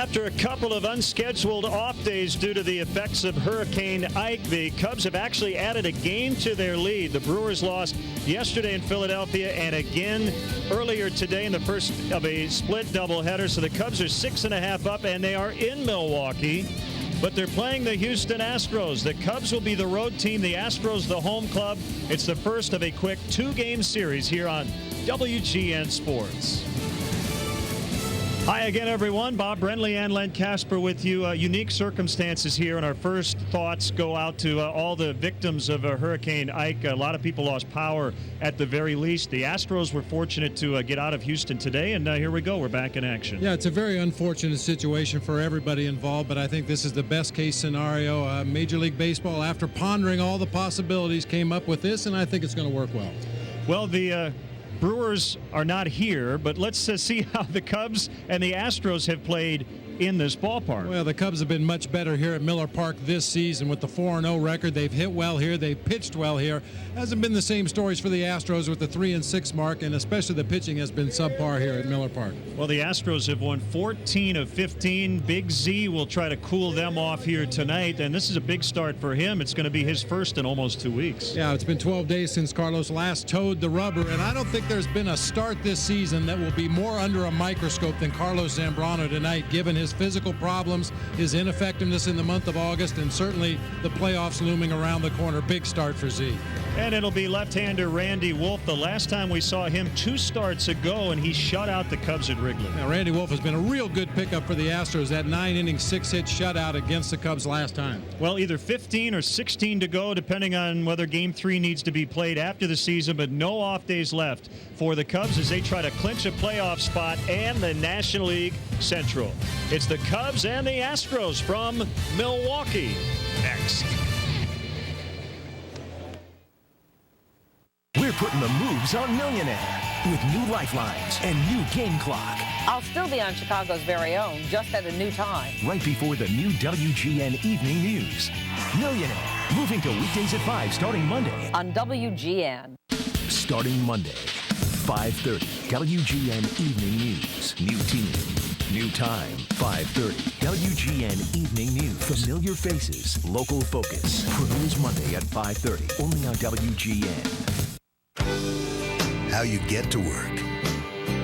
After a couple of unscheduled off days due to the effects of Hurricane Ike, the Cubs have actually added a game to their lead. The Brewers lost yesterday in Philadelphia and again earlier today in the first of a split doubleheader. So the Cubs are 6.5 up, and they are in Milwaukee, but they're playing the Houston Astros. The Cubs will be the road team, the Astros the home club. It's the first of a quick two-game series here on WGN Sports. Hi again, everyone. Bob Brentley and Len Casper with you. Unique circumstances here, and our first thoughts go out to all the victims of Hurricane Ike. A lot of people lost power at the very least. The Astros were fortunate to get out of Houston today, and here we go. We're back in action. Yeah, it's a very unfortunate situation for everybody involved, but I think this is the best-case scenario. Major League Baseball, after pondering all the possibilities, came up with this, and I think it's going to work well. Well, the Brewers are not here, but let's see how the Cubs and the Astros have played in this ballpark. Well, the Cubs have been much better here at Miller Park this season with the 4-0 record. They've hit well here. They've pitched well here. Hasn't been the same stories for the Astros with the 3-6 mark, and especially the pitching has been subpar here at Miller Park. Well, the Astros have won 14 of 15. Big Z will try to cool them off here tonight, and this is a big start for him. It's going to be his first in almost 2 weeks. Yeah, it's been 12 days since Carlos last toed the rubber, and I don't think there's been a start this season that will be more under a microscope than Carlos Zambrano tonight, given his physical problems, his ineffectiveness in the month of August, and certainly the playoffs looming around the corner. Big start for Z. And it'll be left-hander Randy Wolf. The last time we saw him 2 starts ago, and he shut out the Cubs at Wrigley. Now, Randy Wolf has been a real good pickup for the Astros. That 9-inning, 6-hit shutout against the Cubs last time. Well, either 15 or 16 to go, depending on whether Game 3 needs to be played after the season, but no off days left for the Cubs as they try to clinch a playoff spot and the National League Central. It's the Cubs and the Astros from Milwaukee next. We're putting the moves on Millionaire with new lifelines and new game clock. I'll still be on Chicago's very own, just at a new time. Right before the new WGN Evening News. Millionaire, moving to weekdays at 5 starting Monday. On WGN. Starting Monday, 5:30, WGN Evening News. New team, new time, 5:30, WGN Evening News. Familiar faces, local focus. Premieres Monday at 5:30, only on WGN. How you get to work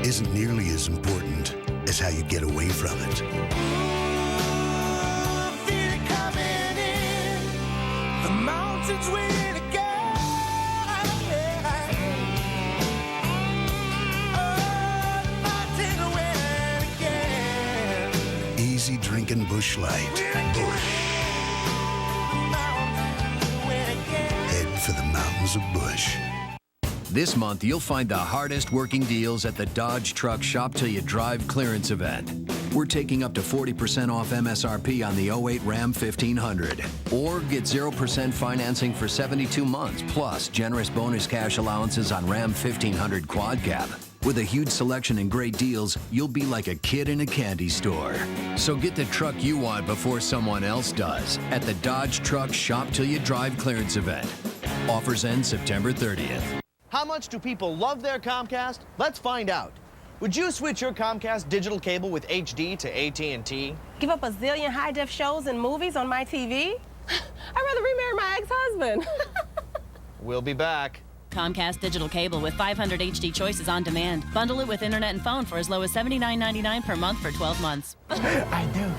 isn't nearly as important as how you get away from it. Feel it coming in. The mountains waiting to go. Oh, the mountains waiting again. Easy drinking Busch Light. Busch. Head for the mountains of Busch. This month, you'll find the hardest working deals at the Dodge Truck Shop Till You Drive clearance event. We're taking up to 40% off MSRP on the 08 Ram 1500. Or get 0% financing for 72 months, plus generous bonus cash allowances on Ram 1500 Quad Cab. With a huge selection and great deals, you'll be like a kid in a candy store. So get the truck you want before someone else does at the Dodge Truck Shop Till You Drive clearance event. Offers end September 30th. How much do people love their Comcast? Let's find out. Would you switch your Comcast digital cable with HD to AT&T? Give up a zillion high-def shows and movies on my TV? I'd rather remarry my ex-husband. We'll be back. Comcast digital cable with 500 HD choices on demand. Bundle it with internet and phone for as low as $79.99 per month for 12 months. I do.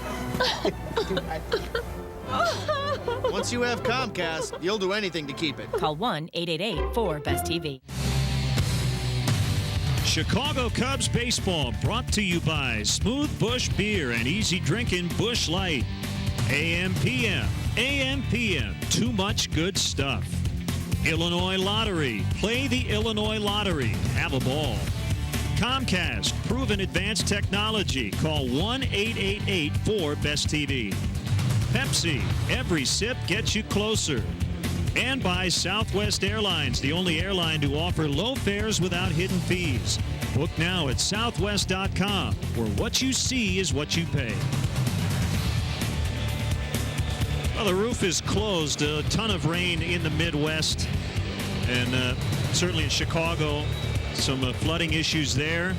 Once you have Comcast, you'll do anything to keep it. Call 1-888-4-BEST-TV. Chicago Cubs baseball brought to you by Smooth Busch Beer and easy drinking Busch Light. AM/PM, AM/PM, too much good stuff. Illinois Lottery, play the Illinois Lottery, have a ball. Comcast, proven advanced technology, call 1-888-4-BEST-TV. Pepsi, every sip gets you closer. And by Southwest Airlines, the only airline to offer low fares without hidden fees. Book now at southwest.com, where what you see is what you pay. Well, the roof is closed. A ton of rain in the Midwest, and certainly in Chicago, some flooding issues there.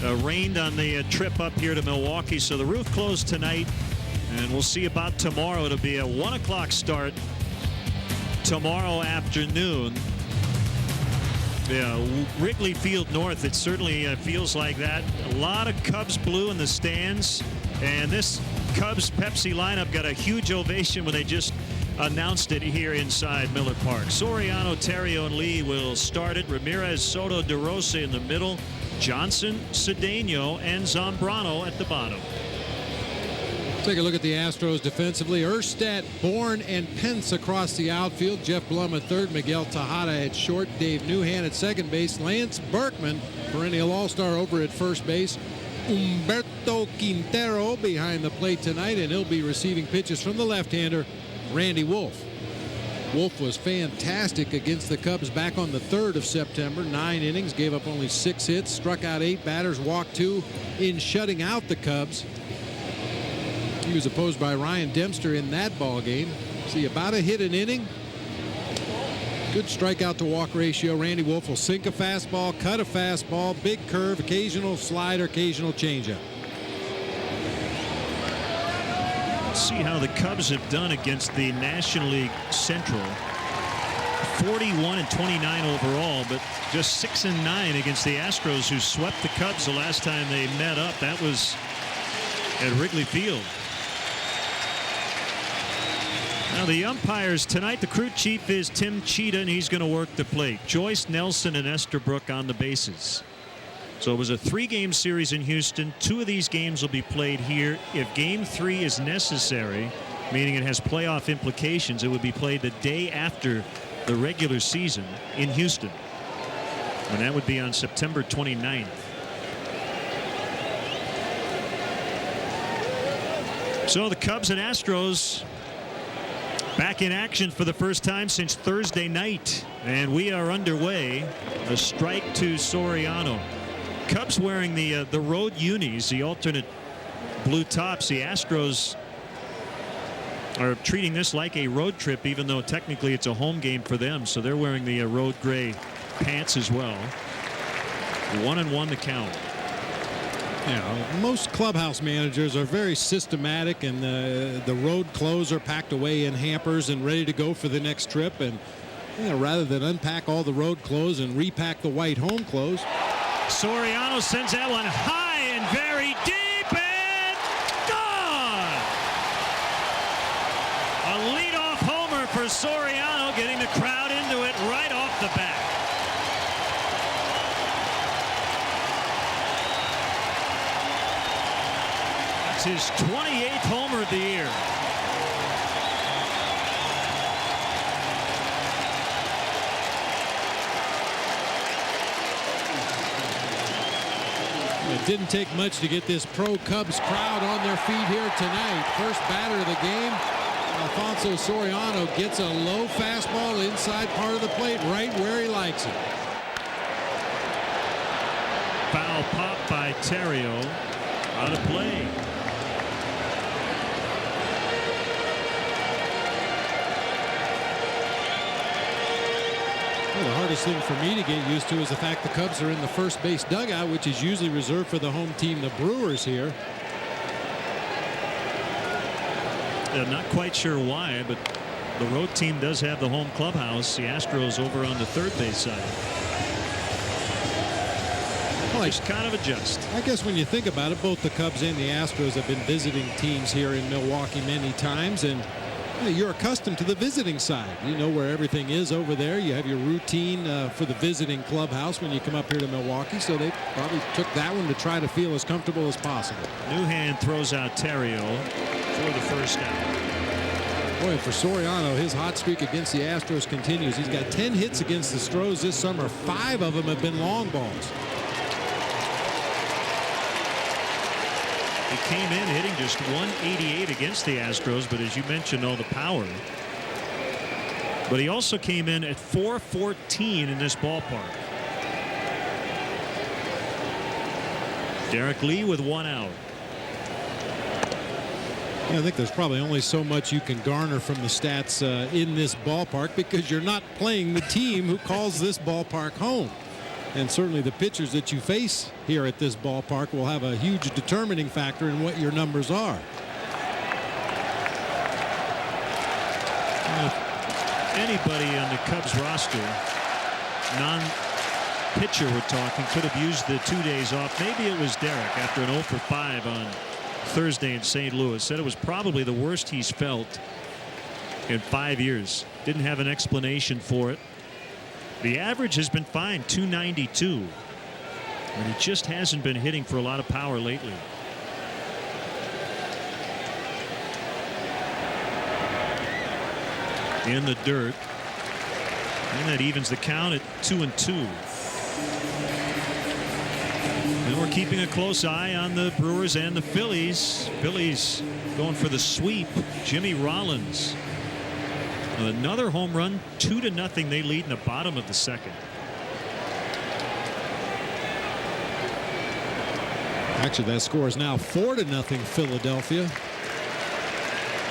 rained on the trip up here to Milwaukee, so the roof closed tonight, and we'll see about tomorrow. It'll be a 1 o'clock start tomorrow afternoon. Yeah, Wrigley Field North, it certainly feels like that. A lot of Cubs blue in the stands, and this Cubs Pepsi lineup got a huge ovation when they just announced it here inside Miller Park. Soriano, Terrio, and Lee will start it. Ramirez, Soto, DeRosa in the middle. Johnson, Cedeno, and Zambrano at the bottom. Take a look at the Astros defensively. Erstad, Bourne, and Pence across the outfield. Jeff Blum at third. Miguel Tejada at short. Dave Newhan at second base. Lance Berkman, perennial all-star, over at first base. Humberto Quintero behind the plate tonight, and he'll be receiving pitches from the left-hander, Randy Wolf. Wolf was fantastic against the Cubs back on the 3rd of September. 9 innings, gave up only 6 hits, struck out 8 batters, walked 2 in shutting out the Cubs. He was opposed by Ryan Dempster in that ball game. See, about a hit an inning. Good strikeout to walk ratio. Randy Wolf will sink a fastball, cut a fastball, big curve, occasional slider, occasional changeup. See how the Cubs have done against the National League Central. 41-29 overall, but just 6-9 against the Astros, who swept the Cubs the last time they met up. That was at Wrigley Field. Now the umpires tonight, the crew chief is Tim Cheetah, and he's going to work the plate. Joyce Nelson and Estabrook on the bases. So it was a 3-game series in Houston. 2 of these games will be played here. If game 3 is necessary, meaning it has playoff implications, it would be played the day after the regular season in Houston. And that would be on September 29th. So the Cubs and Astros back in action for the first time since Thursday night, and we are underway. A strike to Soriano. Cubs wearing the road unis, the alternate blue tops. The Astros are treating this like a road trip, even though technically it's a home game for them. So they're wearing the road gray pants as well. 1-1 the count. Yeah, most clubhouse managers are very systematic, and the road clothes are packed away in hampers and ready to go for the next trip. And rather than unpack all the road clothes and repack the white home clothes. Soriano sends that one high and very deep, and gone. A leadoff homer for Soriano, getting the crowd into it right off the bat. That's his 28th homer of the year. It didn't take much to get this pro Cubs crowd on their feet here tonight. First batter of the game, Alfonso Soriano, gets a low fastball inside part of the plate, right where he likes it. Foul pop by Terrio, out of play. Well, the hardest thing for me to get used to is the fact the Cubs are in the first base dugout, which is usually reserved for the home team, the Brewers, here. I'm not quite sure why, but the road team does have the home clubhouse. The Astros over on the third base side. Well, just kind of adjust. I guess when you think about it, both the Cubs and the Astros have been visiting teams here in Milwaukee many times, and you're accustomed to the visiting side. You know where everything is over there. You have your routine for the visiting clubhouse when you come up here to Milwaukee, so they probably took that one to try to feel as comfortable as possible. Newhan throws out Terrio for the first out. Boy, for Soriano, his hot streak against the Astros continues. He's got 10 hits against the Astros this summer. 5 of them have been long balls. He came in hitting just 188 against the Astros, but as you mentioned, all the power. But he also came in at 414 in this ballpark. Derek Lee with 1 out. Yeah, I think there's probably only so much you can garner from the stats in this ballpark, because you're not playing the team who calls this ballpark home. And certainly the pitchers that you face here at this ballpark will have a huge determining factor in what your numbers are. Anybody on the Cubs roster, non-pitcher we're talking, could have used the 2 days off. Maybe it was Derek after an 0 for 5 on Thursday in St. Louis. Said it was probably the worst he's felt in 5 years. Didn't have an explanation for it. The average has been fine, 292. And he just hasn't been hitting for a lot of power lately. In the dirt. And that evens the count at 2-2. And we're keeping a close eye on the Brewers and the Phillies. Phillies going for the sweep. Jimmy Rollins. Another home run, 2-0. They lead in the bottom of the second. Actually, that score is now 4-0 Philadelphia.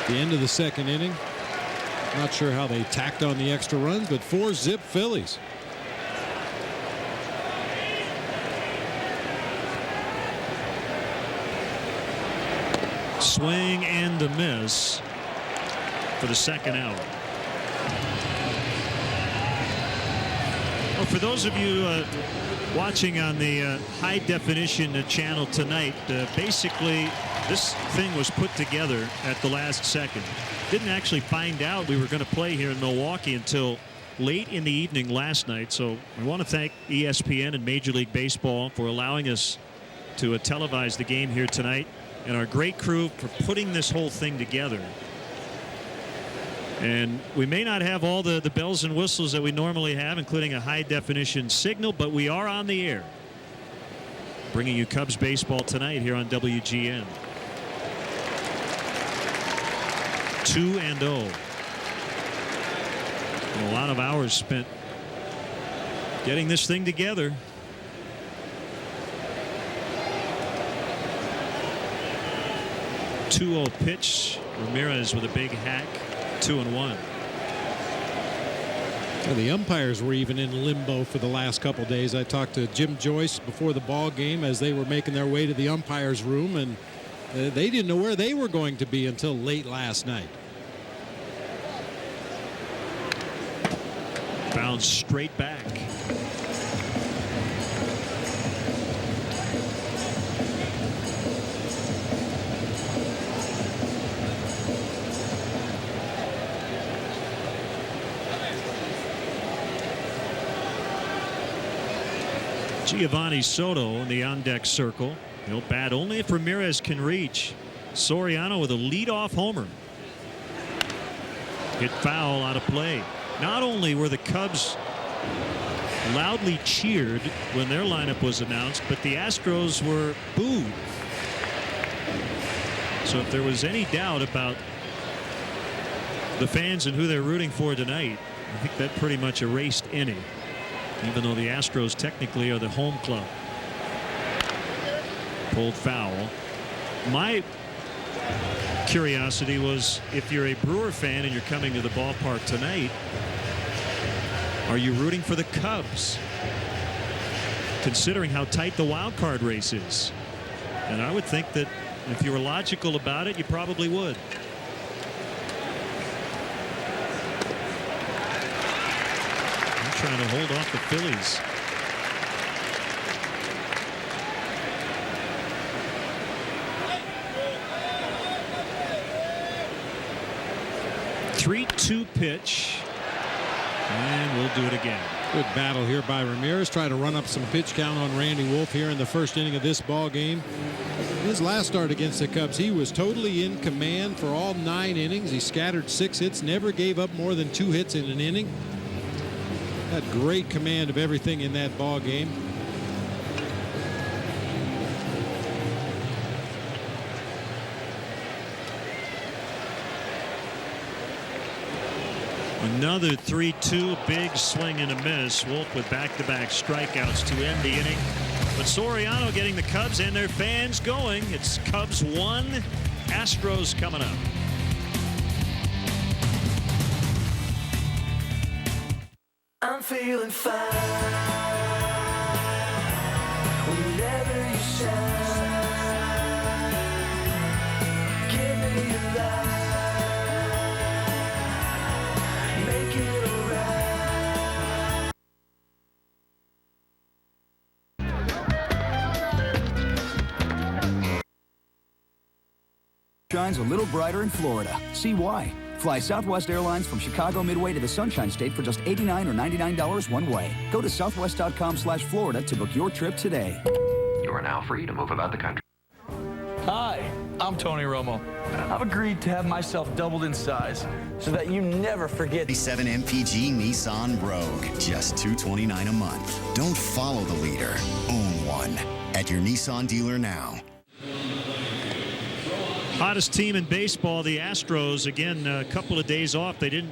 The end of the second inning. Not sure how they tacked on the extra runs, but 4-zip Phillies. Swing and a miss for the second out. Well, for those of you watching on the high definition channel tonight, basically this thing was put together at the last second. Didn't actually find out we were going to play here in Milwaukee until late in the evening last night. So we want to thank ESPN and Major League Baseball for allowing us to televise the game here tonight, and our great crew for putting this whole thing together. And we may not have all the bells and whistles that we normally have, including a high definition signal, but we are on the air bringing you Cubs baseball tonight here on WGN. 2-0. A lot of hours spent getting this thing together. .20 pitch. Ramirez with a big hack. 2-1. Well, the umpires were even in limbo for the last couple days. I talked to Jim Joyce before the ball game as they were making their way to the umpires room, and they didn't know where they were going to be until late last night. Bounce straight back. Giovanni Soto in the on-deck circle. He'll bat only if Ramirez can reach. Soriano with a leadoff homer. Hit foul out of play. Not only were the Cubs loudly cheered when their lineup was announced, but the Astros were booed. So if there was any doubt about the fans and who they're rooting for tonight, I think that pretty much erased any. Even though the Astros technically are the home club. Pulled foul. My curiosity was, if you're a Brewer fan and you're coming to the ballpark tonight, are you rooting for the Cubs? Considering how tight the wild card race is. And I would think that if you were logical about it, you probably would. Trying to hold off the Phillies. .32 pitch, and we'll do it again. Good battle here by Ramirez. Try to run up some pitch count on Randy Wolf here in the first inning of this ball game. His last start against the Cubs, he was totally in command for all 9 innings. He scattered 6 hits, never gave up more than 2 hits in an inning. Had great command of everything in that ball game. Another 3-2, big swing and a miss. Wolf with back-to-back strikeouts to end the inning. But Soriano getting the Cubs and their fans going. It's Cubs 1, Astros coming up. I'm feeling fine. Shines a little brighter in Florida. See why. Fly Southwest Airlines from Chicago Midway to the Sunshine State for just $89 or $99 one way. Go to southwest.com/Florida to book your trip today. You are now free to move about the country. Hi, I'm Tony Romo. I've agreed to have myself doubled in size so that you never forget. 7 MPG Nissan Rogue, just $229 a month. Don't follow the leader. Own one at your Nissan dealer now. Hottest team in baseball, the Astros. Again, a couple of days off. They didn't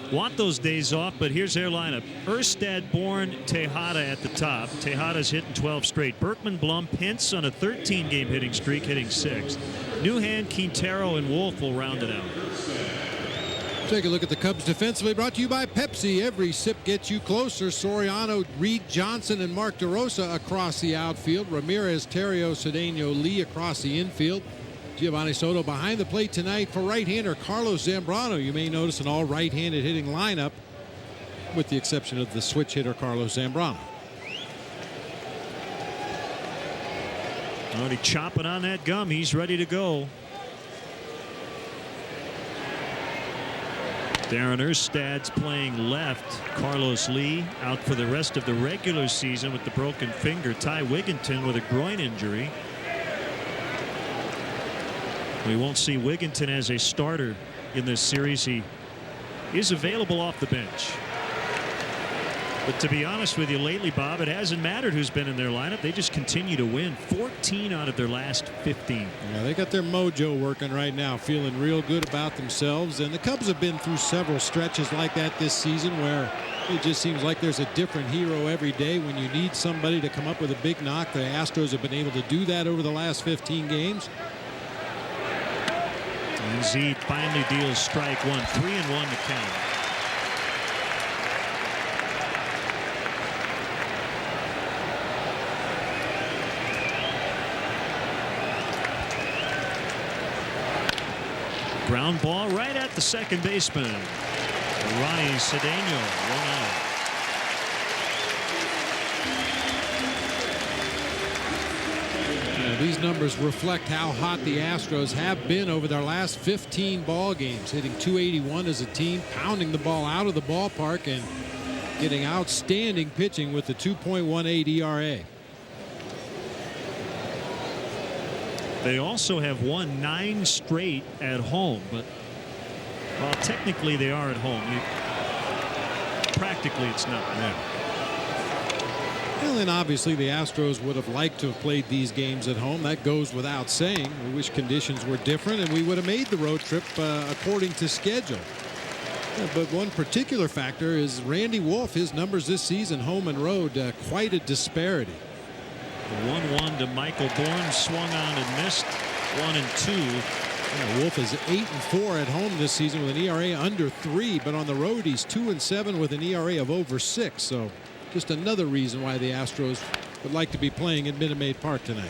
want those days off, but here's their lineup. Erstad-born Tejada at the top. Tejada's hitting 12 straight. Berkman, Blum, Pence on a 13-game hitting streak, hitting 6th. Newhand, Quintero, and Wolf will round it out. Take a look at the Cubs defensively, brought to you by Pepsi. Every sip gets you closer. Soriano, Reed Johnson, and Mark DeRosa across the outfield. Ramirez, Terrio, Cedeno, Lee across the infield. Giovanni Soto behind the plate tonight for right-hander Carlos Zambrano. You may notice an all right-handed hitting lineup, with the exception of the switch hitter Carlos Zambrano. Already chopping on that gum. He's ready to go. Darren Erstad's playing left. Carlos Lee out for the rest of the regular season with the broken finger. Ty Wigginton with a groin injury. We won't see Wigginton as a starter in this series. He is available off the bench. But to be honest with you, lately, Bob, it hasn't mattered who's been in their lineup. They just continue to win. 14 out of their last 15. Yeah, they got their mojo working right now, feeling real good about themselves. And the Cubs have been through several stretches like that this season where it just seems like there's a different hero every day. When you need somebody to come up with a big knock, the Astros have been able to do that over the last 15 games. And Z finally deals strike one. 3-1 to count. Ground ball right at the second baseman. Ronnie Cedeno, 1 out. These numbers reflect how hot the Astros have been over their last 15 ball games, hitting .281 as a team, pounding the ball out of the ballpark, and getting outstanding pitching with the 2.18 ERA. They also have won 9 straight at home, but well, technically they are at home. Practically it's not. Yeah. Well, and obviously the Astros would have liked to have played these games at home. That goes without saying. We wish conditions were different and we would have made the road trip according to schedule. But one particular factor is Randy Wolf. His numbers this season, home and road, quite a disparity. 1-1 to Michael Bourne, swung on and missed. 1-2. Yeah, Wolf is 8-4 at home this season with an ERA under 3, but on the road he's 2-7 with an ERA of over 6. So just another reason why the Astros would like to be playing at Minute Maid Park tonight.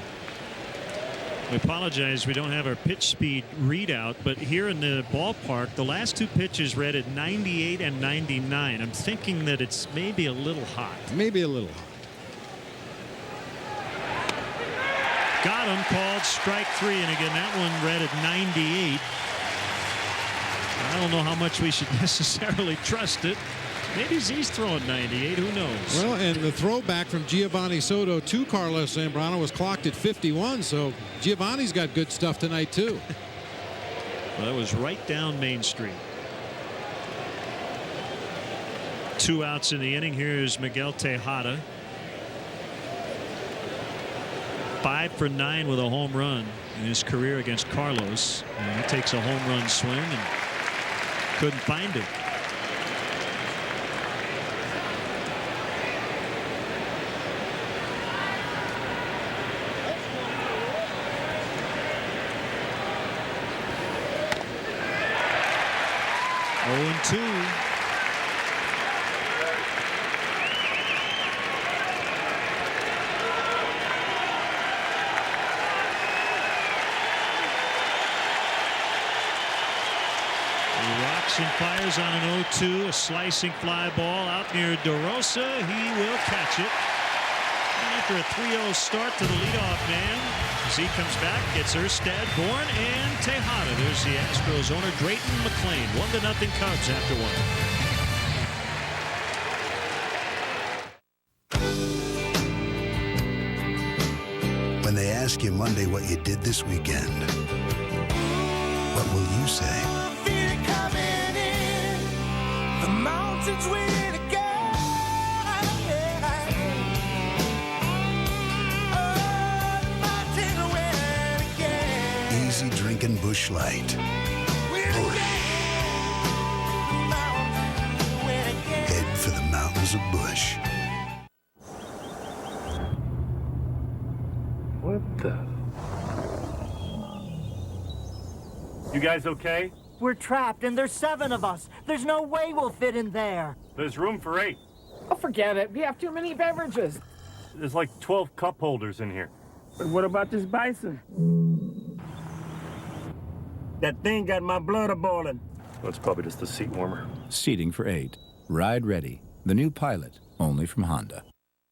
We apologize, we don't have our pitch speed readout, but here in the ballpark, the last 2 pitches read at 98 and 99. I'm thinking that it's maybe a little hot. Maybe a little hot. Got him, called strike 3, and again that one read at 98. I don't know how much we should necessarily trust it. Maybe Z's throwing 98, who knows. Well, and the throwback from Giovanni Soto to Carlos Zambrano was clocked at 51, so Giovanni's got good stuff tonight too. Well, that was right down Main Street. 2 outs in the inning. Here's Miguel Tejada. 5 for 9 with a home run in his career against Carlos. And he takes a home run swing and couldn't find it. Oh, 2. And fires on an 0-2, a slicing fly ball out near DeRosa. He will catch it. After a 3-0 start to the leadoff man, as he comes back, gets Erstad, Bourne, and Tejada. There's the Astros owner, Drayton McClain. 1-0 Cubs after 1. When they ask you Monday what you did this weekend, what will you say? Feel it coming in. The mountains win again. Oh, the mountains win again. Easy drinking Busch Light. Head for the mountains of Busch. What the? You guys okay? We're trapped, and there's 7 of us. There's no way we'll fit in there. There's room for 8. Oh, forget it. We have too many beverages. There's like 12 cup holders in here. But what about this bison? That thing got my blood a-boiling. That's probably just the seat warmer. Seating for 8. Ride ready. The new Pilot, only from Honda.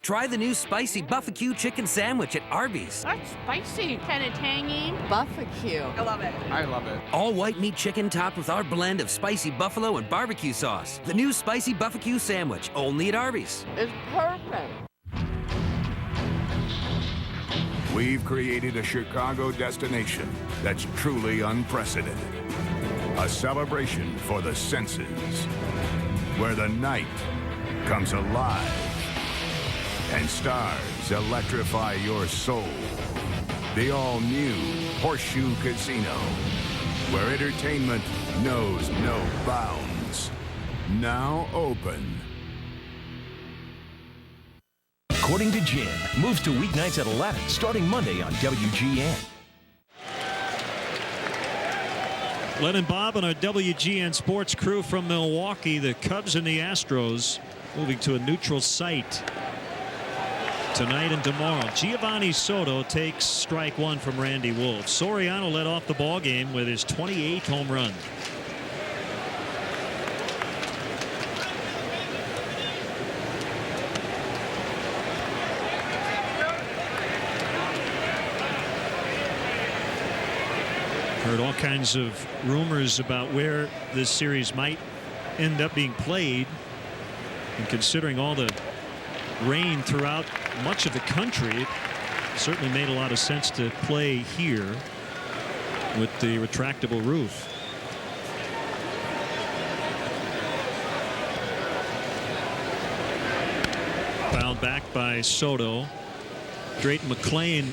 Try the new spicy Buffalo chicken sandwich at Arby's. That's spicy. Kind of tangy. Buffalo. I love it. I love it. All white meat chicken topped with our blend of spicy buffalo and barbecue sauce. The new spicy Buffalo sandwich, only at Arby's. It's perfect. We've created a Chicago destination that's truly unprecedented. A celebration for the senses, where the night comes alive and stars electrify your soul. The all-new Horseshoe Casino, where entertainment knows no bounds. Now open. According to Jim, moves to weeknights at 11, starting Monday on WGN. Len and Bob and our WGN Sports crew from Milwaukee. The Cubs and the Astros moving to a neutral site tonight and tomorrow. Giovanni Soto takes strike 1 from Randy Wolf. Soriano led off the ball game with his 28th home run. Heard all kinds of rumors about where this series might end up being played, and considering all the rain throughout much of the country, it certainly made a lot of sense to play here with the retractable roof. Fouled back by Soto. Drayton McClain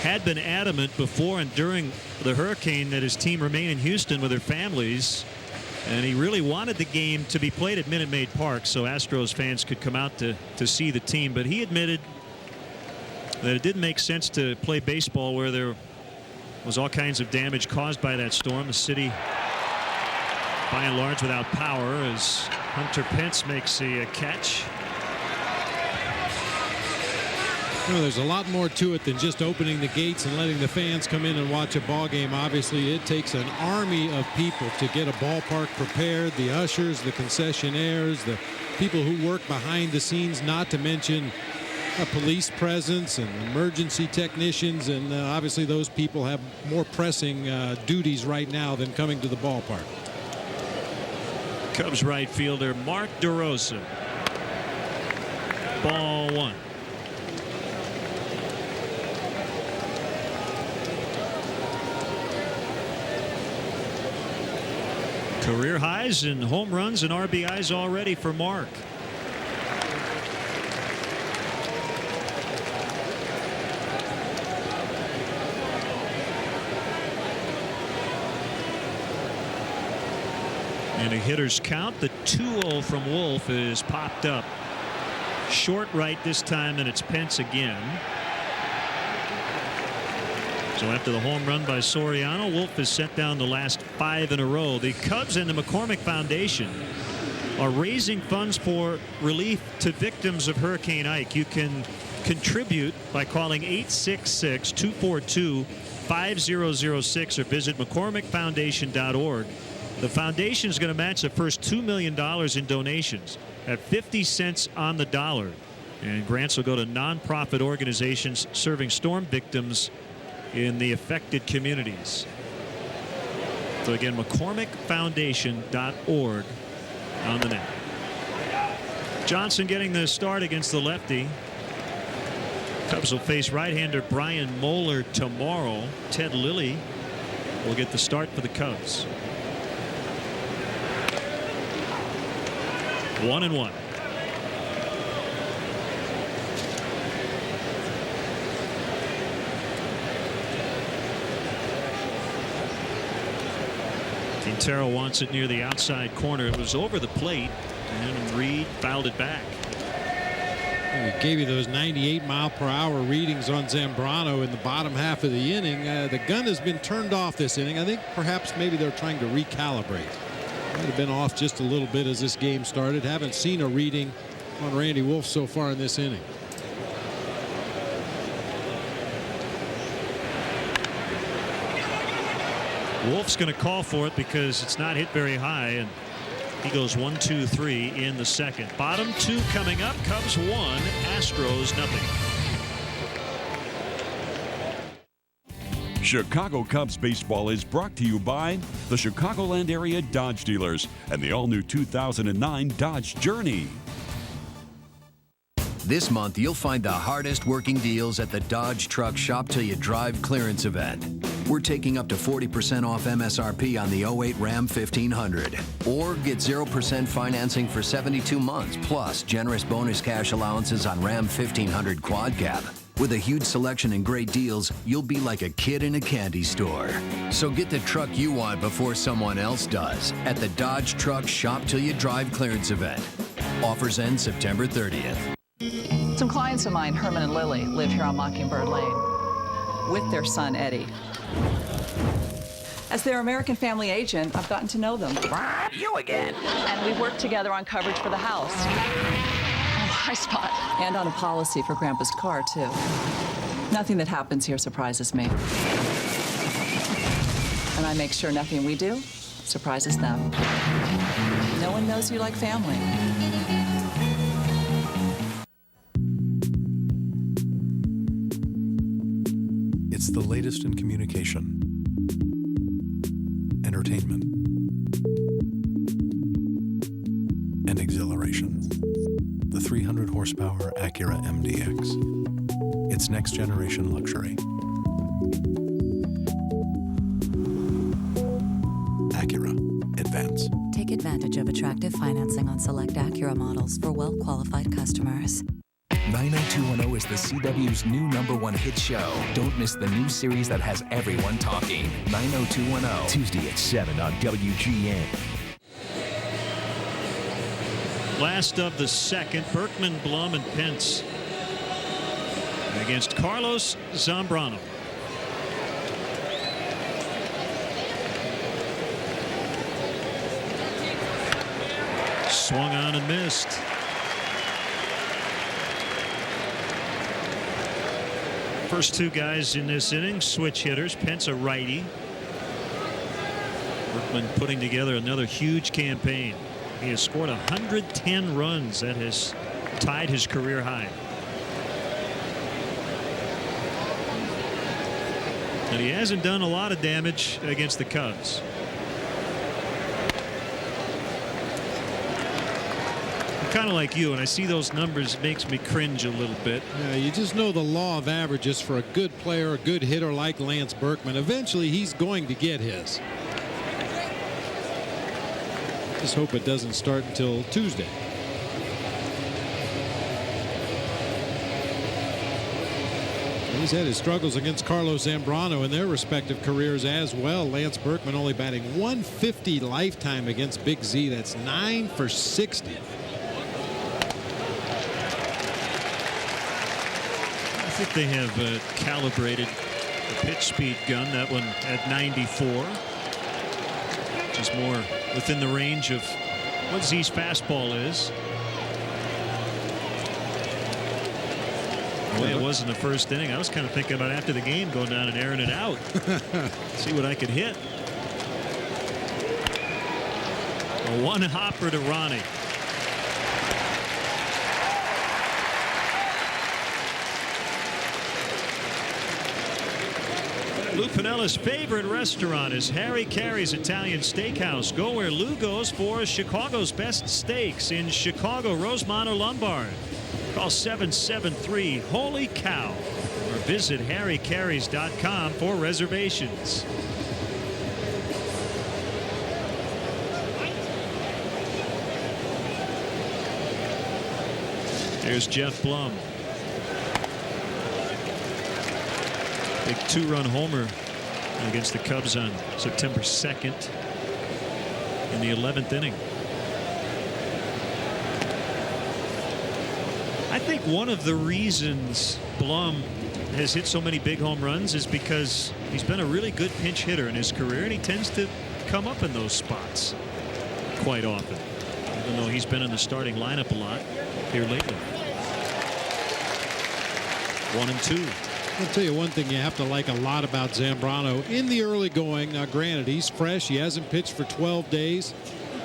had been adamant before and during the hurricane that his team remain in Houston with their families, and he really wanted the game to be played at Minute Maid Park so Astros fans could come out to see the team. But he admitted that it didn't make sense to play baseball where there was all kinds of damage caused by that storm. The city by and large without power as Hunter Pence makes the catch. You know, there's a lot more to it than just opening the gates and letting the fans come in and watch a ball game. Obviously, it takes an army of people to get a ballpark prepared. The ushers, the concessionaires, the people who work behind the scenes, not to mention a police presence and emergency technicians. And obviously, those people have more pressing duties right now than coming to the ballpark. Cubs right fielder Mark DeRosa. Ball 1. Career highs in home runs and RBIs already for Mark. And a hitter's count. The 2-0 from Wolf is popped up. Short right this time, and it's Pence again. So after the home run by Soriano, Wolf has sent down the last 5 in a row. The Cubs and the McCormick Foundation are raising funds for relief to victims of Hurricane Ike. You can contribute by calling 866-242-5006 or visit McCormickFoundation.org. The foundation is going to match the first $2 million in donations at 50 cents on the dollar. And grants will go to nonprofit organizations serving storm victims in the affected communities. So again, McCormickFoundation.org on the net. Johnson getting the start against the lefty. Cubs will face right-hander Brian Moeller tomorrow. Ted Lilly will get the start for the Cubs. 1-1. Quintero wants it near the outside corner. It was over the plate, and Reed fouled it back. We gave you those 98-mile-per-hour readings on Zambrano in the bottom half of the inning. The gun has been turned off this inning. I think perhaps maybe they're trying to recalibrate. Might have been off just a little bit as this game started. Haven't seen a reading on Randy Wolf so far in this inning. Wolf's going to call for it because it's not hit very high, and he goes 1-2-3 in the second. Bottom two coming up. Cubs 1, Astros 0. Chicago Cubs baseball is brought to you by the Chicagoland area Dodge dealers and the all-new 2009 Dodge Journey. This month, you'll find the hardest working deals at the Dodge Truck Shop Till You Drive clearance event. We're taking up to 40% off MSRP on the 08 Ram 1500. Or get 0% financing for 72 months, plus generous bonus cash allowances on Ram 1500 Quad Cab. With a huge selection and great deals, you'll be like a kid in a candy store. So get the truck you want before someone else does at the Dodge Truck Shop Till You Drive clearance event. Offers end September 30th. Some clients of mine, Herman and Lily, live here on Mockingbird Lane with their son, Eddie. As their American family agent, I've gotten to know them. You again. And we worked together on coverage for the house. Oh, high spot. And on a policy for Grandpa's car, too. Nothing that happens here surprises me. And I make sure nothing we do surprises them. No one knows you like family. It's the latest in communication, entertainment, and exhilaration. The 300 horsepower Acura MDX. It's next generation luxury. Acura Advance. Take advantage of attractive financing on select Acura models for well-qualified customers. 90210 is the CW's new #1 hit show. Don't miss the new series that has everyone talking. 90210. Tuesday at 7 on WGN. Last of the second, Berkman, Blum, and Pence against Carlos Zambrano. Swung on and missed. First two guys in this inning, switch hitters. Pence a righty. Berkman putting together another huge campaign. He has scored 110 runs. That has tied his career high. And he hasn't done a lot of damage against the Cubs. Kind of like you, and I see those numbers, it makes me cringe a little bit. Yeah, you just know the law of averages for a good player, a good hitter like Lance Berkman. Eventually, he's going to get his. Just hope it doesn't start until Tuesday. He's had his struggles against Carlos Zambrano in their respective careers as well. Lance Berkman only batting .150 lifetime against Big Z. That's 9 for 60. I think they have calibrated the pitch speed gun. That one at 94, which is more within the range of what Z's fastball is. The way it was in the first inning, I was kind of thinking about after the game going down and airing it out. See what I could hit. A one hopper to Ronnie. Lou Pinella's favorite restaurant is Harry Carey's Italian Steakhouse. Go where Lou goes for Chicago's best steaks in Chicago, Rosemont, or Lombard. Call 773 Holy Cow or visit harrycareys.com for reservations. Here's Jeff Blum. Big 2-run homer against the Cubs on September 2nd in the 11th inning. I think one of the reasons Blum has hit so many big home runs is because he's been a really good pinch hitter in his career, and he tends to come up in those spots quite often, even though he's been in the starting lineup a lot here lately. 1-2. I'll tell you one thing you have to like a lot about Zambrano in the early going. Now, granted, he's fresh. He hasn't pitched for 12 days.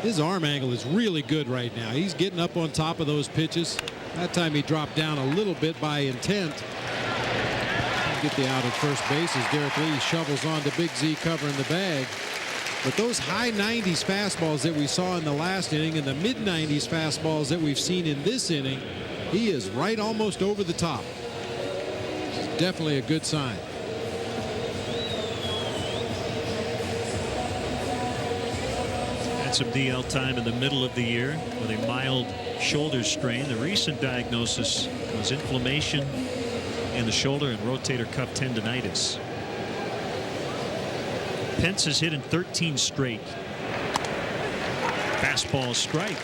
His arm angle is really good right now. He's getting up on top of those pitches. That time he dropped down a little bit by intent. Get the out at first base as Derek Lee shovels on to Big Z covering the bag. But those high 90s fastballs that we saw in the last inning and the mid 90s fastballs that we've seen in this inning, he is right almost over the top. Definitely a good sign. Had some DL time in the middle of the year with a mild shoulder strain. The recent diagnosis was inflammation in the shoulder and rotator cuff tendonitis. Pence has hit in 13 straight. Fastball strike.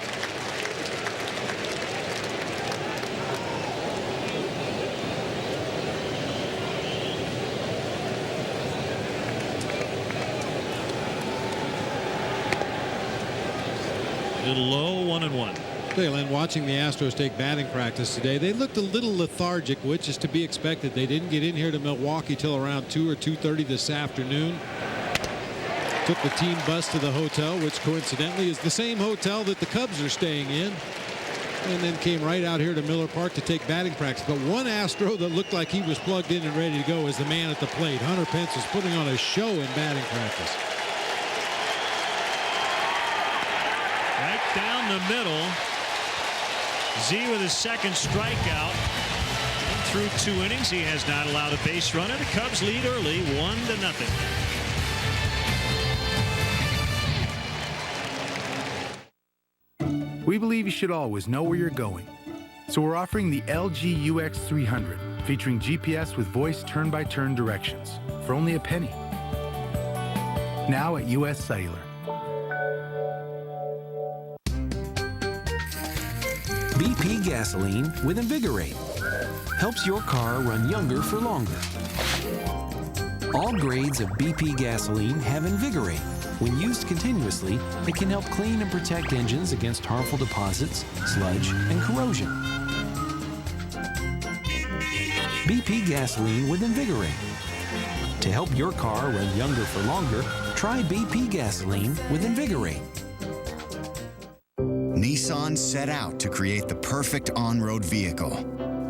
A little low, 1-1. Len, watching the Astros take batting practice today, they looked a little lethargic, which is to be expected. They didn't get in here to Milwaukee till around 2 or 2:30 this afternoon. Took the team bus to the hotel, which coincidentally is the same hotel that the Cubs are staying in, and then came right out here to Miller Park to take batting practice. But one Astro that looked like he was plugged in and ready to go is the man at the plate. Hunter Pence is putting on a show in batting practice. Right down the middle. Z with his second strikeout. Through 2 innings, he has not allowed a base runner. The Cubs lead early, 1-0. We believe you should always know where you're going. So we're offering the LG UX300, featuring GPS with voice turn-by-turn directions for only a penny. Now at US Cellular. BP gasoline with Invigorate helps your car run younger for longer. All grades of BP gasoline have Invigorate. When used continuously, it can help clean and protect engines against harmful deposits, sludge, and corrosion. BP gasoline with Invigorate. To help your car run younger for longer, try BP gasoline with Invigorate. Nissan set out to create the perfect on-road vehicle,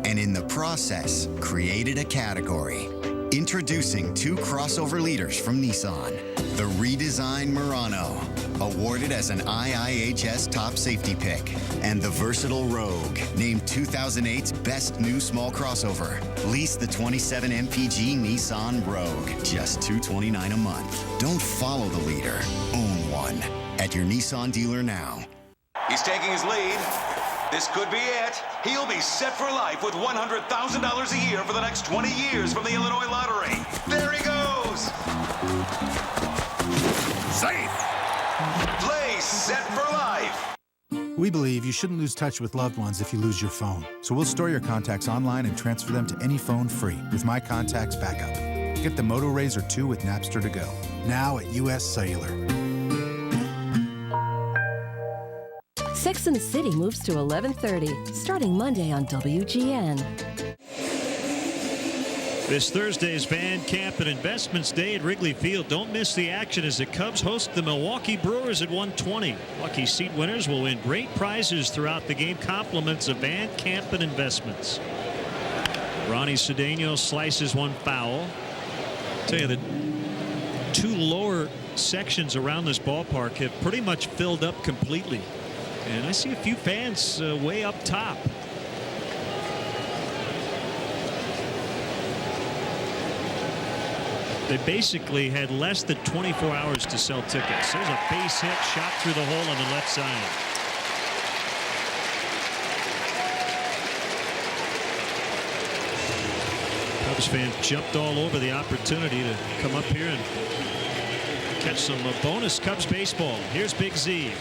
and in the process, created a category. Introducing 2 crossover leaders from Nissan. The redesigned Murano, awarded as an IIHS top safety pick, and the versatile Rogue, named 2008's best new small crossover. Lease the 27 MPG Nissan Rogue, just $229 a month. Don't follow the leader, own one. At your Nissan dealer now. He's taking his lead. This could be it. He'll be set for life with $100,000 a year for the next 20 years from the Illinois Lottery. There he goes. Safe. Play set for life. We believe you shouldn't lose touch with loved ones if you lose your phone. So we'll store your contacts online and transfer them to any phone free with My Contacts Backup. Get the Moto Razr 2 with Napster to go. Now at US Cellular. Sex and the City moves to 11:30, starting Monday on WGN. This Thursday's Van Camp and Investments Day at Wrigley Field. Don't miss the action as the Cubs host the Milwaukee Brewers at 1:20. Lucky seat winners will win great prizes throughout the game. Compliments of Van Camp and Investments. Ronnie Cedeno slices one foul. Tell you that two lower sections around this ballpark have pretty much filled up completely. And I see a few fans way up top. They basically had less than 24 hours to sell tickets. There's a base hit shot through the hole on the left side. Cubs fans jumped all over the opportunity to come up here and catch some bonus Cubs baseball. Here's Big Z.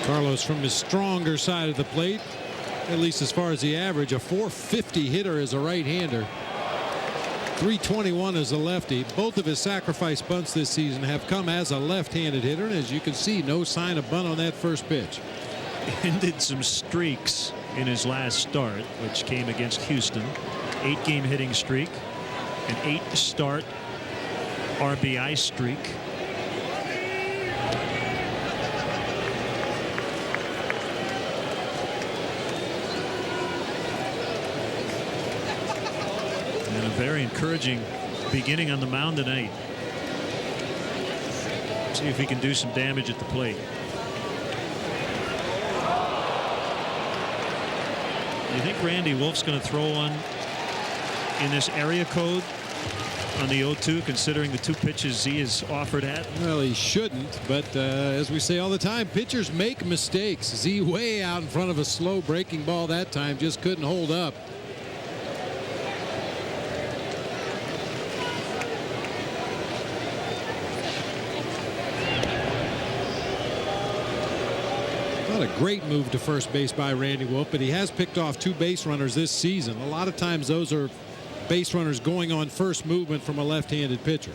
Carlos from his stronger side of the plate, at least as far as the average. A .450 hitter as a right-hander. .321 as a lefty. Both of his sacrifice bunts this season have come as a left-handed hitter, and as you can see, no sign of bunt on that first pitch. Ended some streaks in his last start, which came against Houston. 8-game hitting streak, an 8-start RBI streak. And a very encouraging beginning on the mound tonight. See if he can do some damage at the plate. You think Randy Wolf's going to throw one in this area code on the 0-2, considering the two pitches Z is offered at? Well, he shouldn't, but as we say all the time, pitchers make mistakes. Z way out in front of a slow breaking ball that time, just couldn't hold up. Not a great move to first base by Randy Wolf, but he has picked off 2 base runners this season. A lot of times those are base runners going on first movement from a left-handed pitcher.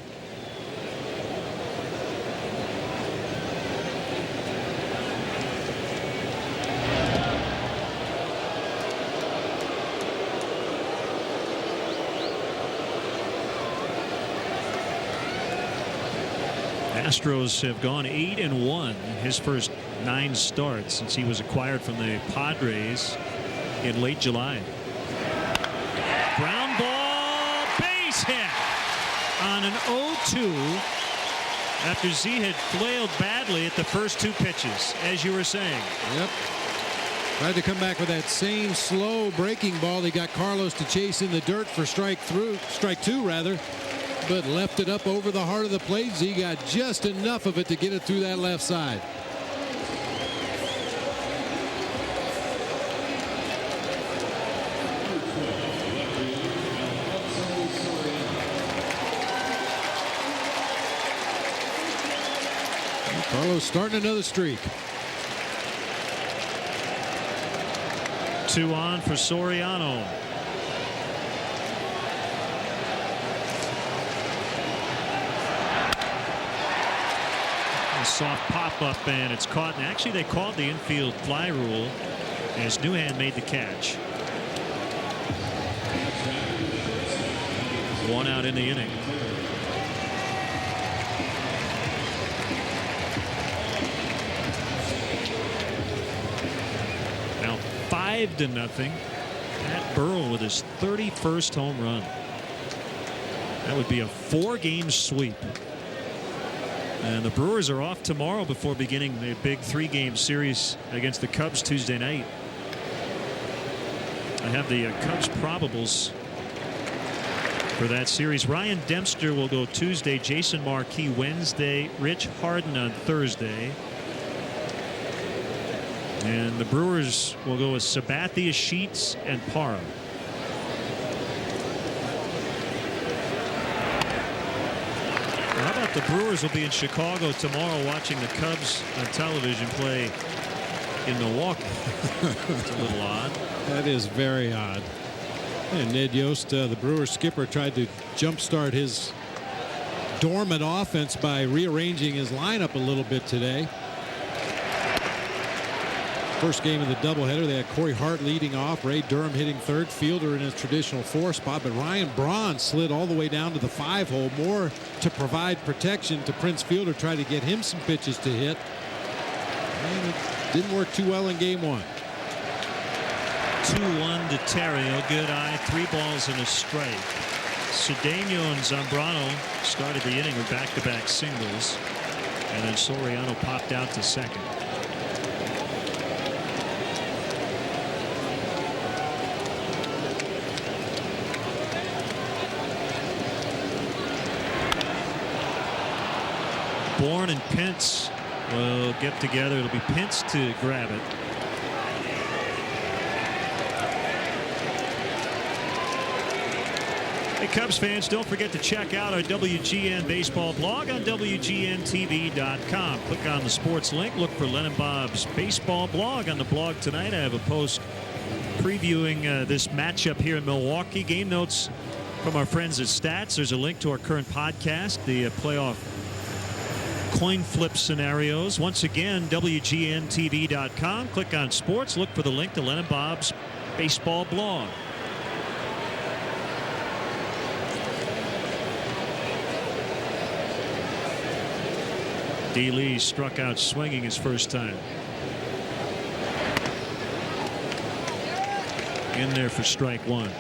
Astros have gone 8-1 in his first 9 starts since he was acquired from the Padres in late July. Ground ball, base hit on an 0-2 after Z had flailed badly at the first 2 pitches, as you were saying. Yep. Tried to come back with that same slow breaking ball. He got Carlos to chase in the dirt for strike 2 rather. But left it up over the heart of the plate. Z got just enough of it to get it through that left side. Carlos starting another streak. 2 on for Soriano. Soft pop-up, and it's caught. And actually, they called the infield fly rule as Newhand made the catch. 1 out in the inning. Now 5-0. Pat Burrell with his 31st home run. That would be a 4-game sweep. And the Brewers are off tomorrow before beginning the big 3-game series against the Cubs Tuesday night. I have the Cubs probables for that series. Ryan Dempster will go Tuesday, Jason Marquis Wednesday, Rich Harden on Thursday. And the Brewers will go with Sabathia, Sheets, and Parra. The Brewers will be in Chicago tomorrow watching the Cubs on television play in Milwaukee. It's a little odd. That is very odd. And Ned Yost, the Brewers skipper, tried to jumpstart his dormant offense by rearranging his lineup a little bit today. First game of the doubleheader, they had Corey Hart leading off, Ray Durham hitting third, Fielder in his traditional 4 spot, but Ryan Braun slid all the way down to the 5-hole, more to provide protection to Prince Fielder, try to get him some pitches to hit. And Didn't work too well in game one. 2-1 to Terrio. Good eye. 3 balls and a strike. Cedeno and Zambrano started the inning with back-to-back singles. And then Soriano popped out to second. Bourne and Pence will get together. It'll be Pence to grab it. Hey, Cubs fans, don't forget to check out our WGN baseball blog on WGNTV.com. Click on the sports link. Look for Len and Bob's baseball blog. On the blog tonight, I have a post previewing this matchup here in Milwaukee. Game notes from our friends at Stats. There's a link to our current podcast, the playoff coin flip scenarios. Once again, WGNTV.com. Click on sports. Look for the link to Len and Bob's baseball blog. D. Lee struck out swinging his first time. In there for strike one.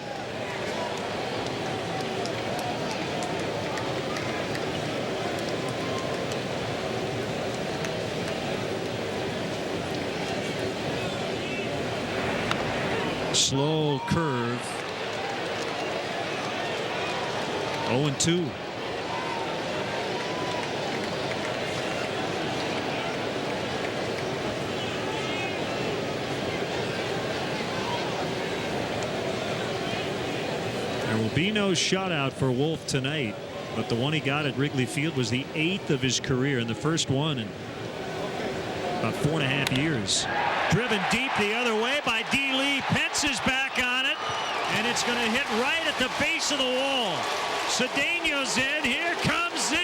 Slow curve. 0-2. There will be no shutout for Wolf tonight, but the one he got at Wrigley Field was the 8th of his career, and the first one in about 4.5 years. Driven deep the other way by D. Lee. Pence is back on it, and it's going to hit right at the base of the wall. Cedeno's in. Here comes Z.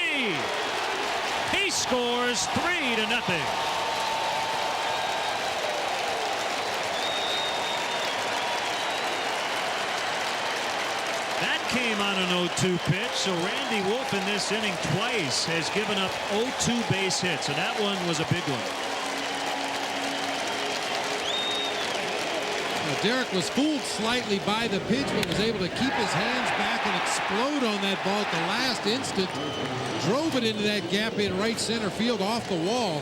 He scores 3-0. That came on an 0-2 pitch, so Randy Wolf in this inning twice has given up 0-2 base hits, and that one was a big one. Derek was fooled slightly by the pitch, but was able to keep his hands back and explode on that ball at the last instant. Drove it into that gap in right center field off the wall.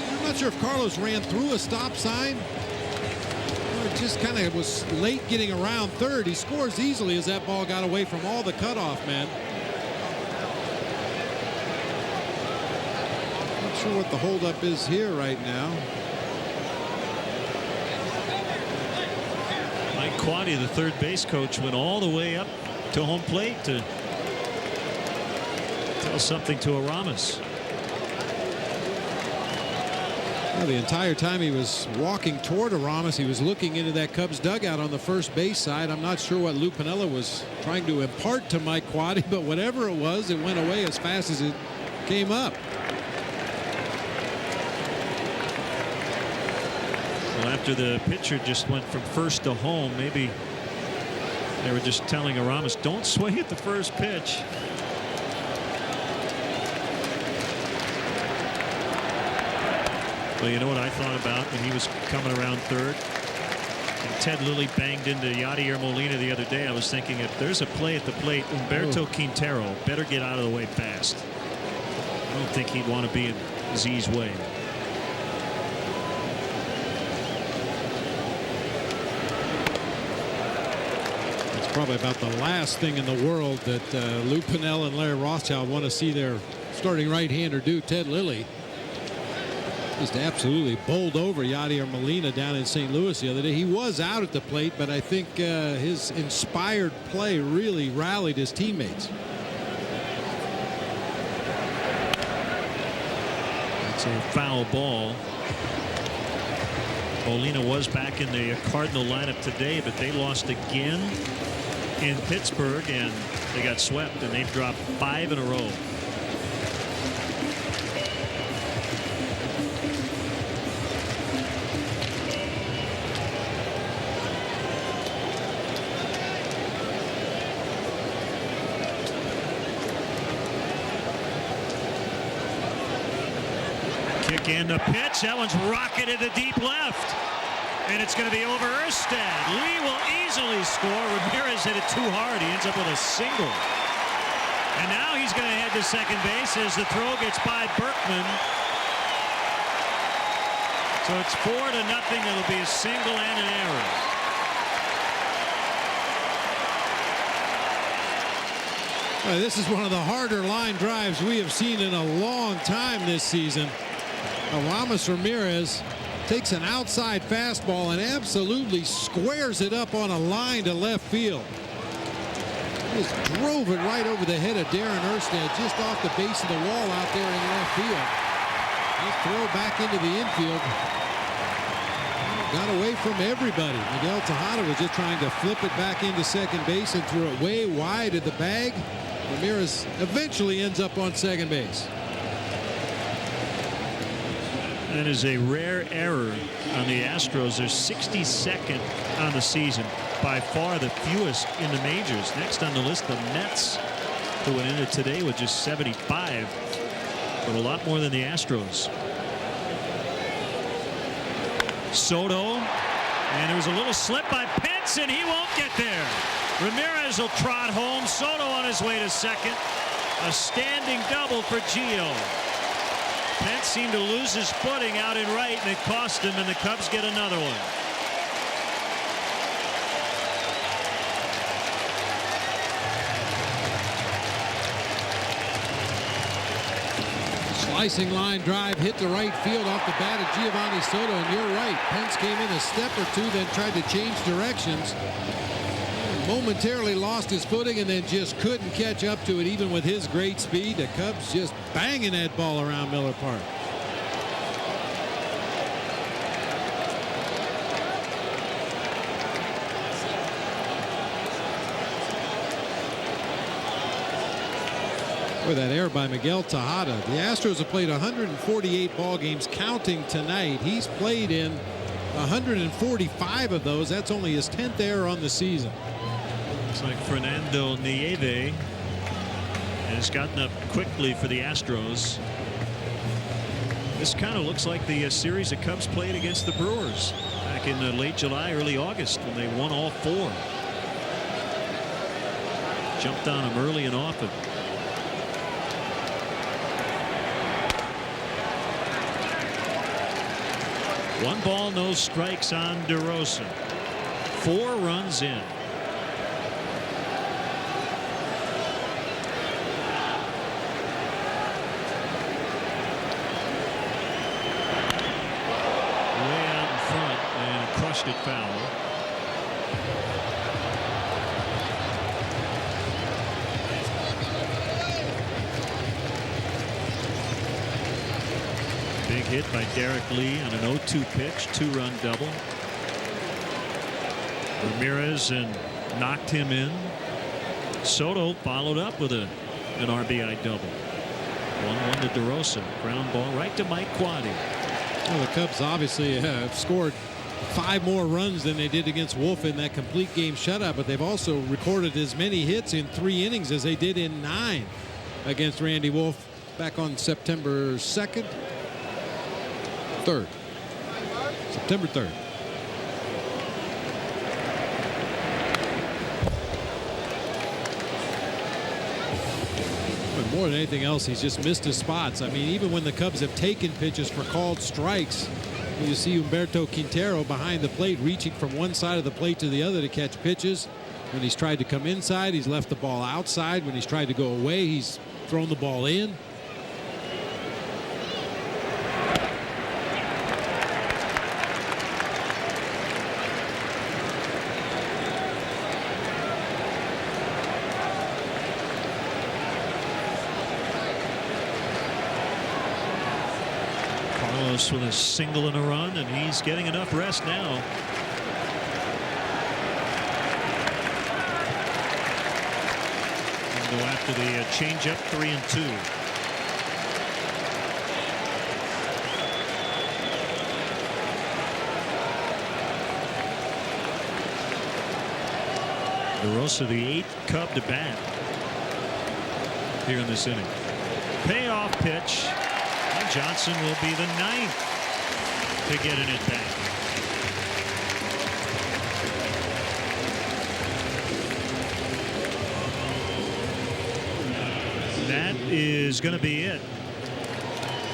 I'm not sure if Carlos ran through a stop sign or just kind of was late getting around third. He scores easily as that ball got away from all the cutoff men. Not sure what the holdup is here right now. Quaddy, the third base coach, went all the way up to home plate to tell something to Aramis. Well, the entire time he was walking toward Aramis, he was looking into that Cubs dugout on the first base side. I'm not sure what Lou Piniella was trying to impart to Mike Quaddy, but whatever it was, it went away as fast as it came up. Well, after the pitcher just went from first to home, maybe they were just telling Aramis, don't swing at the first pitch. Well, you know what I thought about when he was coming around third? And Ted Lilly banged into Yadier Molina the other day. I was thinking, if there's a play at the plate, Humberto Quintero better get out of the way fast. I don't think he'd want to be in Z's way. Probably about the last thing in the world that Lou Piniella and Larry Rothschild want to see their starting right-hander do. Ted Lilly just absolutely bowled over Yadier Molina down in St. Louis the other day. He was out at the plate, but I think his inspired play really rallied his teammates. It's a foul ball. Molina was back in the Cardinal lineup today, but they lost again in Pittsburgh, and they got swept, and they've dropped 5 in a row. Kick Again, the pitch. That one's rocketed to deep left. And it's going to be over Erstad. Lee will easily score. Ramirez hit it too hard. He ends up with a single. And now he's going to head to second base as the throw gets by Berkman. So it's 4-0. It'll be a single and an error. Well, this is one of the harder line drives we have seen in a long time this season. Aramis Ramirez takes an outside fastball and absolutely squares it up on a line to left field. Just drove it right over the head of Darren Erstad, just off the base of the wall out there in left field. Just throw back into the infield. Got away from everybody. Miguel Tejada was just trying to flip it back into second base and threw it way wide of the bag. Ramirez eventually ends up on second base. That is a rare error on the Astros. They're 62nd on the season, by far the fewest in the majors. Next on the list, the Mets, who went into today with just 75, but a lot more than the Astros. Soto, and there was a little slip by Pence, and he won't get there. Ramirez will trot home. Soto on his way to second. A standing double for Gio. Pence seemed to lose his footing out in right, and it cost him, and the Cubs get another one. Slicing line drive hit the right field off the bat of Giovanni Soto, and you're right. Pence came in a step or two, then tried to change directions. Momentarily lost his footing and then just couldn't catch up to it, even with his great speed. The Cubs just banging that ball around Miller Park. With that error by Miguel Tejada. The Astros have played 148 ball games, counting tonight. He's played in 145 of those. That's only his 10th error on the season. Looks like Fernando Nieve has gotten up quickly for the Astros. This kind of looks like the series the Cubs played against the Brewers back in late July, early August, when they won all 4. Jumped on them early and often. One ball, no strikes on DeRosa. 4 runs in. Way out in front and crushed it foul. Big hit by Derek Lee on an 0-2 pitch, 2-run double. Ramirez and knocked him in. Soto followed up with an RBI double. 1-1 to DeRosa. Ground ball right to Mike Quade. Well, the Cubs obviously have scored 5 more runs than they did against Wolf in that complete game shutout, but they've also recorded as many hits in 3 innings as they did in 9 against Randy Wolf back on September 2nd. 3rd. September 3rd. But more than anything else, he's just missed his spots. I mean, even when the Cubs have taken pitches for called strikes, you see Humberto Quintero behind the plate, reaching from one side of the plate to the other to catch pitches. When he's tried to come inside, he's left the ball outside. When he's tried to go away, he's thrown the ball in. With a single and a run, and he's getting enough rest now. And go after the changeup, 3-2. DeRosa, the 8th Cub to bat here in this inning. Payoff pitch. Johnson will be the 9th to get an at-bat. That is going to be it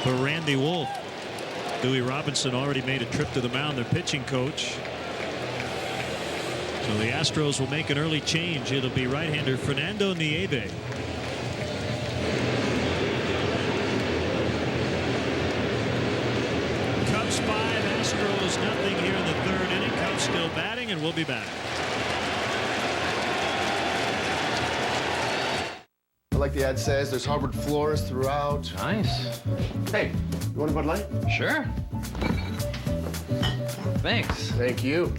for Randy Wolf. Dewey Robinson already made a trip to the mound, their pitching coach. So the Astros will make an early change. It'll be right-hander Fernando Nieve. Cubs 5, Astros nothing here in the 3rd inning. Cubs still batting, and we'll be back. Like the ad says, there's hardwood floors throughout. Nice. Hey, you want a Bud Light? Sure. Thanks. Thank you.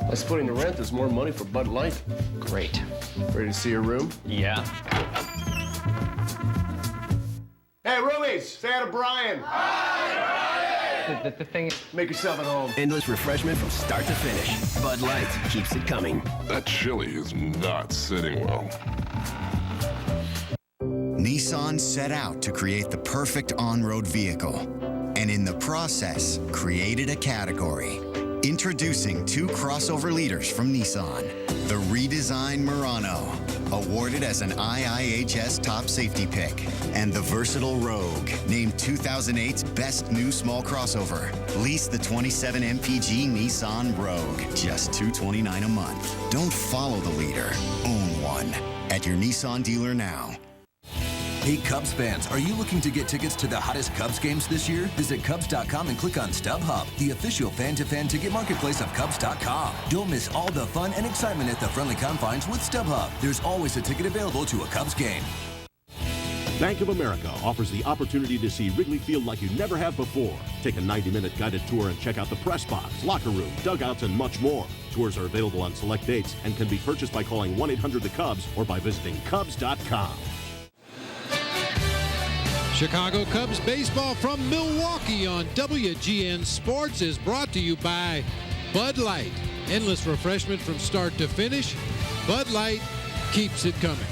By splitting the rent, there's more money for Bud Light. Great. Ready to see your room? Yeah. Hey, roomies, say hi to Brian. The thing is, make yourself at home. Endless refreshment from start to finish. Bud Light keeps it coming. That chili is not sitting well. Nissan set out to create the perfect on-road vehicle, and in the process, created a category. Introducing 2 crossover leaders from Nissan. The redesigned Murano, awarded as an IIHS top safety pick, and the versatile Rogue, named 2008's best new small crossover. Lease the 27 MPG Nissan Rogue, just $229 a month. Don't follow the leader, own one. At your Nissan dealer now. Hey Cubs fans, are you looking to get tickets to the hottest Cubs games this year? Visit Cubs.com and click on StubHub, the official fan-to-fan ticket marketplace of Cubs.com. Don't miss all the fun and excitement at the friendly confines with StubHub. There's always a ticket available to a Cubs game. Bank of America offers the opportunity to see Wrigley Field like you never have before. Take a 90-minute guided tour and check out the press box, locker room, dugouts, and much more. Tours are available on select dates and can be purchased by calling 1-800-THE-CUBS or by visiting Cubs.com. Chicago Cubs baseball from Milwaukee on WGN Sports is brought to you by Bud Light. Endless refreshment from start to finish. Bud Light keeps it coming.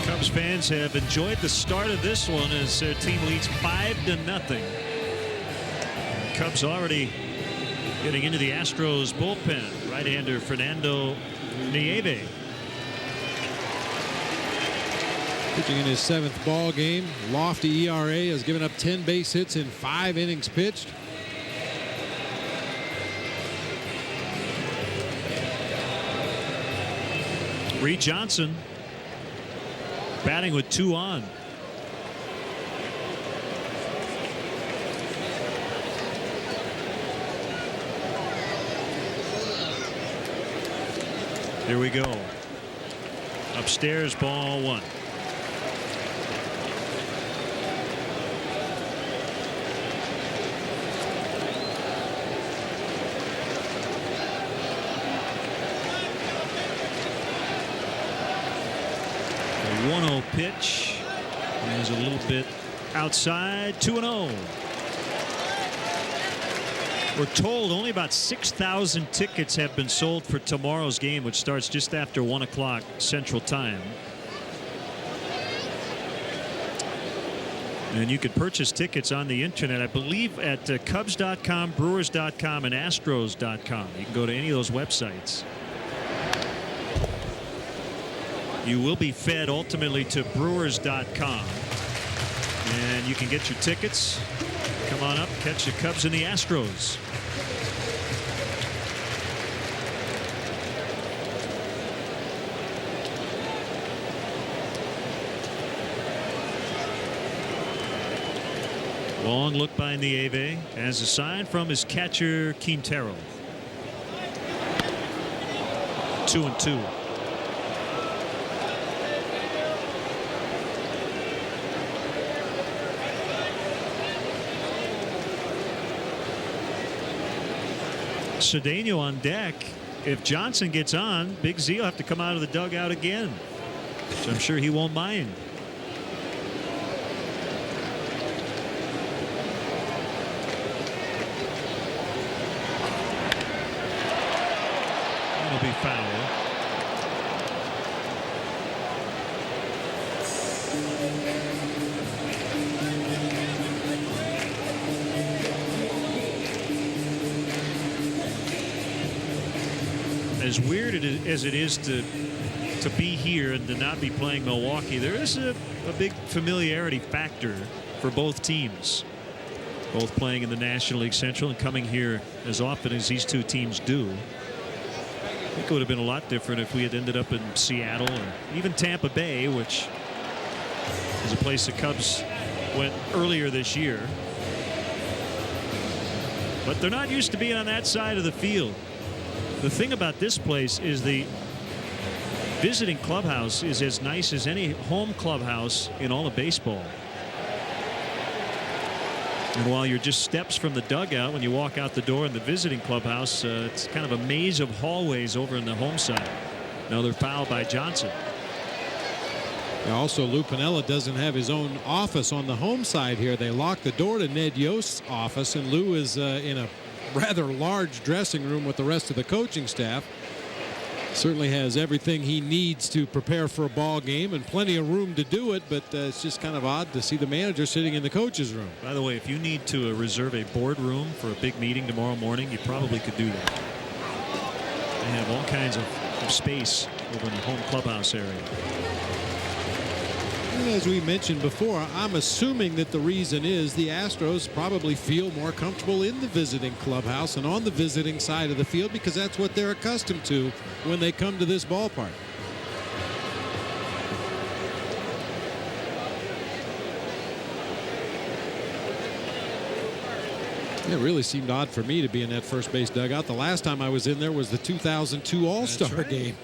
Cubs fans have enjoyed the start of this one as their team leads 5-0. Cubs already getting into the Astros bullpen. Right-hander Fernando Nieve. Pitching in his 7th ball game. Lofty ERA, has given up 10 base hits in 5 innings pitched. Reed Johnson batting with 2 on. Here we go. Upstairs, ball 1. The 1-0 pitch is a little bit outside. 2-0. We're told only about 6,000 tickets have been sold for tomorrow's game, which starts just after 1 o'clock Central Time. And you could purchase tickets on the internet, I believe, at Cubs.com, Brewers.com, and Astros.com. You can go to any of those websites. You will be fed ultimately to Brewers.com. And you can get your tickets. Come on up, catch the Cubs and the Astros. Long look by Nieve as a sign from his catcher Quintero. 2-2. Cedeno on deck. If Johnson gets on, Big Z will have to come out of the dugout again, which I'm sure he won't mind. That'll be foul. as weird as it is to be here and to not be playing Milwaukee, there is a big familiarity factor for both teams. Both playing in the National League Central and coming here as often as these two teams do. I think it would have been a lot different if we had ended up in Seattle or even Tampa Bay, which is a place the Cubs went earlier this year. But they're not used to being on that side of the field. The thing about this place is the visiting clubhouse is as nice as any home clubhouse in all of baseball. And while you're just steps from the dugout, when you walk out the door in the visiting clubhouse, it's kind of a maze of hallways over in the home side. Another foul by Johnson. Also, Lou Piniella doesn't have his own office on the home side here. They locked the door to Ned Yost's office, and Lou is in a rather large dressing room with the rest of the coaching staff. Certainly has everything he needs to prepare for a ball game and plenty of room to do it, but it's just kind of odd to see the manager sitting in the coach's room. By the way, if you need to reserve a boardroom for a big meeting tomorrow morning, you probably could do that. They have all kinds of space over in the home clubhouse area. And as we mentioned before, I'm assuming that the reason is the Astros probably feel more comfortable in the visiting clubhouse and on the visiting side of the field because that's what they're accustomed to when they come to this ballpark. It really seemed odd for me to be in that first base dugout. The last time I was in there was the 2002 All-Star game.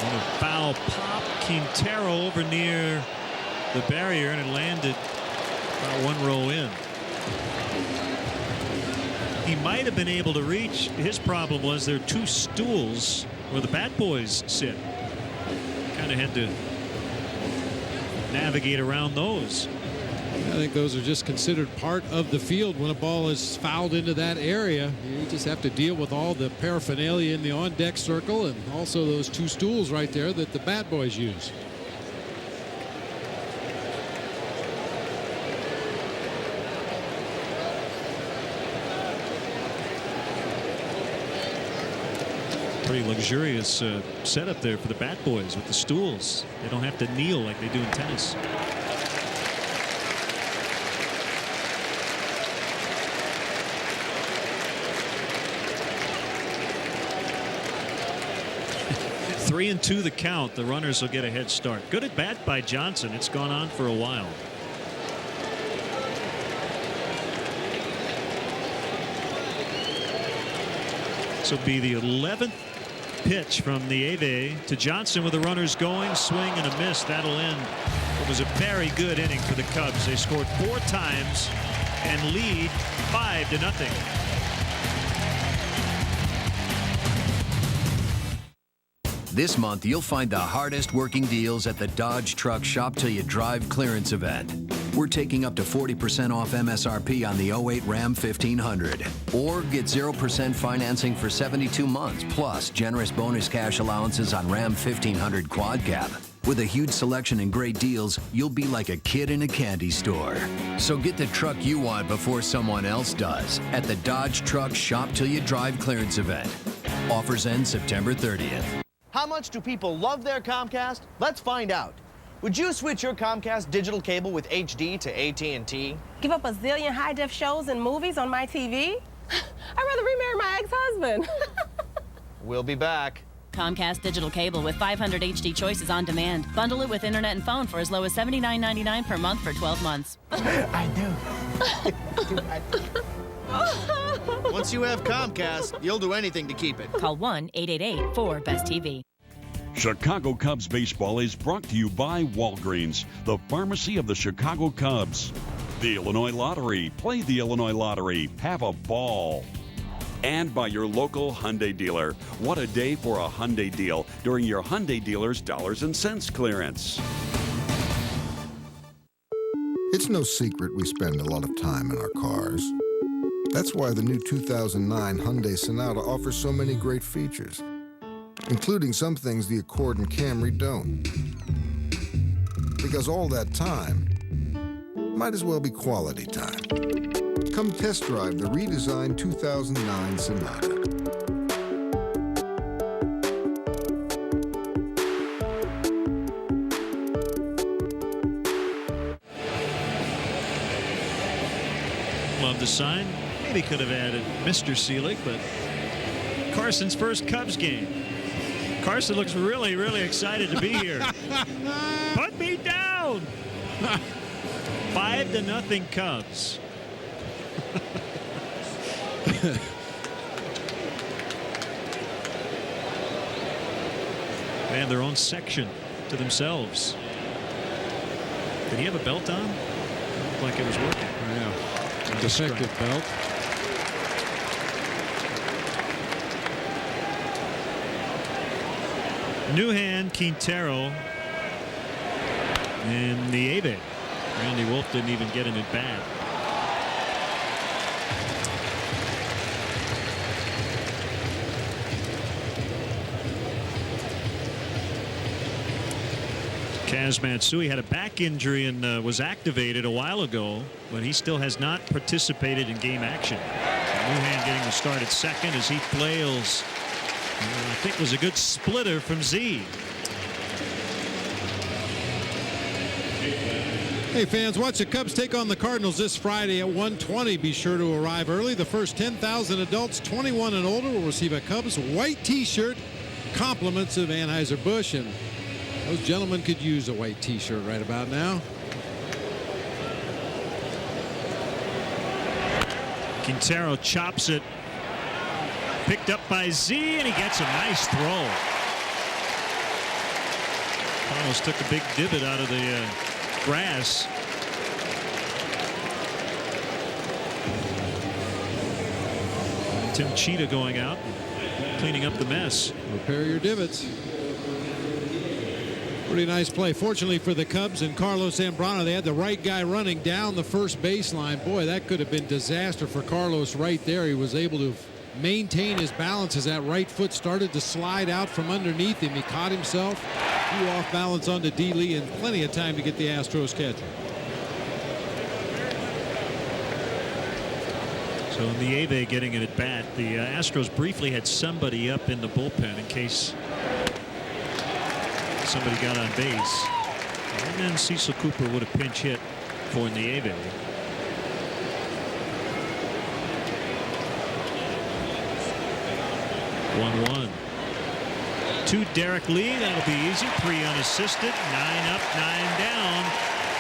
And a foul pop. Quintero over near the barrier, and it landed about one row in. He might have been able to reach. His problem was there are two stools where the bat boys sit. Kind of had to navigate around those. I think those are just considered part of the field when a ball is fouled into that area. You just have to deal with all the paraphernalia in the on-deck circle and also those two stools right there that the bat boys use. Pretty luxurious setup there for the bat boys with the stools. They don't have to kneel like they do in tennis. Three and two the count. The runners will get a head start. Good at bat by Johnson. It's gone on for a while. This will be the 11th pitch from the Ave to Johnson with the runners going. Swing and a miss. That'll end. It was a very good inning for the Cubs. They scored 4 times and lead 5-0. This month, you'll find the hardest working deals at the Dodge Truck Shop Till You Drive clearance event. We're taking up to 40% off MSRP on the 08 Ram 1500. Or get 0% financing for 72 months, plus generous bonus cash allowances on Ram 1500 Quad Cab. With a huge selection and great deals, you'll be like a kid in a candy store. So get the truck you want before someone else does at the Dodge Truck Shop Till You Drive clearance event. Offers end September 30th. How much do people love their Comcast? Let's find out. Would you switch your Comcast digital cable with HD to AT&T? Give up a zillion high-def shows and movies on my TV? I'd rather remarry my ex-husband. We'll be back. Comcast digital cable with 500 HD choices on demand. Bundle it with internet and phone for as low as $79.99 per month for 12 months. I do. Once you have Comcast, you'll do anything to keep it. Call 1-888-4-BEST-TV. Chicago Cubs baseball is brought to you by Walgreens, the pharmacy of the Chicago Cubs. The Illinois Lottery. Play the Illinois Lottery. Have a ball. And by your local Hyundai dealer. What a day for a Hyundai deal during your Hyundai dealer's Dollars and Cents clearance. It's no secret we spend a lot of time in our cars. That's why the new 2009 Hyundai Sonata offers so many great features, including some things the Accord and Camry don't. Because all that time might as well be quality time. Come test drive the redesigned 2009 Sonata. Love the sign. Maybe could have added Mr. Selig, but Carson's first Cubs game. Carson looks really, really excited to be here. Put me down. 5-0 Cubs. They have their own section to themselves. Did he have a belt on? Looked like it was working. Yeah. Defective belt. Newhand, Quintero, and Nieve. Randy Wolf didn't even get an at bat. Kaz Matsui had a back injury and was activated a while ago, but he still has not participated in game action. Newhand getting the start at second as Heath Blales, I think, was a good splitter from Z. Hey fans, watch the Cubs take on the Cardinals this Friday at 1:20. Be sure to arrive early. The first 10,000 adults 21 and older will receive a Cubs white t-shirt, compliments of Anheuser-Busch, and those gentlemen could use a white t-shirt right about now. Quintero chops it. Picked up by Z, and he gets a nice throw. Almost took a big divot out of the grass. Tim Cheetah going out, cleaning up the mess. Repair your divots. Pretty nice play. Fortunately for the Cubs and Carlos Zambrano, they had the right guy running down the first baseline. Boy, that could have been disaster for Carlos right there. He was able to maintain his balance as that right foot started to slide out from underneath him. He caught himself, flew off balance onto D. Lee, and plenty of time to get the Astros catcher. So Nieve getting it at bat. The Astros briefly had somebody up in the bullpen in case somebody got on base. And then Cecil Cooper would have pinch hit for Nieve. 1-1. To Derek Lee. That'll be easy. 3 unassisted. 9 up, 9 down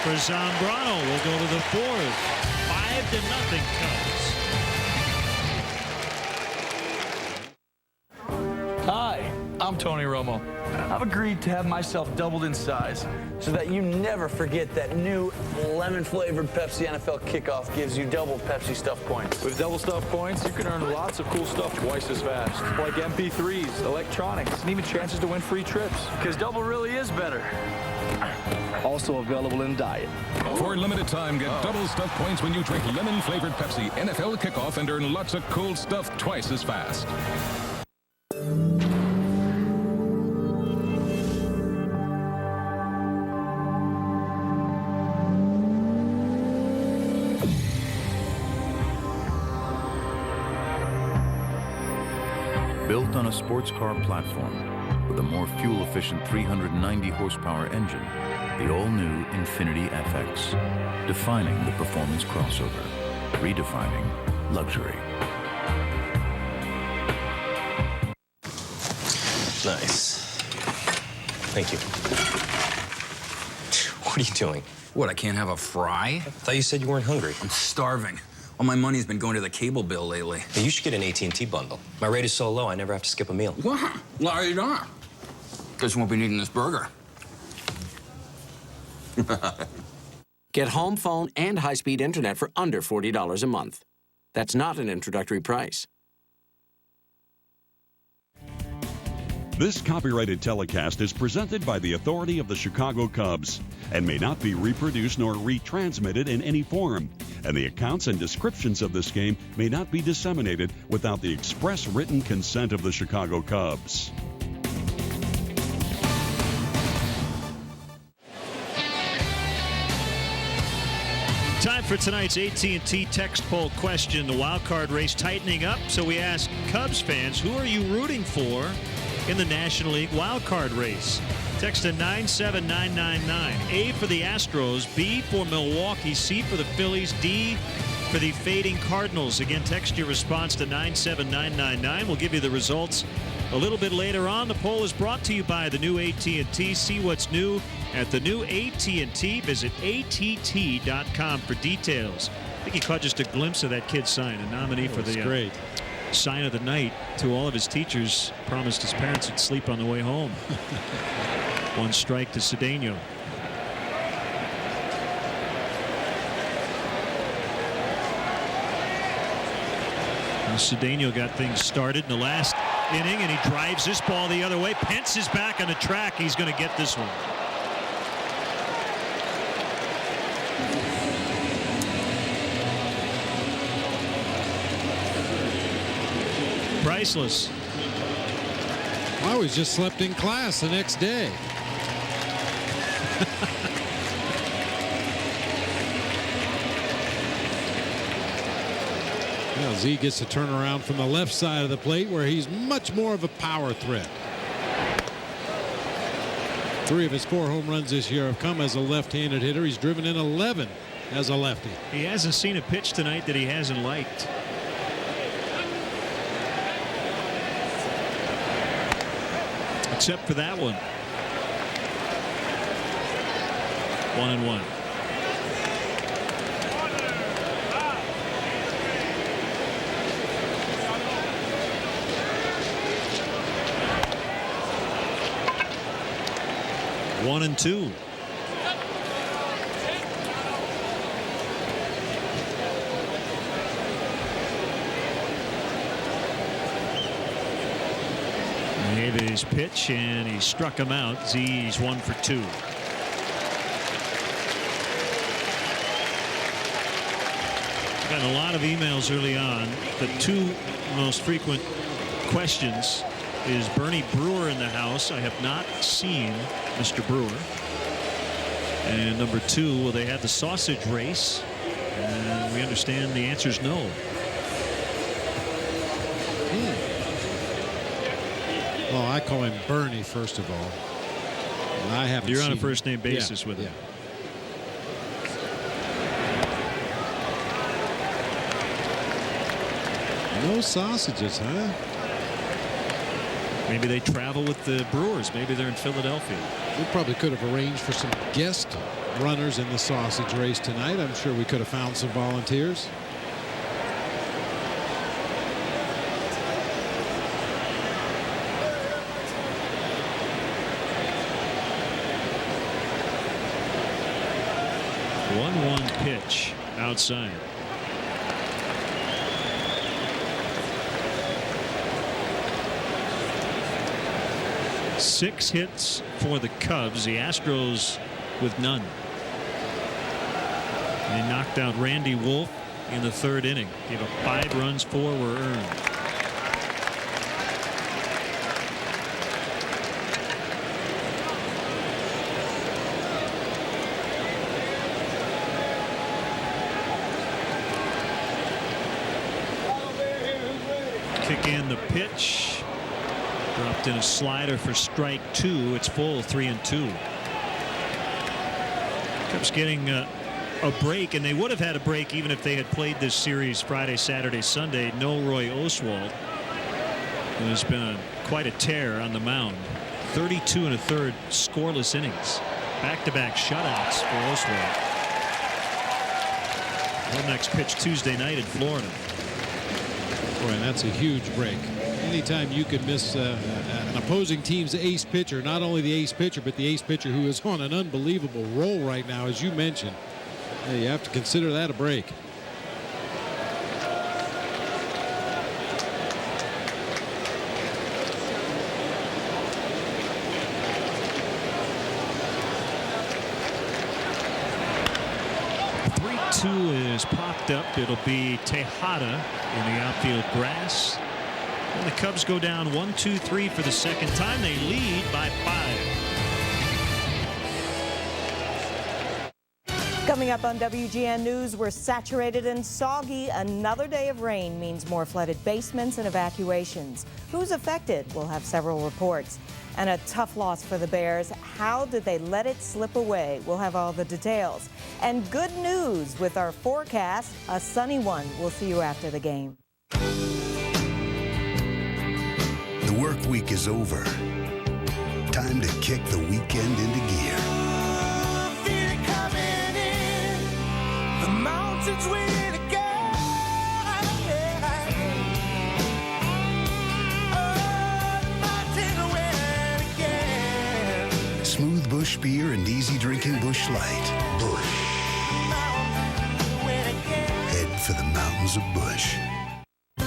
for Zambrano. We'll go to the 4th. 5-0 Cubs. Hi, I'm Tony Romo. I've agreed to have myself doubled in size so that you never forget that new lemon-flavored Pepsi NFL Kickoff gives you double Pepsi Stuff points. With double Stuff points, you can earn lots of cool stuff twice as fast, like MP3s, electronics, and even chances to win free trips. Because double really is better. Also available in diet. For a limited time, get double Stuff points when you drink lemon-flavored Pepsi NFL Kickoff and earn lots of cool stuff twice as fast. Built on a sports car platform with a more fuel-efficient 390 horsepower engine, the all-new Infiniti FX, defining the performance crossover, redefining luxury. Nice. Thank you. What are you doing? What, I can't have a fry? I thought you said you weren't hungry. I'm starving. All my money's been going to the cable bill lately. Hey, you should get an AT&T bundle. My rate is so low, I never have to skip a meal. What? Why are you not? Guess you won't be needing this burger. Get home phone and high-speed internet for under $40 a month. That's not an introductory price. This copyrighted telecast is presented by the authority of the Chicago Cubs and may not be reproduced nor retransmitted in any form. And the accounts and descriptions of this game may not be disseminated without the express written consent of the Chicago Cubs. Time for tonight's AT&T text poll question. The wild card race tightening up, so we ask Cubs fans, who are you rooting for in the National League wild card race? Text to 97999. A for the Astros, B for Milwaukee, C for the Phillies, D for the fading Cardinals. Again, text your response to 97999. We'll give you the results a little bit later on. The poll is brought to you by the new AT&T. See what's new at the new AT&T. Visit att.com for details. I think he caught just a glimpse of that kid's sign, a nominee for the great sign of the night to all of his teachers. Promised his parents would sleep on the way home. One strike to Cedeno. Cedeno got things started in the last inning, and he drives this ball the other way. Pence is back on the track. He's going to get this one. Priceless. I was just slept in class the next day. Well, Z gets to turn around from the left side of the plate where he's much more of a power threat. 3 of his 4 home runs this year have come as a left-handed hitter. He's driven in 11 as a lefty. He hasn't seen a pitch tonight that he hasn't liked. Except for that one. 1-1. One and two. Gave his pitch and he struck him out. Z's 1 for 2. Got a lot of emails early on. The 2 most frequent questions is Bernie Brewer in the house. I have not seen Mr. Brewer. And number 2, will they have the sausage race? And we understand the answer is no. Well, I call him Bernie first of all. And I haven't. You're on a seen first name basis with him. No sausages, huh? Maybe they travel with the Brewers. Maybe they're in Philadelphia. We probably could have arranged for some guest runners in the sausage race tonight. I'm sure we could have found some volunteers. One pitch outside. Six hits for the Cubs. The Astros with none. They knocked out Randy Wolf in the 3rd inning. Gave up 5 runs, 4 were earned. Kick in the pitch. Dropped in a slider for strike 2. It's full, 3-2. Cubs getting a break, and they would have had a break even if they had played this series Friday, Saturday, Sunday. No Roy Oswalt. There's been quite a tear on the mound. 32 1/3 scoreless innings. Back-to-back shutouts for Oswalt. Well, next pitch Tuesday night in Florida. Boy, and that's a huge break. Anytime you could miss an opposing team's ace pitcher, not only the ace pitcher, but the ace pitcher who is on an unbelievable roll right now, as you mentioned, you have to consider that a break. Is popped up. It'll be Tejada in the outfield grass. And the Cubs go down 1-2-3 for the second time. They lead by 5. Coming up on WGN News, we're saturated and soggy. Another day of rain means more flooded basements and evacuations. Who's affected? We'll have several reports. And a tough loss for the Bears. How did they let it slip away? We'll have all the details. And good news with our forecast, a sunny one. We'll see you after the game. The work week is over. Time to kick the weekend into gear. The mountains win again. Oh, the mountains win again. Smooth Busch beer and easy drinking Busch Light. Busch. Head for the mountains of Busch.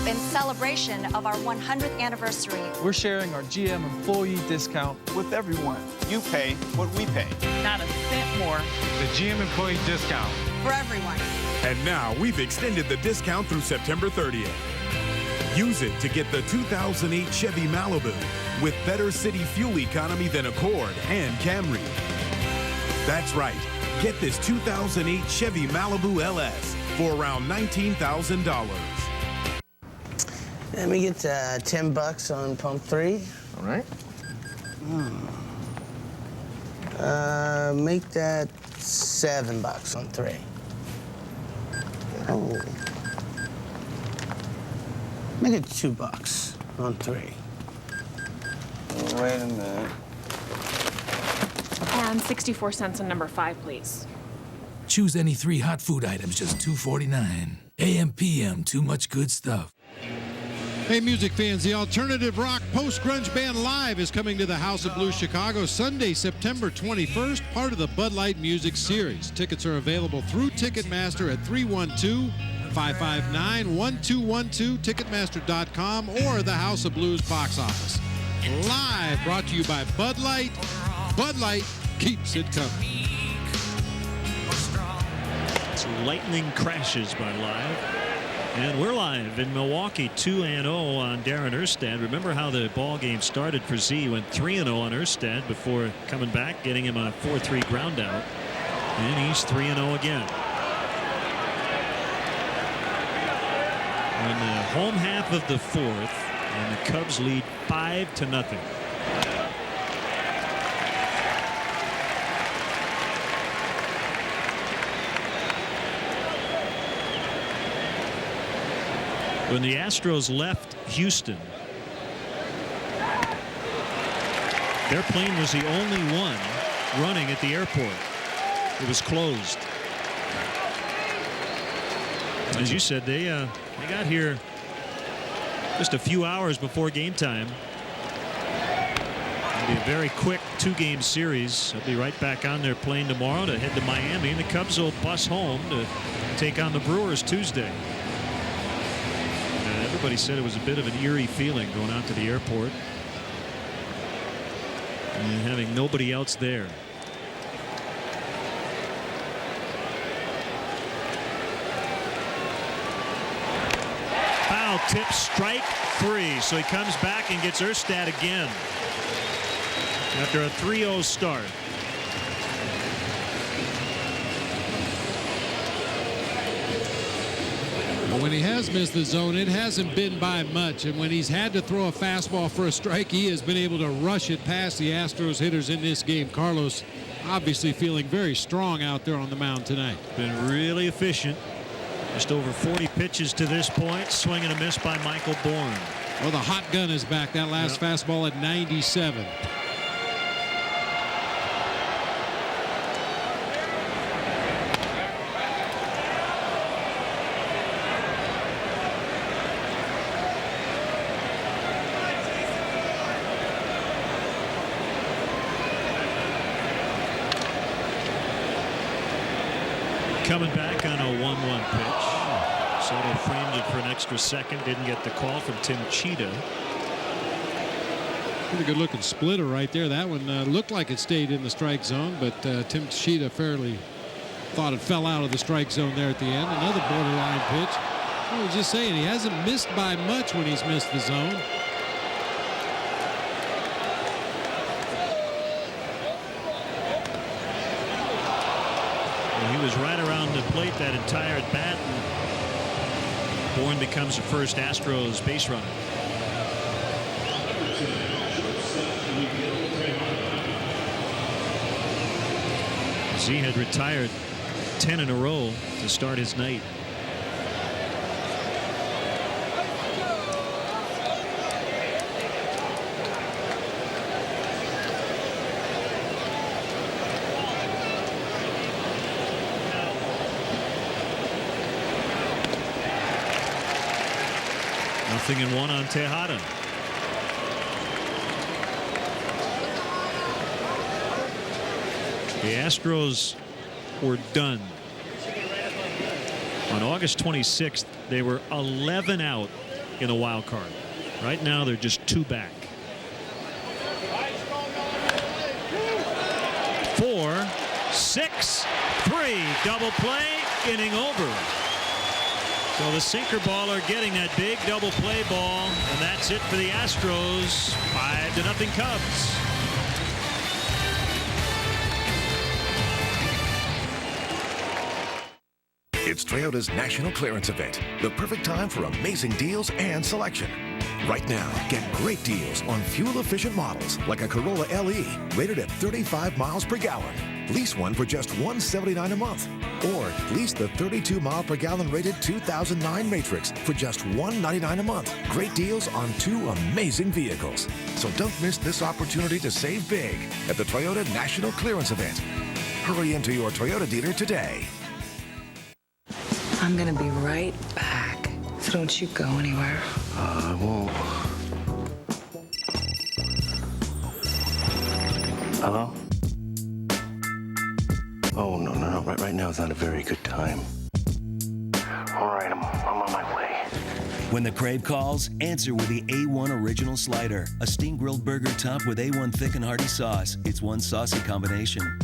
In celebration of our 100th anniversary, We're sharing our GM employee discount with everyone. You pay what we pay. not a cent more The GM employee discount. for everyone. And now we've extended the discount through September 30th. Use it to get the 2008 Chevy Malibu with better city fuel economy than Accord and Camry. That's right. Get this 2008 Chevy Malibu LS for around $19,000. Let me get $10 on pump 3. All right. Make that $7 on 3. Oh. Make it $2 on 3. Oh, wait a minute. And 64 cents on number 5, please. Choose any 3 hot food items, just $2.49. AM, PM, too much good stuff. Hey, music fans, the alternative rock post-grunge band Live is coming to the House of Blues Chicago Sunday, September 21st, part of the Bud Light Music Series. Tickets are available through Ticketmaster at 312-559-1212, Ticketmaster.com, or the House of Blues box office. Live, brought to you by Bud Light. Bud Light keeps it coming. It's lightning crashes by Live. And we're live in Milwaukee, 2-0 on Darren Erstad. Remember how the ball game started for Z. He went 3-0 on Erstad before coming back, getting him a 4-3 ground out. And he's 3-0 again. In the home half of the fourth, and the Cubs lead 5-0. When the Astros left Houston, their plane was the only one running at the airport. It was closed. As you said, they got here just a few hours before game time. It'll be a very quick 2-game series. They'll be right back on their plane tomorrow to head to Miami, and the Cubs will bus home to take on the Brewers Tuesday. Everybody said it was a bit of an eerie feeling going out to the airport and having nobody else there. Foul tip, strike 3. So he comes back and gets Erstad again after a 3-0 start. When he has missed the zone, it hasn't been by much. And when he's had to throw a fastball for a strike, he has been able to rush it past the Astros hitters in this game. Carlos obviously feeling very strong out there on the mound tonight. Been really efficient. Just over 40 pitches to this point. Swing and a miss by Michael Bourne. Well, the hot gun is back. That last fastball at 97. Coming back on a 1-1 pitch. Soto framed it for an extra second. Didn't get the call from Tim Cheetah. Pretty good looking splitter right there. That one looked like it stayed in the strike zone, but Tim Cheetah fairly thought it fell out of the strike zone there at the end. Another borderline pitch. I was just saying, he hasn't missed by much when he's missed the zone. He was right around the plate that entire at bat. And Bourne becomes the first Astros base runner. Z had retired 10 in a row to start his night. Nothing in one on Tejada. The Astros were done. On August 26th, they were 11 out in the wild card. Right now, they're just 2 back. 4, 6, 3. Double play, inning over. So the sinker baller getting that big double play ball, and that's it for the Astros. 5-0 Cubs. It's Toyota's National Clearance Event, the perfect time for amazing deals and selection. Right now, get great deals on fuel-efficient models like a Corolla LE, rated at 35 miles per gallon. Lease one for just $179 a month. Or lease the 32-mile-per-gallon rated 2009 Matrix for just $199 a month. Great deals on 2 amazing vehicles. So don't miss this opportunity to save big at the Toyota National Clearance Event. Hurry into your Toyota dealer today. I'm gonna be right back, so don't you go anywhere. I won't. Hello? Oh, no. Right now is not a very good time. All right, I'm on my way. When the crave calls, answer with the A1 Original Slider. A steam grilled burger topped with A1 thick and hearty sauce. It's one saucy combination.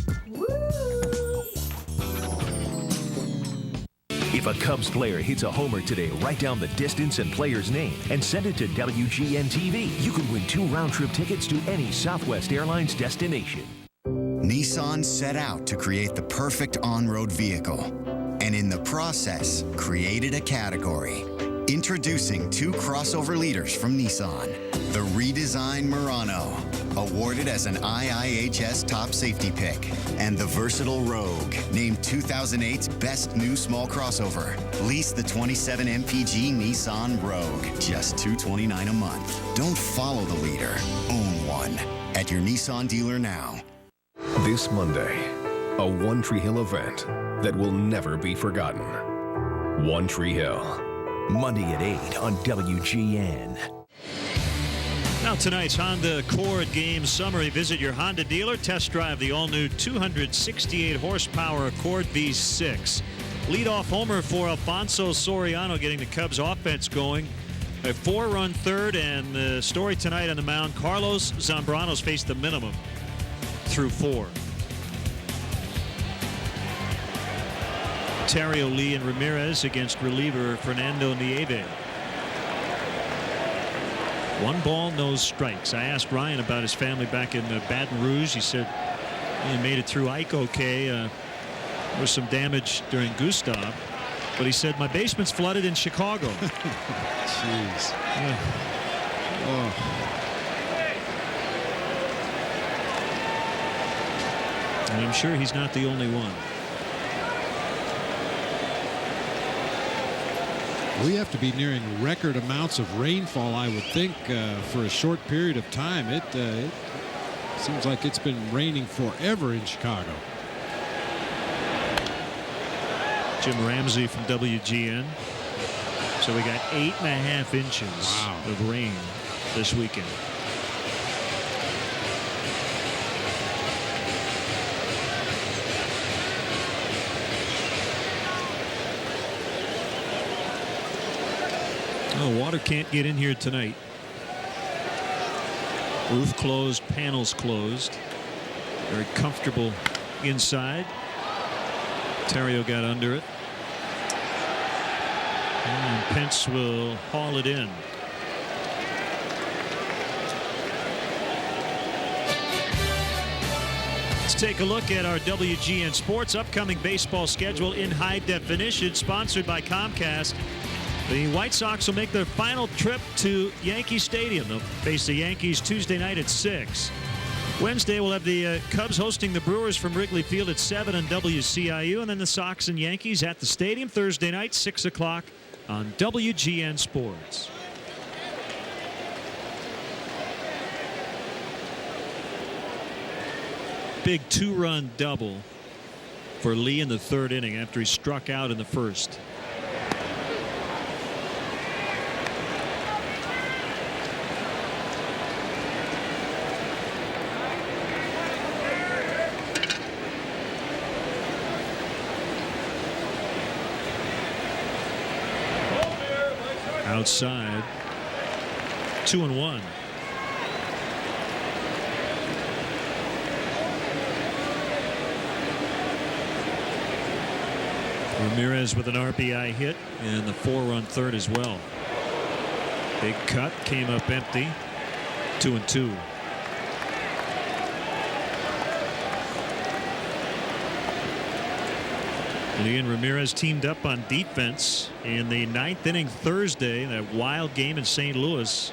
If a Cubs player hits a homer today, write down the distance and player's name and send it to WGN-TV. You could win 2 round-trip tickets to any Southwest Airlines destination. Nissan set out to create the perfect on-road vehicle, and in the process, created a category. Introducing 2 crossover leaders from Nissan. The redesigned Murano, awarded as an IIHS top safety pick, and the versatile Rogue, named 2008's best new small crossover. Lease the 27 MPG Nissan Rogue, just $229 a month. Don't follow the leader, own one. At your Nissan dealer now. This Monday, a One Tree Hill event that will never be forgotten. One Tree Hill. Monday at 8 on WGN. Now tonight's Honda Accord game summary. Visit your Honda dealer. Test drive the all-new 268 horsepower Accord V6. Leadoff homer for Alfonso Soriano, getting the Cubs offense going. A 4-run third, and the story tonight on the mound, Carlos Zambrano's faced the minimum through 4. Ontario, Lee, and Ramirez against reliever Fernando Nieve. 1 ball, no strikes. I asked Ryan about his family back in Baton Rouge. He said he made it through Ike okay. There was some damage during Gustav, but he said my basement's flooded in Chicago. Jeez. Yeah. Oh. And I'm sure he's not the only one. We have to be nearing record amounts of rainfall, I would think, for a short period of time. It seems like it's been raining forever in Chicago. Jim Ramsey from WGN. So we got 8.5 inches of rain this weekend. Oh, water can't get in here tonight. Roof closed, panels closed. Very comfortable inside. Ontario got under it. And Pence will haul it in. Let's take a look at our WGN Sports upcoming baseball schedule in high definition, sponsored by Comcast. The White Sox will make their final trip to Yankee Stadium. They'll face the Yankees Tuesday night at 6. Wednesday, we'll have the Cubs hosting the Brewers from Wrigley Field at 7 on WCIU, and then the Sox and Yankees at the stadium Thursday night, 6 o'clock on WGN Sports. Big 2-run double for Lee in the third inning after he struck out in the first. Outside, 2-1. Ramirez with an RBI hit and the 4-run third as well. Big cut, came up empty. 2-2. Lee and Ramirez teamed up on defense in the 9th inning Thursday, that wild game in St. Louis.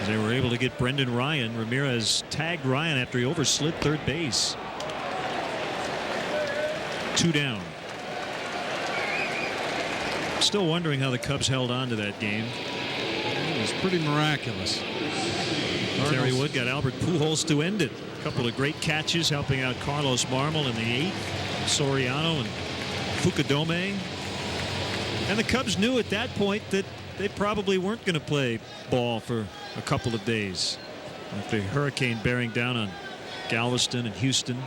As they were able to get Brendan Ryan. Ramirez tagged Ryan after he overslid third base. 2 down. Still wondering how the Cubs held on to that game. It was pretty miraculous. Terry Wood got Albert Pujols to end it. A couple of great catches helping out Carlos Marmol in the 8th. Soriano and Fukudome. And the Cubs knew at that point that they probably weren't going to play ball for a couple of days after the hurricane bearing down on Galveston and Houston.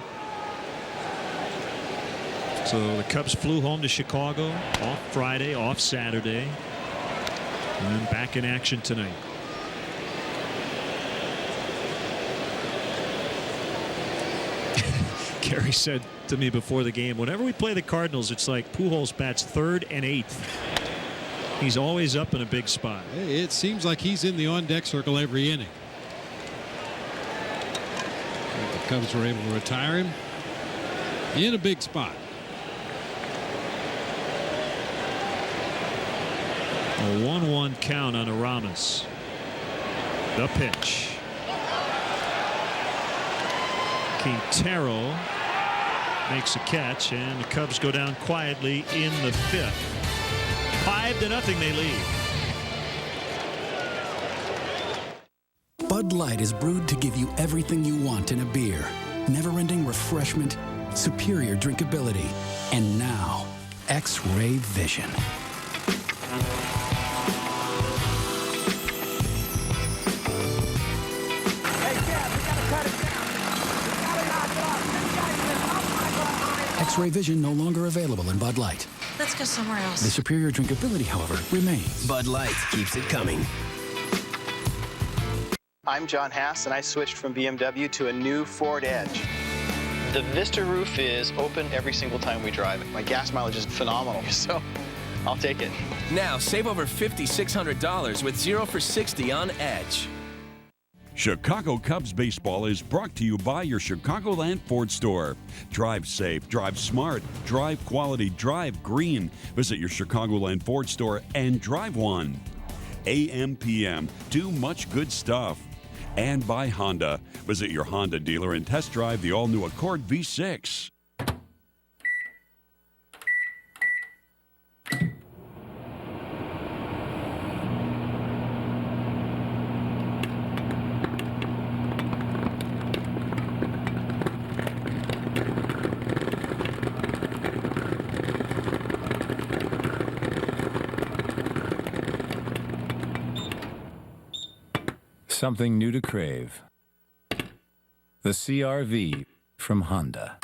So the Cubs flew home to Chicago, off Friday, off Saturday, and then back in action tonight. Gary said to me before the game, whenever we play the Cardinals, it's like Pujols bats 3rd and 8th. He's always up in a big spot. It seems like he's in the on-deck circle every inning. The Cubs were able to retire him in a big spot. A 1-1 count on Aramis. The pitch. Quintero makes a catch, and the Cubs go down quietly in the 5th. 5-0 they lead. Bud Light is brewed to give you everything you want in a beer. Never-ending refreshment, superior drinkability, and now, X-ray vision. X-ray vision no longer available in Bud Light. Let's go somewhere else. The superior drinkability, however, remains. Bud Light keeps it coming. I'm John Hass, and I switched from BMW to a new Ford Edge. The Vista roof is open every single time we drive it. My gas mileage is phenomenal, so I'll take it. Now, save over $5,600 with 0 for 60 on Edge. Chicago Cubs baseball is brought to you by your Chicagoland Ford store. Drive safe, drive smart, drive quality, drive green. Visit your Chicagoland Ford store and drive one. AM/PM, do much good stuff. And by Honda. Visit your Honda dealer and test drive the all-new Accord V6. Something new to crave. The CR-V from Honda.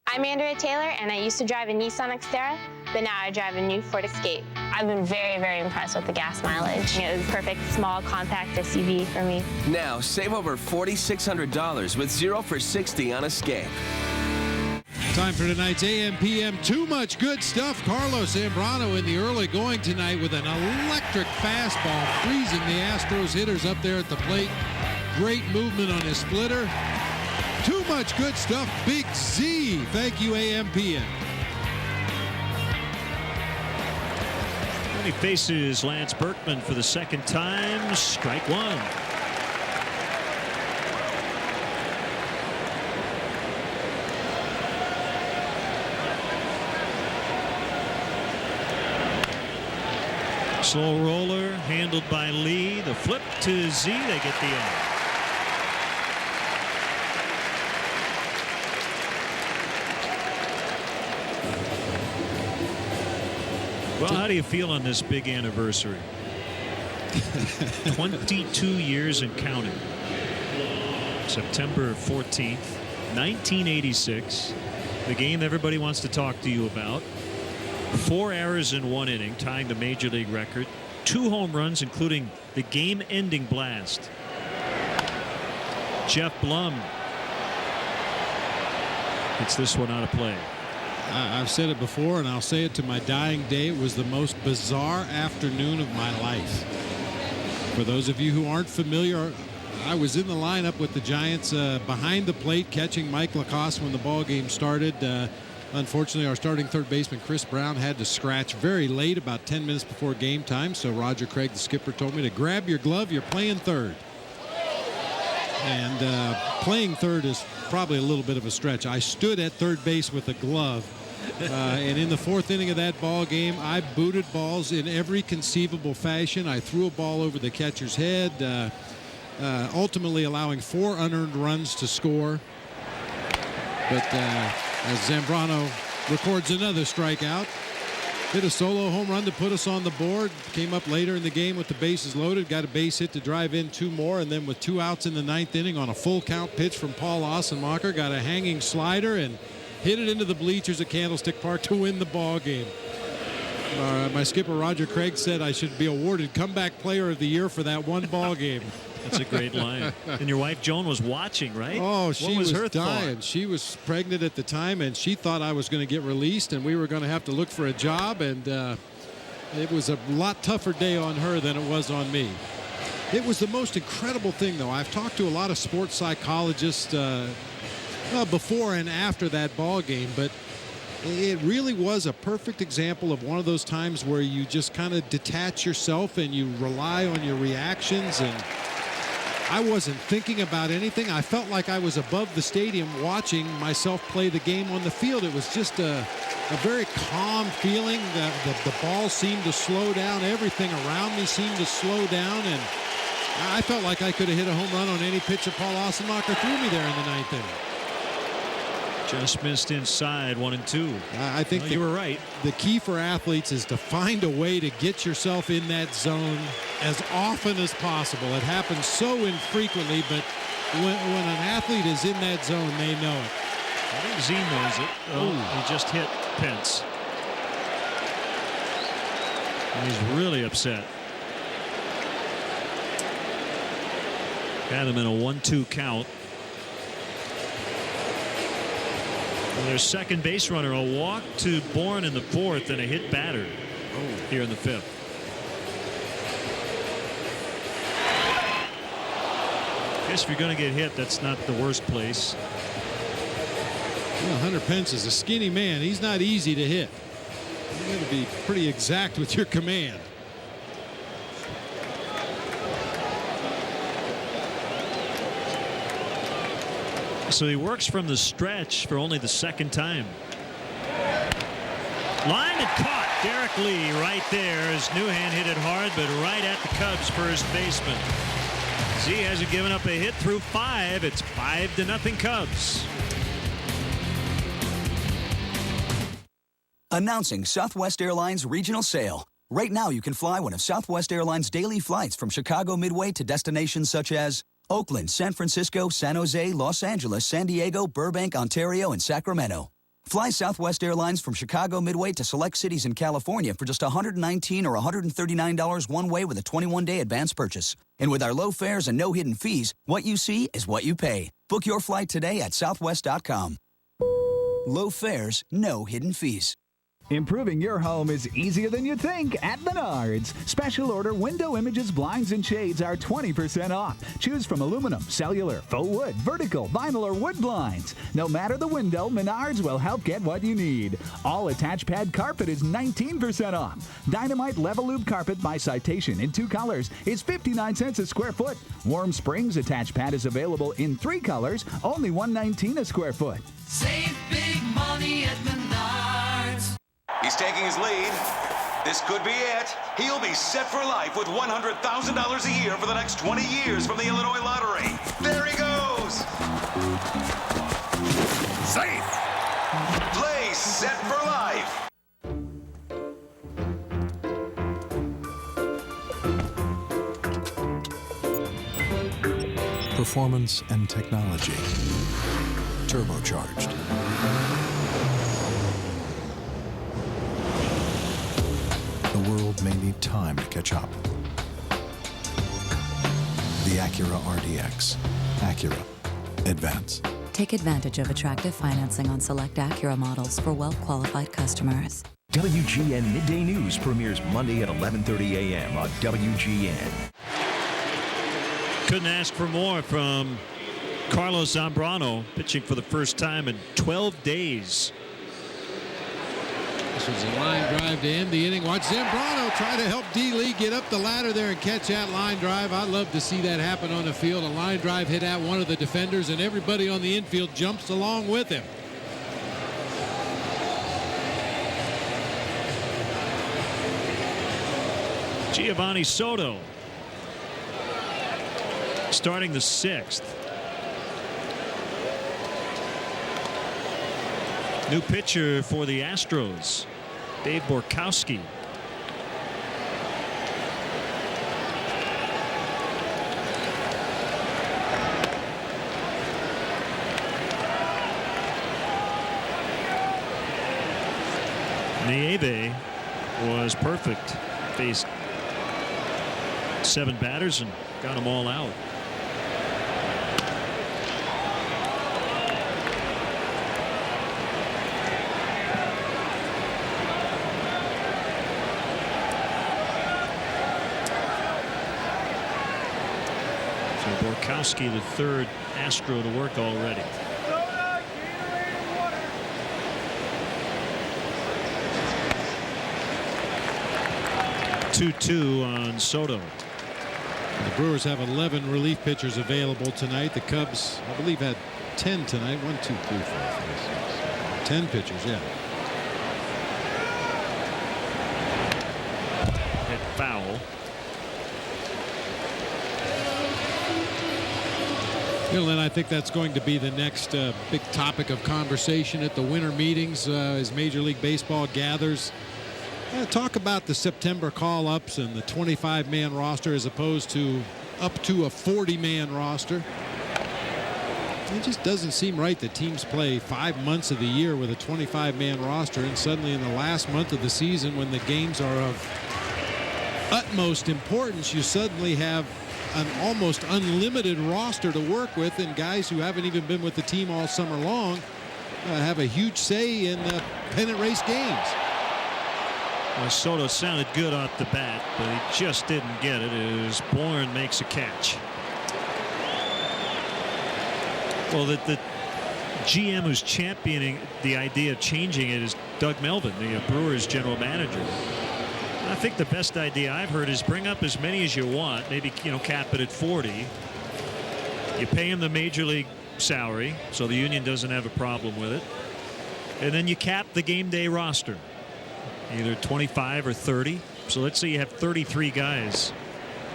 I'm Andrea Taylor, and I used to drive a Nissan Xterra, but now I drive a new Ford Escape. I've been very, very impressed with the gas mileage. It was perfect, small, compact SUV for me. Now, save over $4,600 with 0 for 60 on Escape. Time for tonight's AM/PM. Too much good stuff. Carlos Zambrano in the early going tonight with an electric fastball, freezing the Astros hitters up there at the plate. Great movement on his splitter. Too much good stuff. Big Z. Thank you, AMPM. And he faces Lance Berkman for the second time. Strike one. Slow roller handled by Lee. The flip to Z. They get the out. Well, how do you feel on this big anniversary? 22 years and counting. September 14th, 1986. The game everybody wants to talk to you about. 4 errors in 1 inning, tying the major league record. 2 home runs, including the game-ending blast. Jeff Blum gets this one out of play. I've said it before, and I'll say it to my dying day. It was the most bizarre afternoon of my life. For those of you who aren't familiar, I was in the lineup with the Giants behind the plate, catching Mike Lacoste when the ball game started. Unfortunately, our starting third baseman, Chris Brown, had to scratch very late, about 10 minutes before game time. So Roger Craig, the skipper, told me to grab your glove. You're playing third. And playing third is probably a little bit of a stretch. I stood at third base with a glove. And in the 4th inning of that ball game, I booted balls in every conceivable fashion. I threw a ball over the catcher's head, ultimately allowing 4 unearned runs to score. But as Zambrano records another strikeout, hit a solo home run to put us on the board. Came up later in the game with the bases loaded, got a base hit to drive in 2 more, and then with 2 outs in the 9th inning on a full count pitch from Paul Ossenmacher, got a hanging slider and hit it into the bleachers at Candlestick Park to win the ball game. My skipper Roger Craig said I should be awarded comeback player of the year for that one ball game. That's a great line. And your wife Joan was watching, right? Oh, she was her dying. thought? She was pregnant at the time, and she thought I was going to get released, and we were going to have to look for a job. And it was a lot tougher day on her than it was on me. It was the most incredible thing, though. I've talked to a lot of sports psychologists before and after that ball game, but it really was a perfect example of one of those times where you just kind of detach yourself and you rely on your reactions. And I wasn't thinking about anything. I felt like I was above the stadium watching myself play the game on the field. It was just a very calm feeling. The ball seemed to slow down. Everything around me seemed to slow down, and I felt like I could have hit a home run on any pitch that Paul Ossenmacher threw me there in the 9th inning. Just missed inside, 1-2. I think you were right. The key for athletes is to find a way to get yourself in that zone as often as possible. It happens so infrequently, but when an athlete is in that zone, they know it. I think Z knows it. Oh, he just hit Pence. And he's really upset. Got him in a 1-2 count. And their second base runner, a walk to Bourne in the 4th and a hit batter here in the 5th. I guess if you're going to get hit, that's not the worst place. Well, Hunter Pence is a skinny man. He's not easy to hit. You got to be pretty exact with your command. So he works from the stretch for only the 2nd time. Line and caught. Derek Lee right there as Newhan hit it hard, but right at the Cubs first baseman. Z hasn't given up a hit through 5. It's 5-0 Cubs. Announcing Southwest Airlines Regional Sale. Right now you can fly one of Southwest Airlines' daily flights from Chicago Midway to destinations such as Oakland, San Francisco, San Jose, Los Angeles, San Diego, Burbank, Ontario, and Sacramento. Fly Southwest Airlines from Chicago Midway to select cities in California for just $119 or $139 one way with a 21-day advance purchase. And with our low fares and no hidden fees, what you see is what you pay. Book your flight today at southwest.com. Low fares, no hidden fees. Improving your home is easier than you think at Menards. Special order window images, blinds, and shades are 20% off. Choose from aluminum, cellular, faux wood, vertical, vinyl, or wood blinds. No matter the window, Menards will help get what you need. All attached pad carpet is 19% off. Dynamite Level Loop carpet by Citation in 2 colors is 59 cents a square foot. Warm Springs attached pad is available in 3 colors, only $1.19 a square foot. Save big money at Menards. He's taking his lead. This could be it. He'll be set for life with $100,000 a year for the next 20 years from the Illinois Lottery. There he goes. Safe. Play set for life. Performance and technology. Turbocharged. The world may need time to catch up. The Acura RDX. Acura. Advance. Take advantage of attractive financing on select Acura models for well-qualified customers. WGN Midday News premieres Monday at 11:30 a.m. on WGN. Couldn't ask for more from Carlos Zambrano, pitching for the first time in 12 days. This was a line drive to end the inning. Watch Zambrano try to help D-Lee get up the ladder there and catch that line drive. I'd love to see that happen on the field. A line drive hit at one of the defenders, and everybody on the infield jumps along with him. Giovanni Soto starting the 6th. New pitcher for the Astros, Dave Borkowski. Nieve was perfect. Faced 7 batters and got them all out. Borkowski, the 3rd Astro to work already. Two on Soto. The Brewers have 11 relief pitchers available tonight. The Cubs, I believe, had 10 tonight. 1, 2, 3, 4, 5, 6, 10 pitchers, yeah. Hit foul. And I think that's going to be the next big topic of conversation at the winter meetings as Major League Baseball gathers. Talk about the September call-ups and the 25-man roster as opposed to up to a 40-man roster. It just doesn't seem right that teams play 5 months of the year with a 25-man roster, and suddenly in the last month of the season, when the games are of utmost importance, you suddenly have an almost unlimited roster to work with, and guys who haven't even been with the team all summer long have a huge say in pennant race games. Well, Soto sounded good off the bat, but he just didn't get it as Bourne makes a catch. Well, the GM who's championing the idea of changing it is Doug Melvin, the Brewers general manager. I think the best idea I've heard is bring up as many as you want, maybe cap it at 40. You pay him the major league salary, so the union doesn't have a problem with it, and then you cap the game day roster, either 25 or 30. So let's say you have 33 guys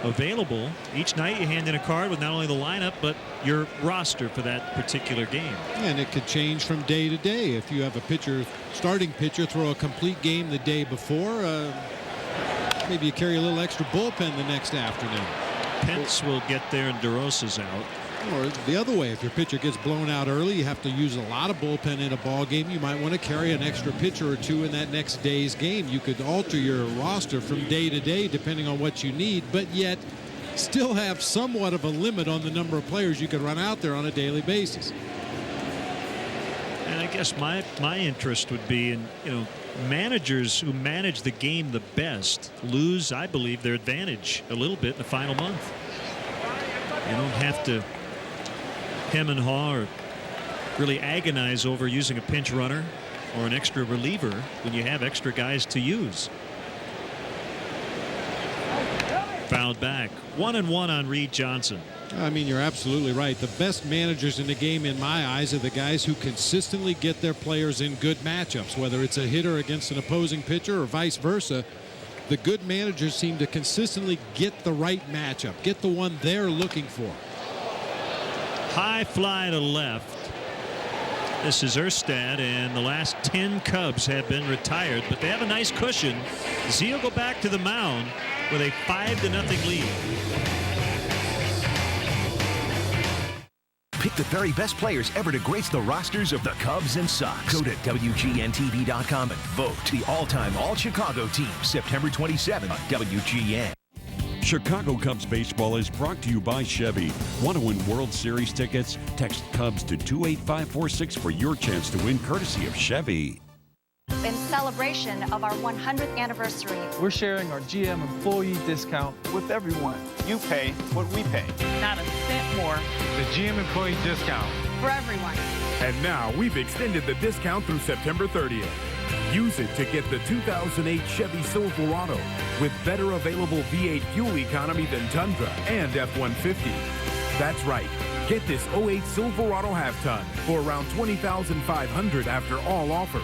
available. Each night you hand in a card with not only the lineup but your roster for that particular game. And it could change from day to day. If you have a starting pitcher throw a complete game the day before, maybe you carry a little extra bullpen the next afternoon. Pence will get there and DeRosa's out. Or the other way, if your pitcher gets blown out early, you have to use a lot of bullpen in a ball game. You might want to carry an extra pitcher or two in that next day's game. You could alter your roster from day to day depending on what you need, but yet still have somewhat of a limit on the number of players you could run out there on a daily basis. And I guess my interest would be in, managers who manage the game the best lose, I believe, their advantage a little bit in the final month. You don't have to hem and haw or really agonize over using a pinch runner or an extra reliever when you have extra guys to use. Fouled back. 1-1 on Reed Johnson. I mean, you're absolutely right. The best managers in the game, in my eyes, are the guys who consistently get their players in good matchups, whether it's a hitter against an opposing pitcher or vice versa. The good managers seem to consistently get the right matchup, get the one they're looking for. High fly to left. This is Erstad, and the last 10 Cubs have been retired, but they have a nice cushion. Z will go back to the mound with a 5-0 lead. Pick the very best players ever to grace the rosters of the Cubs and Sox. Go to WGNTV.com and vote the all-time All-Chicago team, September 27th on WGN. Chicago Cubs baseball is brought to you by Chevy. Want to win World Series tickets? Text Cubs to 28546 for your chance to win, courtesy of Chevy. In celebration of our 100th anniversary, we're sharing our GM employee discount with everyone. You pay what we pay. Not a cent more. The GM employee discount for everyone. And now we've extended the discount through September 30th. Use it to get the 2008 Chevy Silverado with better available V8 fuel economy than Tundra and F-150. That's right. Get this 08 Silverado half-ton for around $20,500 after all offers.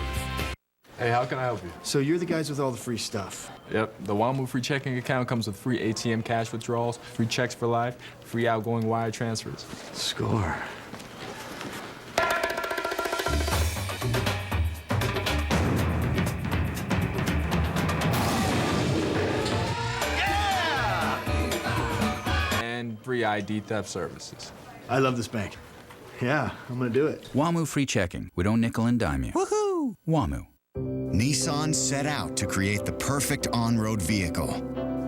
Hey, how can I help you? So you're the guys with all the free stuff. Yep, the WAMU free checking account comes with free ATM cash withdrawals, free checks for life, free outgoing wire transfers. Score. And free ID theft services. I love this bank. Yeah, I'm gonna do it. WAMU free checking. We don't nickel and dime you. Woohoo! WAMU. Nissan set out to create the perfect on-road vehicle,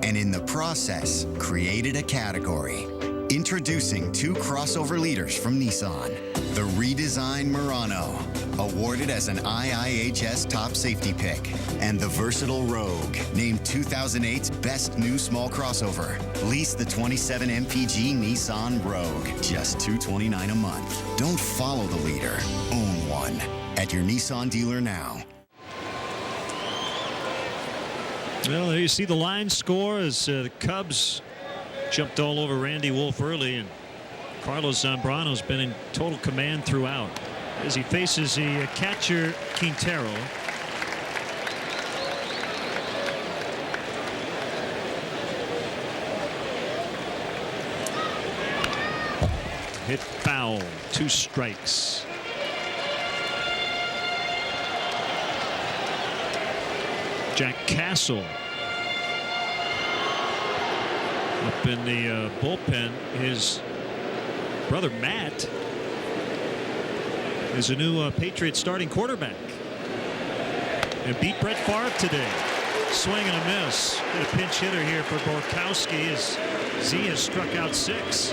and in the process, created a category. Introducing 2 crossover leaders from Nissan. The redesigned Murano, awarded as an IIHS top safety pick, and the versatile Rogue, named 2008's best new small crossover. Lease the 27 MPG Nissan Rogue, just $229 a month. Don't follow the leader, own one. At your Nissan dealer now. Well, there you see the line score as the Cubs jumped all over Randy Wolf early, and Carlos Zambrano's been in total command throughout as he faces the catcher Quintero. Hit foul, 2 strikes. Jack Castle up in the bullpen. His brother Matt is a new Patriots starting quarterback and beat Brett Favre today. Swing and a miss. Get a pinch hitter here for Borkowski as Z has struck out 6.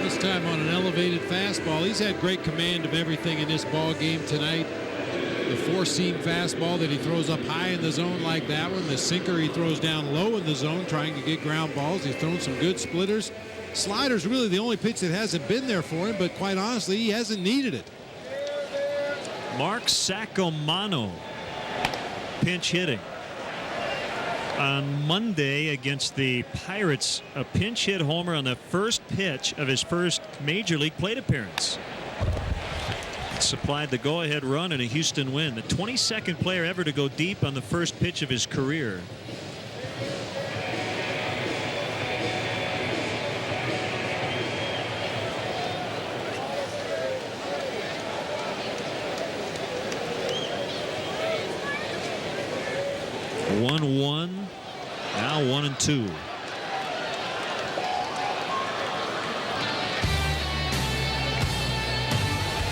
This time on an elevated fastball. He's had great command of everything in this ball game tonight. The 4-seam fastball that he throws up high in the zone like that one. The sinker he throws down low in the zone trying to get ground balls. He's thrown some good splitters. Slider's really the only pitch that hasn't been there for him, but quite honestly, he hasn't needed it. Mark Sacomano pinch hitting. On Monday against the Pirates, a pinch hit homer on the first pitch of his first major league plate appearance. Supplied the go-ahead run and a Houston win. The 22nd player ever to go deep on the first pitch of his career. One, now 1-2.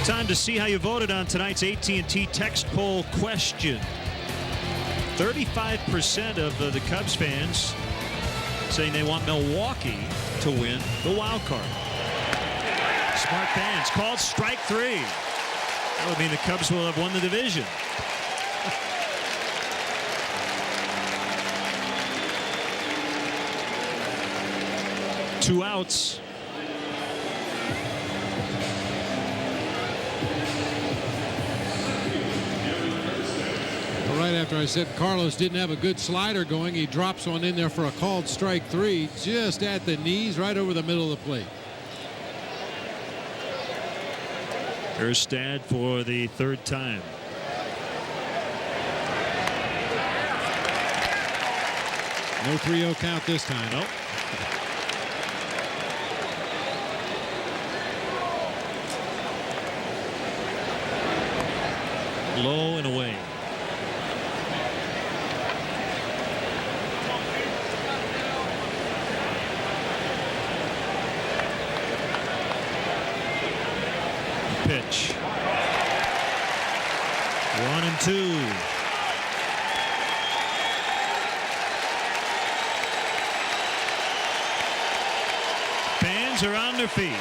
Time to see how you voted on tonight's AT&T text poll question. 35% of the Cubs fans saying they want Milwaukee to win the wild card. Smart Bands called strike 3. That would mean the Cubs will have won the division. Two outs. Right after I said Carlos didn't have a good slider going, he drops one in there for a called strike 3, just at the knees, right over the middle of the plate. Erstad for the third time. No 3-0 count this time. Nope. Low and away. Pitch. 1-2. Fans are on their feet.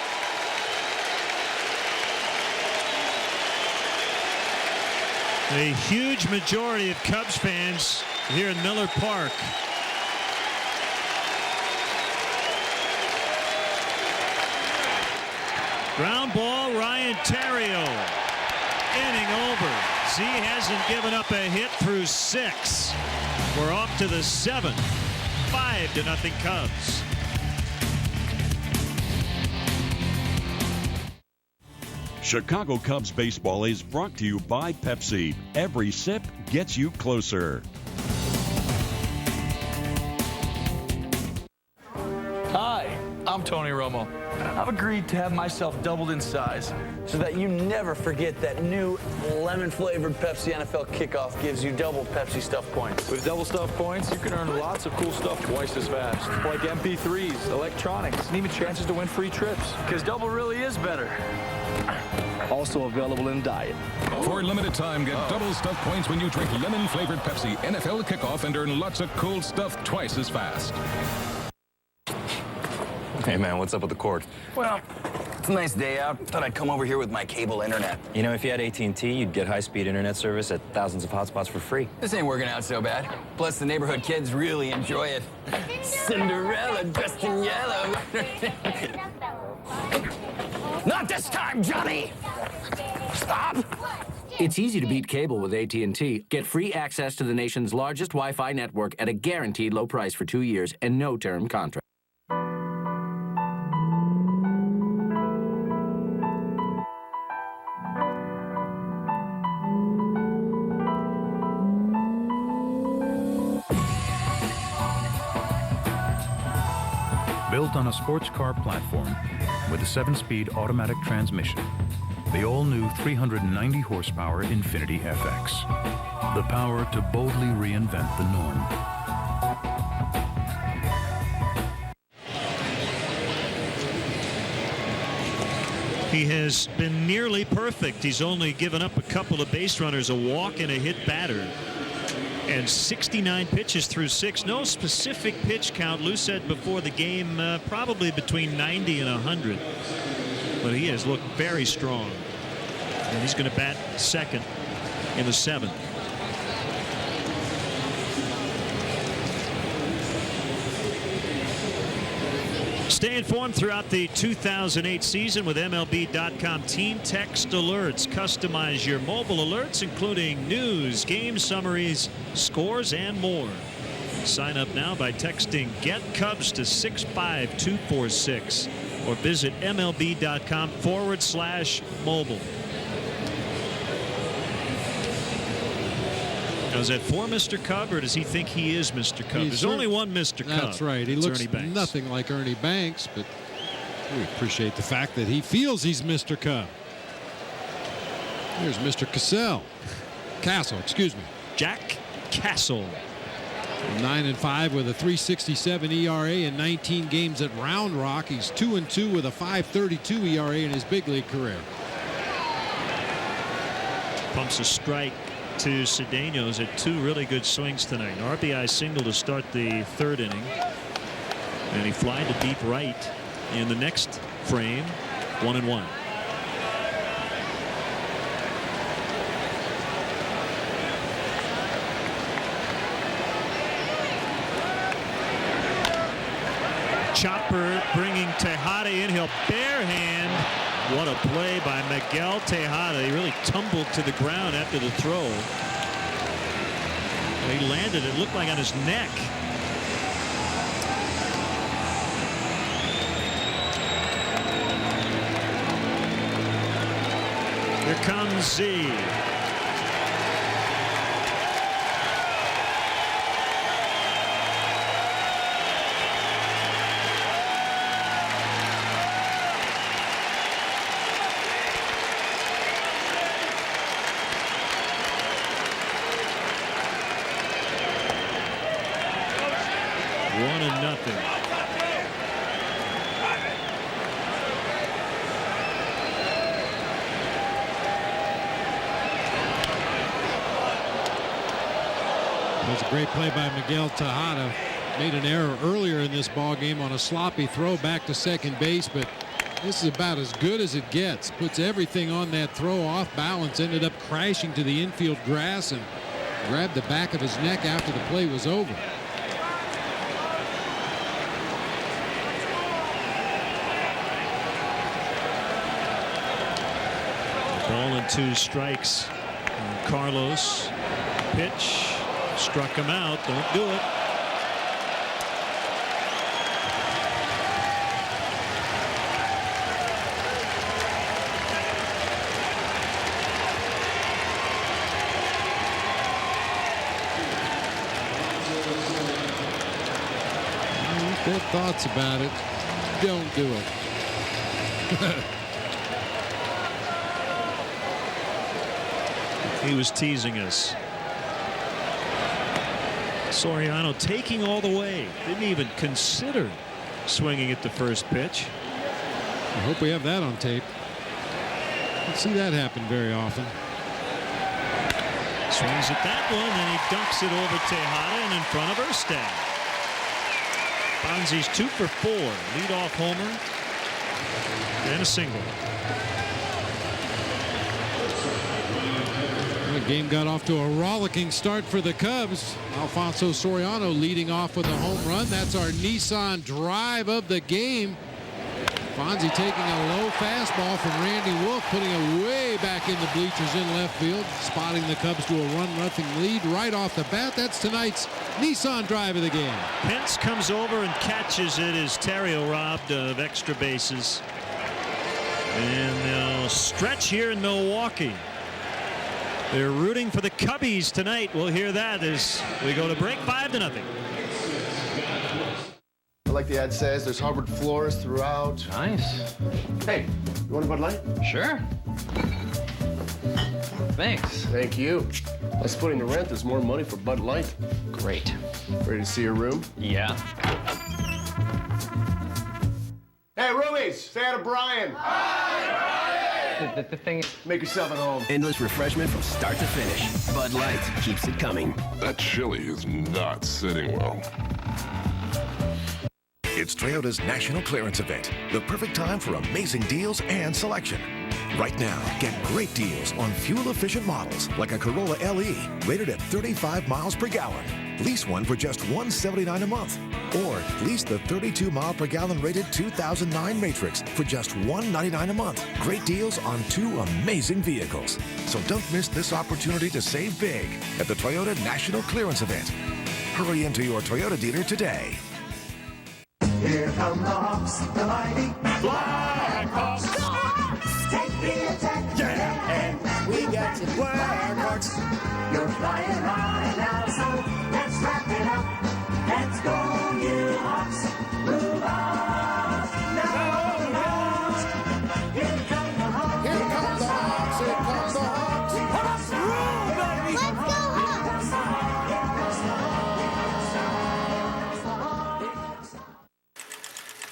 A huge majority of Cubs fans here in Miller Park. Ground ball, Ryan Theriot. Inning over. Z hasn't given up a hit through 6. We're off to the 7th. 5-0 Cubs. Chicago Cubs baseball is brought to you by Pepsi. Every sip gets you closer. Hi, I'm Tony Romo. I've agreed to have myself doubled in size so that you never forget that new lemon-flavored Pepsi NFL Kickoff gives you double Pepsi Stuff points. With double Stuff points, you can earn lots of cool stuff twice as fast, like MP3s, electronics, and even chances to win free trips. Because double really is better. Also available in diet. For a limited time, get double Stuff points when you drink lemon-flavored Pepsi NFL Kickoff and earn lots of cool stuff twice as fast. Hey, man, what's up with the cord? Well, it's a nice day out. Thought I'd come over here with my cable internet. You know, if you had AT&T, you'd get high-speed internet service at thousands of hotspots for free. This ain't working out so bad. Plus, the neighborhood kids really enjoy it. Cinderella dressed in yellow. Not this time, Johnny! Stop! It's easy to beat cable with AT&T. Get free access to the nation's largest Wi-Fi network at a guaranteed low price for 2 years and no term contract. Built on a sports car platform with a 7-speed automatic transmission, the all-new 390 horsepower Infiniti FX. The power to boldly reinvent the norm. He has been nearly perfect. He's only given up a couple of base runners, a walk and a hit batter. And 69 pitches through 6. No specific pitch count. Lou said before the game probably between 90 and 100. But he has looked very strong. And he's going to bat second in the 7th. Stay informed throughout the 2008 season with MLB.com team text alerts. Customize your mobile alerts, including news, game summaries, scores, and more. Sign up now by texting Get Cubs to 65246 or visit MLB.com/mobile. Now, is that for Mr. Cub, or does he think he is Mr. Cub? There's only one Mr. Cub. That's right. He looks nothing like Ernie Banks, but we appreciate the fact that he feels he's Mr. Cub. Here's Mr. Castle, excuse me. Jack Castle. 9-5 with a 3.67 ERA in 19 games at Round Rock. He's 2-2 with a 5.32 ERA in his big league career. Pumps a strike to Cedeno's at 2 really good swings tonight. An RBI single to start the 3rd inning. And he flied to deep right in the next frame. 1-1. Chopper bringing Tejada in. He'll barehand. What a play by Miguel Tejada. He really tumbled to the ground after the throw. He landed, it looked like on his neck. Here comes Z. That's a great play by Miguel Tejada. Made an error earlier in this ball game on a sloppy throw back to second base, but this is about as good as it gets. Puts everything on that throw, off balance, ended up crashing to the infield grass and grabbed the back of his neck after the play was over. Ball and 2 strikes. And Carlos pitch. Struck him out. Don't do it. You've got thoughts about it. Don't do it. He was teasing us. Soriano taking all the way. Didn't even consider swinging at the first pitch. I hope we have that on tape. Don't see that happen very often. Swings at that one, and he dunks it over Tejada and in front of Erstad. Bonzi's 2 for 4. Leadoff homer and a single. The game got off to a rollicking start for the Cubs. Alfonso Soriano leading off with a home run. That's our Nissan drive of the game. Fonzie taking a low fastball from Randy Wolf, putting it way back in the bleachers in left field, spotting the Cubs to a 1-0 lead right off the bat. That's tonight's Nissan drive of the game. Pence comes over and catches it as Terrio robbed of extra bases. And they'll stretch here in Milwaukee. They're rooting for the Cubbies tonight. We'll hear that as we go to break 5-0. Like the ad says, there's hardwood floors throughout. Nice. Hey, you want a Bud Light? Sure. Thanks. Thank you. Less putting to rent, there's more money for Bud Light. Great. Ready to see your room? Yeah. Hey, roomies, say hi to Brian. The thing. Make yourself at home. Endless refreshment from start to finish. Bud Light keeps it coming. That chili is not sitting well. It's Toyota's National Clearance Event, the perfect time for amazing deals and selection. Right now, get great deals on fuel-efficient models like a Corolla LE, rated at 35 miles per gallon. Lease one for just $179 a month. Or lease the 32-mile-per-gallon rated 2009 Matrix for just $199 a month. Great deals on 2 amazing vehicles. So don't miss this opportunity to save big at the Toyota National Clearance Event. Hurry into your Toyota dealer today. Here come the Hawks, the mighty Blackhawks. Take the attack, yeah, and we got the Blackhawks. You're flying high now, so let's wrap it up. Let's go, you Hawks. Move on. Now the Hawks. Here come the Hawks. Here comes the Hawks. Here comes the Hawks. Hawks rule, baby. Let's go,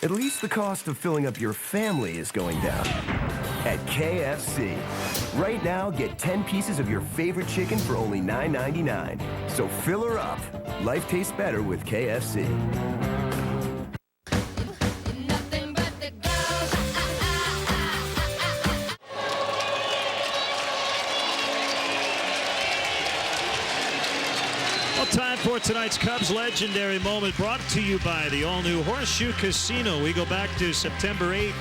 At least the cost of filling up your family is going down. At KFC. Right now, get 10 pieces of your favorite chicken for only $9.99. So fill her up. Life tastes better with KFC. Well, time for tonight's Cubs legendary moment, brought to you by the all-new Horseshoe Casino. We go back to September 8,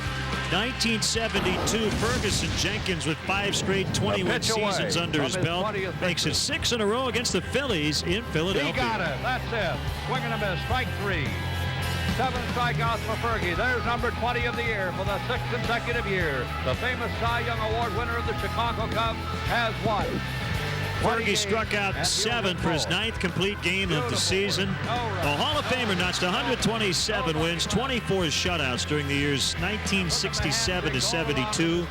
1972. Ferguson Jenkins, with 5 straight 21 seasons under his belt, makes it 6 in a row against the Phillies in Philadelphia. He got it. That's it. Swing and a miss. Strike 3. 7 strikeouts for Fergie. There's number 20 of the year for the 6th consecutive year. The famous Cy Young Award winner of the Chicago Cubs has won. Fergie struck out 7 for his 9th complete game of the season. The Hall of Famer notched 127 wins, 24 shutouts during the years 1967 to 72,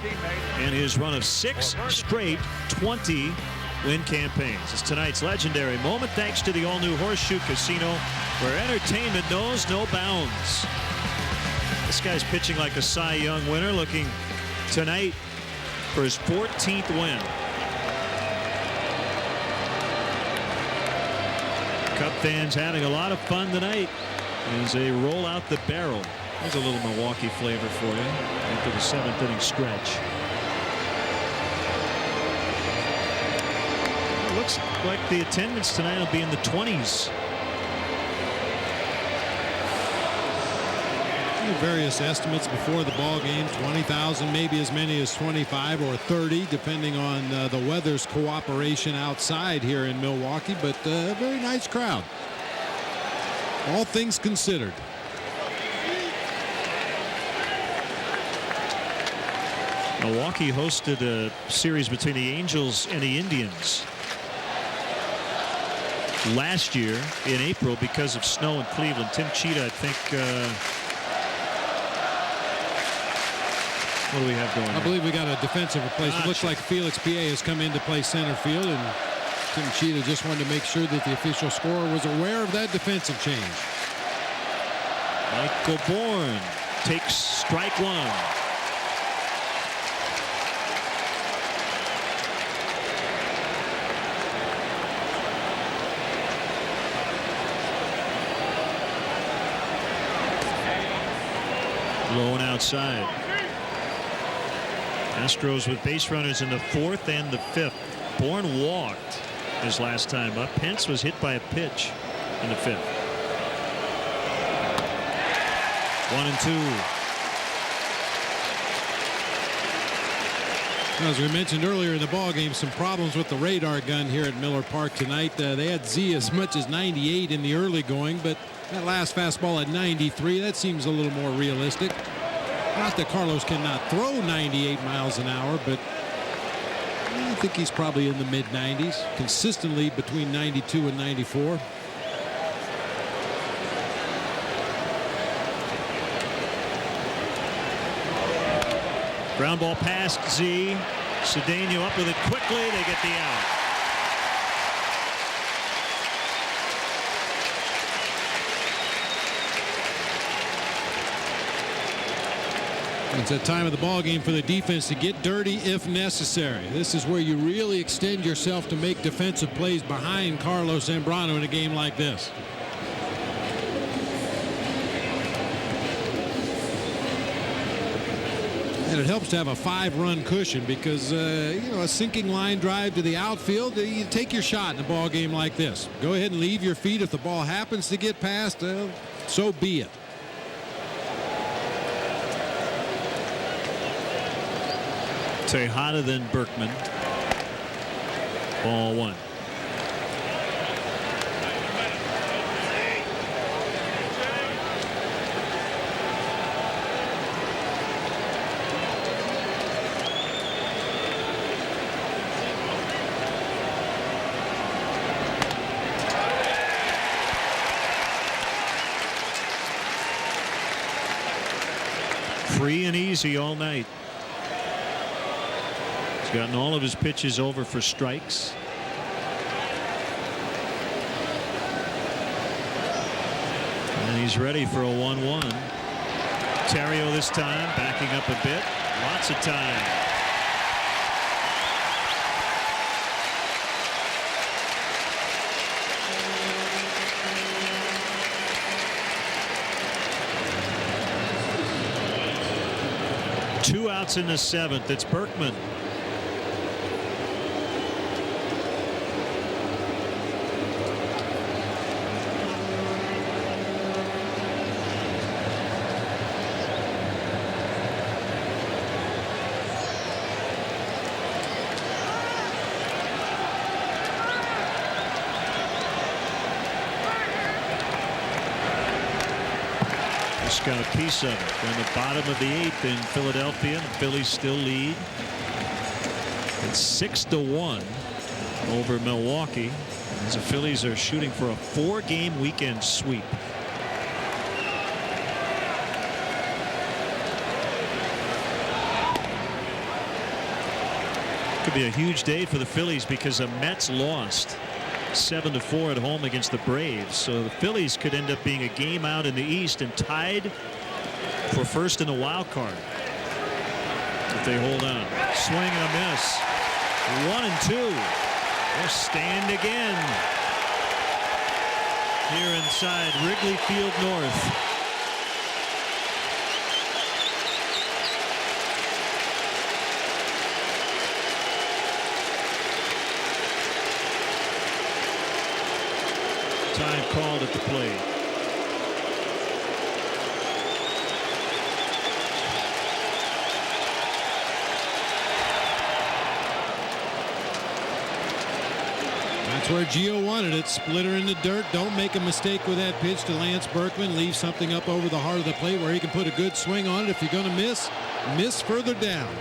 and his run of 6 straight 20-win campaigns. It's tonight's legendary moment, thanks to the all-new Horseshoe Casino, where entertainment knows no bounds. This guy's pitching like a Cy Young winner, looking tonight for his 14th win. Cub fans having a lot of fun tonight as they roll out the barrel. There's a little Milwaukee flavor for you after the 7th inning stretch. It looks like the attendance tonight will be in the 20s. Various estimates before the ball game, 20,000, maybe as many as 25 or 30, depending on the weather's cooperation outside here in Milwaukee, but a very nice crowd, all things considered. Milwaukee hosted a series between the Angels and the Indians last year in April because of snow in Cleveland. Tim Cheetah, I think, what do we have going on? I believe we got a defensive replacement. It looks like Felix Pie has come in to play center field, and Tim Cheetah just wanted to make sure that the official scorer was aware of that defensive change. Michael Bourne takes strike 1. Low and outside. Astros with base runners in the 4th and the 5th. Bourne walked his last time up. Pence was hit by a pitch in the 5th. 1-2. As we mentioned earlier in the ball game, some problems with the radar gun here at Miller Park tonight. They had Z as much as 98 in the early going, but that last fastball at 93, that seems a little more realistic. Not that Carlos cannot throw 98 miles an hour, but I think he's probably in the mid-90s, consistently between 92 and 94. Ground ball past Z. Cedeno up with it quickly. They get the out. It's that time of the ball game for the defense to get dirty if necessary. This is where you really extend yourself to make defensive plays behind Carlos Zambrano in a game like this. And it helps to have a 5-run cushion because, you know, a sinking line drive to the outfield, you take your shot in a ball game like this. Go ahead and leave your feet. If the ball happens to get past, so be it. Tejada than Berkman. Ball 1. Free and easy all night. He's gotten all of his pitches over for strikes. And he's ready for a 1-1. Terrio this time backing up a bit. Lots of time. Two outs in the 7th. It's Berkman. Just got a piece of it. On the bottom of the 8th in Philadelphia. The Phillies still lead. It's 6-1 over Milwaukee. As the Phillies are shooting for a 4-game weekend sweep. Could be a huge day for the Phillies because the Mets lost 7-4 at home against the Braves. So the Phillies could end up being a game out in the East and tied for first in the wild card if they hold on. Swing and a miss. 1-2. They'll stand again here inside Wrigley Field North. Time called at the plate. That's where Gio wanted it. Splitter in the dirt. Don't make a mistake with that pitch to Lance Berkman. Leave something up over the heart of the plate where he can put a good swing on it. If you're going to miss further down.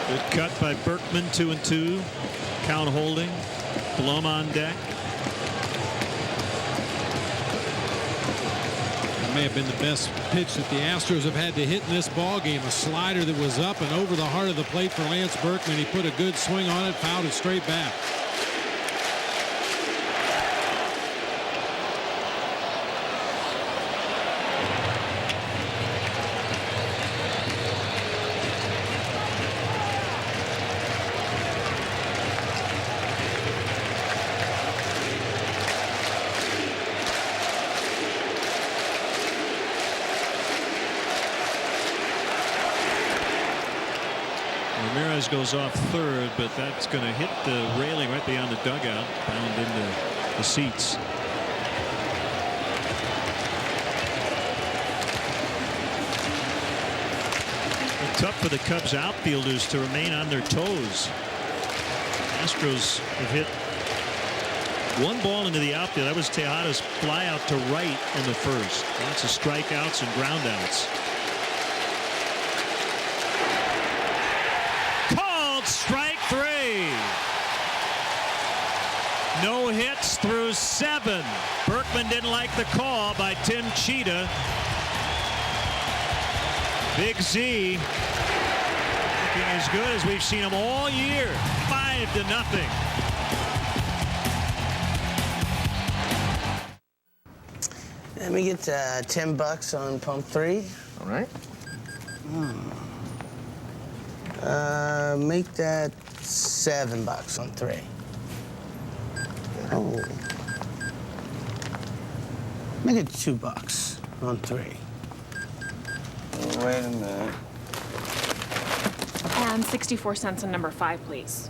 Good cut by Berkman. 2-2. Count holding. Blum on deck. That may have been the best pitch that the Astros have had to hit in this ball game. A slider that was up and over the heart of the plate for Lance Berkman. He put a good swing on it, fouled it straight back. Ramirez goes off third, but that's going to hit the railing right beyond the dugout, bound into the seats. It's tough for the Cubs outfielders to remain on their toes. Astros have hit one ball into the outfield. That was Tejada's fly out to right in the first. Lots of strikeouts and groundouts. Strike 3. No hits through 7. Berkman didn't like the call by Tim Cheetah. Big Z looking as good as we've seen him all year. 5-0. Let me get $10 on pump 3. All right. Make that $7 on 3. Oh. Make it $2 on 3. Wait a minute. And 64 cents on number 5, please.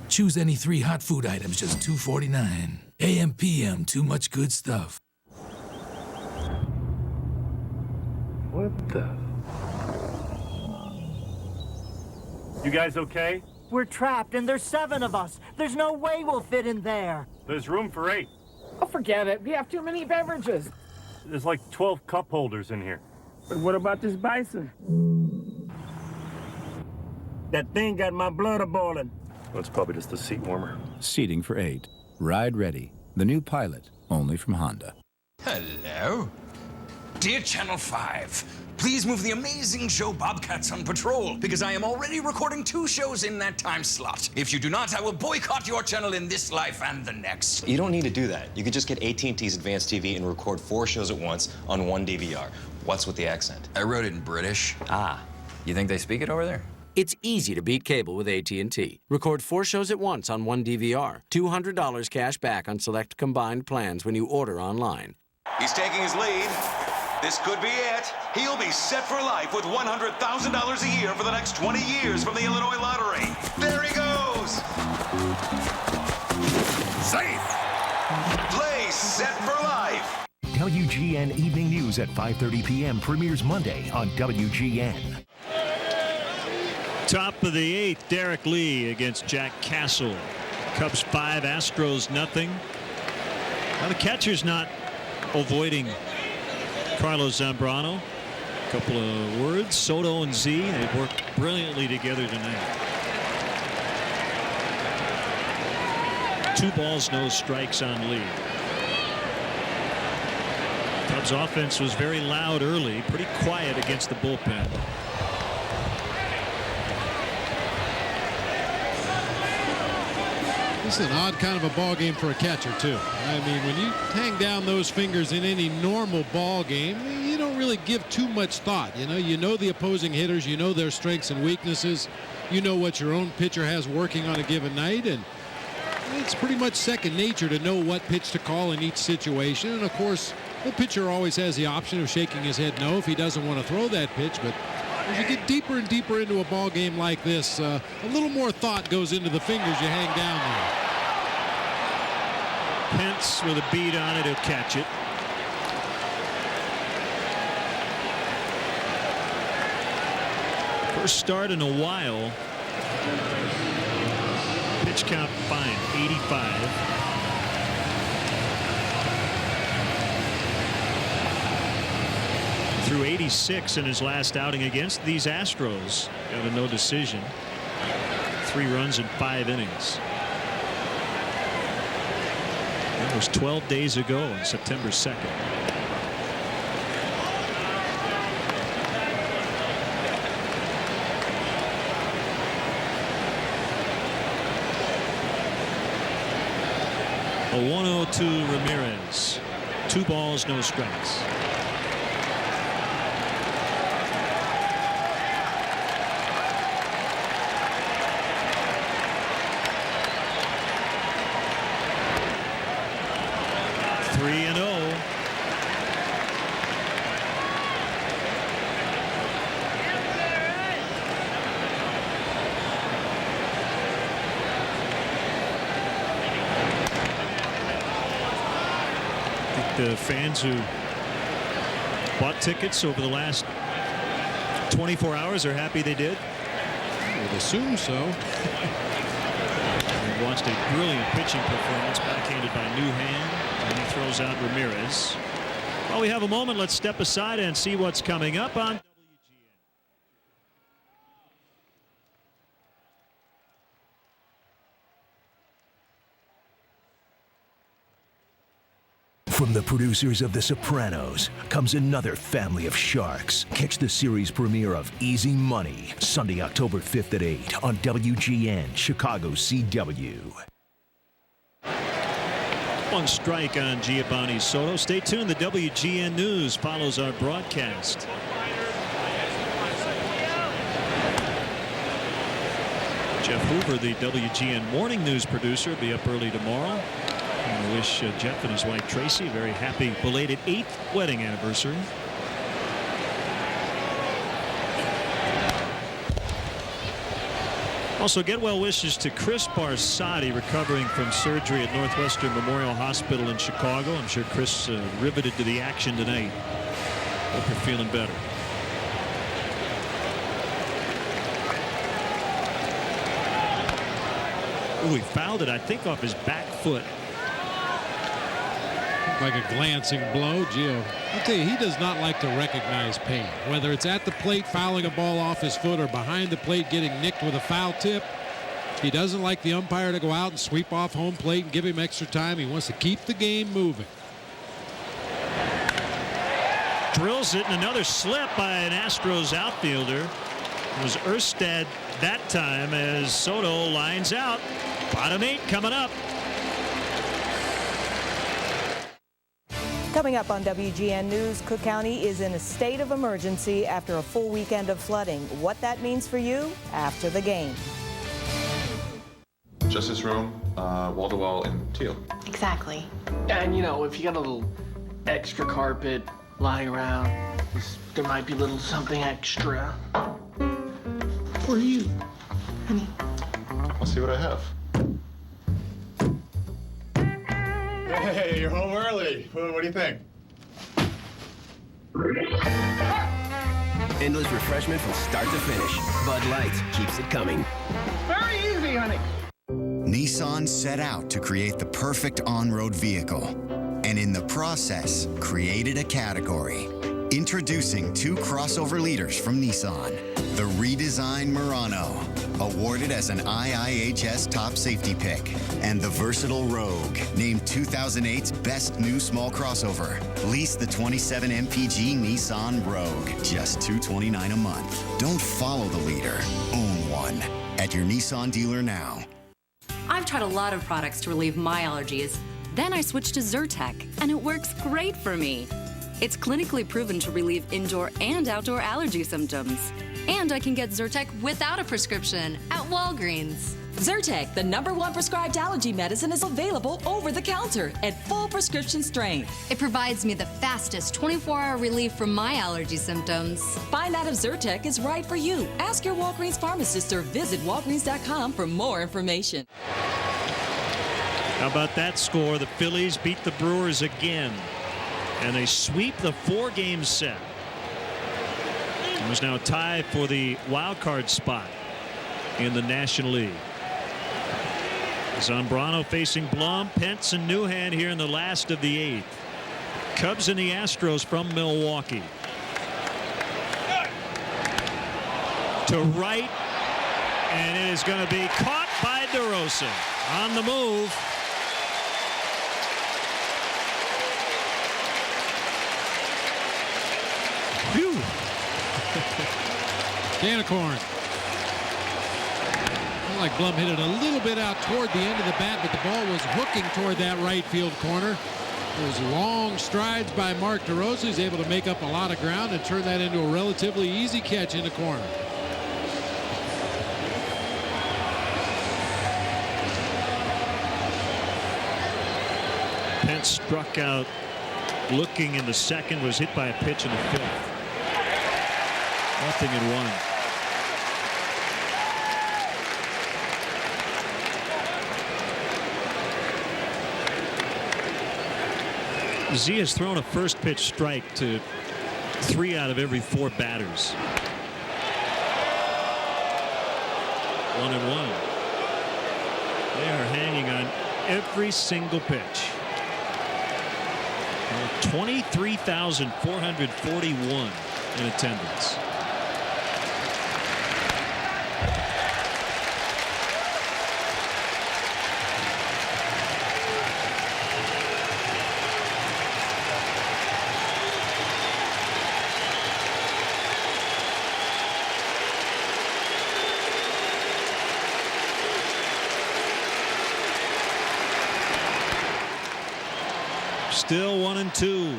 Choose any 3 hot food items, just $2.49. AM, PM, too much good stuff. What the? You guys okay? We're trapped, and there's 7 of us. There's no way we'll fit in there. There's room for 8. Oh, forget it. We have too many beverages. There's like 12 cup holders in here. But what about this bison? That thing got my blood a-boiling. That's probably just the seat warmer. Seating for 8. Ride Ready. The new Pilot, only from Honda. Hello? Dear Channel 5, please move the amazing show Bobcats on Patrol, because I am already recording 2 shows in that time slot. If you do not, I will boycott your channel in this life and the next. You don't need to do that. You could just get AT&T's Advanced TV and record 4 shows at once on 1 DVR. What's with the accent? I wrote it in British. Ah, you think they speak it over there? It's easy to beat cable with AT&T. Record 4 shows at once on 1 DVR. $200 cash back on select combined plans when you order online. He's taking his lead. This could be it. He'll be set for life with $100,000 a year for the next 20 years from the Illinois Lottery. There he goes. Safe. Play Set for Life. WGN Evening News at 5:30 p.m. premieres Monday on WGN. Top of the 8th, Derek Lee against Jack Castle. Cubs 5, Astros nothing. Now the catcher's not avoiding Carlos Zambrano. A couple of words. Soto and Z, they've worked brilliantly together tonight. 2 balls, no strikes on Lee. Cubs offense was very loud early, pretty quiet against the bullpen. This is an odd kind of a ball game for a catcher too. I mean, when you hang down those fingers in any normal ball game, you don't really give too much thought. You know the opposing hitters, you know their strengths and weaknesses, you know what your own pitcher has working on a given night, and it's pretty much second nature to know what pitch to call in each situation. And of course, the pitcher always has the option of shaking his head no if he doesn't want to throw that pitch. But as you get deeper and deeper into a ball game like this, a little more thought goes into the fingers you hang down there. Pence with a beat on it, he'll catch it. First start in a while. Pitch count fine, 85. Threw 86 in his last outing against these Astros. Got a no decision. 3 runs in 5 innings. That was 12 days ago on September 2nd. A 1-0 Ramirez. 2 balls, no strikes. The fans who bought tickets over the last 24 hours are happy they did. I would assume so. We watched a brilliant pitching performance backhanded by Newhand, and he throws out Ramirez. While we have a moment, let's step aside and see what's coming up on From the producers of The Sopranos comes another family of sharks. Catch the series premiere of Easy Money, Sunday, October 5th at 8 on WGN, Chicago CW. 1 strike on Giovanni Soto. Stay tuned. The WGN News follows our broadcast. Jeff Hoover, the WGN Morning News producer, will be up early tomorrow. I wish Jeff and his wife Tracy a very happy belated 8th wedding anniversary. Also, get well wishes to Chris Barsati, recovering from surgery at Northwestern Memorial Hospital in Chicago. I'm sure Chris riveted to the action tonight. Hope you're feeling better. Ooh, he fouled it, I think, off his back foot. Like a glancing blow. Gio, I'll tell you, he does not like to recognize pain. Whether it's at the plate fouling a ball off his foot or behind the plate getting nicked with a foul tip, he doesn't like the umpire to go out and sweep off home plate and give him extra time. He wants to keep the game moving. Drills it, and another slip by an Astros outfielder. It was Erstad that time as Soto lines out. Bottom 8 coming up. Coming up on WGN News, Cook County is in a state of emergency after a full weekend of flooding. What that means for you after the game. Just this room, wall to wall in teal. Exactly. And you know, if you got a little extra carpet lying around, there might be a little something extra. For you, honey. I'll see what I have. Hey, you're home early. What do you think? Endless refreshment from start to finish. Bud Light keeps it coming. Very easy, honey. Nissan set out to create the perfect on-road vehicle, and in the process, created a category. Introducing 2 crossover leaders from Nissan. The redesigned Murano, awarded as an IIHS top safety pick, and the versatile Rogue, named 2008's best new small crossover. Lease the 27 MPG Nissan Rogue, just $229 a month. Don't follow the leader, own one. At your Nissan dealer now. I've tried a lot of products to relieve my allergies. Then I switched to Zyrtec, and it works great for me. It's clinically proven to relieve indoor and outdoor allergy symptoms. And I can get Zyrtec without a prescription at Walgreens. Zyrtec, the #1 prescribed allergy medicine, is available over the counter at full prescription strength. It provides me the fastest 24-hour relief from my allergy symptoms. Find out if Zyrtec is right for you. Ask your Walgreens pharmacist or visit Walgreens.com for more information. How about that score? The Phillies beat the Brewers again, and they sweep the 4-game set. There's now a tie for the wild card spot in the National League. Zambrano facing Blum, Pence, and Newhand here in the last of the 8th. Cubs and the Astros from Milwaukee. To right, and it is going to be caught by DeRosa on the move. Phew. Can of corn. Felt like Blum hit it a little bit out toward the end of the bat, but the ball was hooking toward that right field corner. Those long strides by Mark DeRosa. He's able to make up a lot of ground and turn that into a relatively easy catch in the corner. Pence struck out looking in the second, was hit by a pitch in the 5th. 0-1. Z has thrown a first pitch strike to 3 out of every 4 batters. 1-1. They are hanging on every single pitch. 23,441 in attendance. Still 1-2.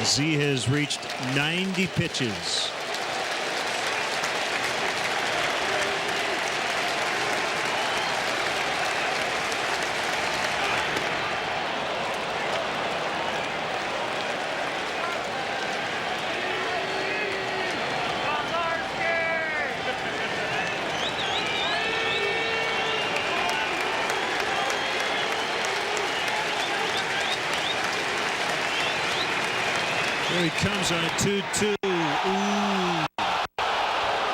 Z has reached 90 pitches. Here he comes on a 2-2. Ooh.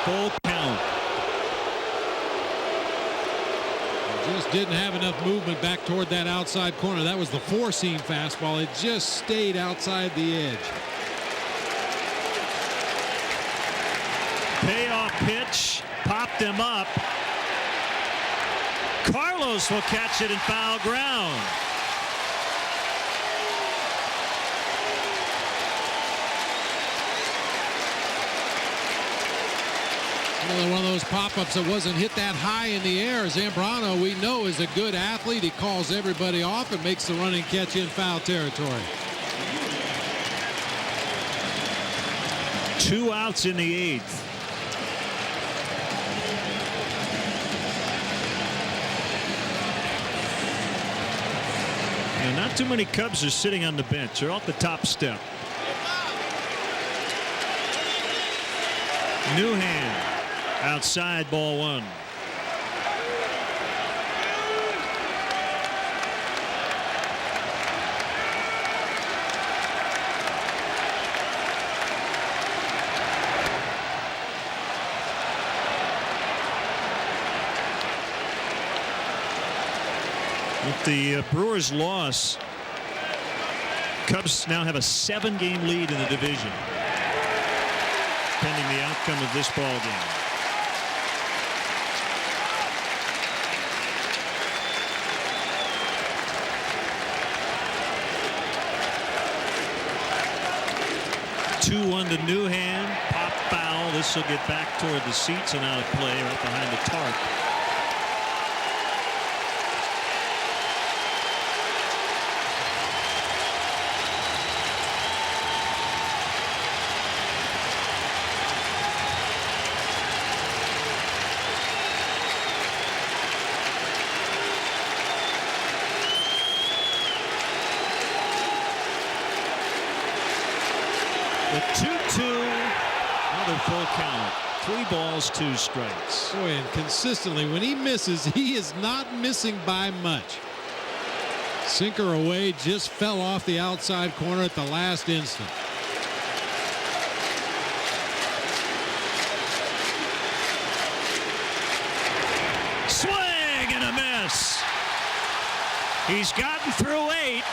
Full count. Just didn't have enough movement back toward that outside corner. That was the 4-seam fastball. It just stayed outside the edge. Payoff pitch. Popped him up. Carlos will catch it in foul ground. Another one of those pop-ups that wasn't hit that high in the air. Zambrano, we know, is a good athlete. He calls everybody off and makes the running catch in foul territory. 2 outs in the 8th. And not too many Cubs are sitting on the bench. They're off the top step. Newhand Outside, ball one. With the Brewers' loss, Cubs now have a 7-game lead in the division, pending the outcome of this ball game. Two-1 to Newhand. Pop foul. This will get back toward the seats and out of play right behind the tarp. The 2-2, another full count. 3 balls, 2 strikes. Boy, and consistently, when he misses, he is not missing by much. Sinker away, just fell off the outside corner at the last instant. Swing and a miss. He's gotten through 8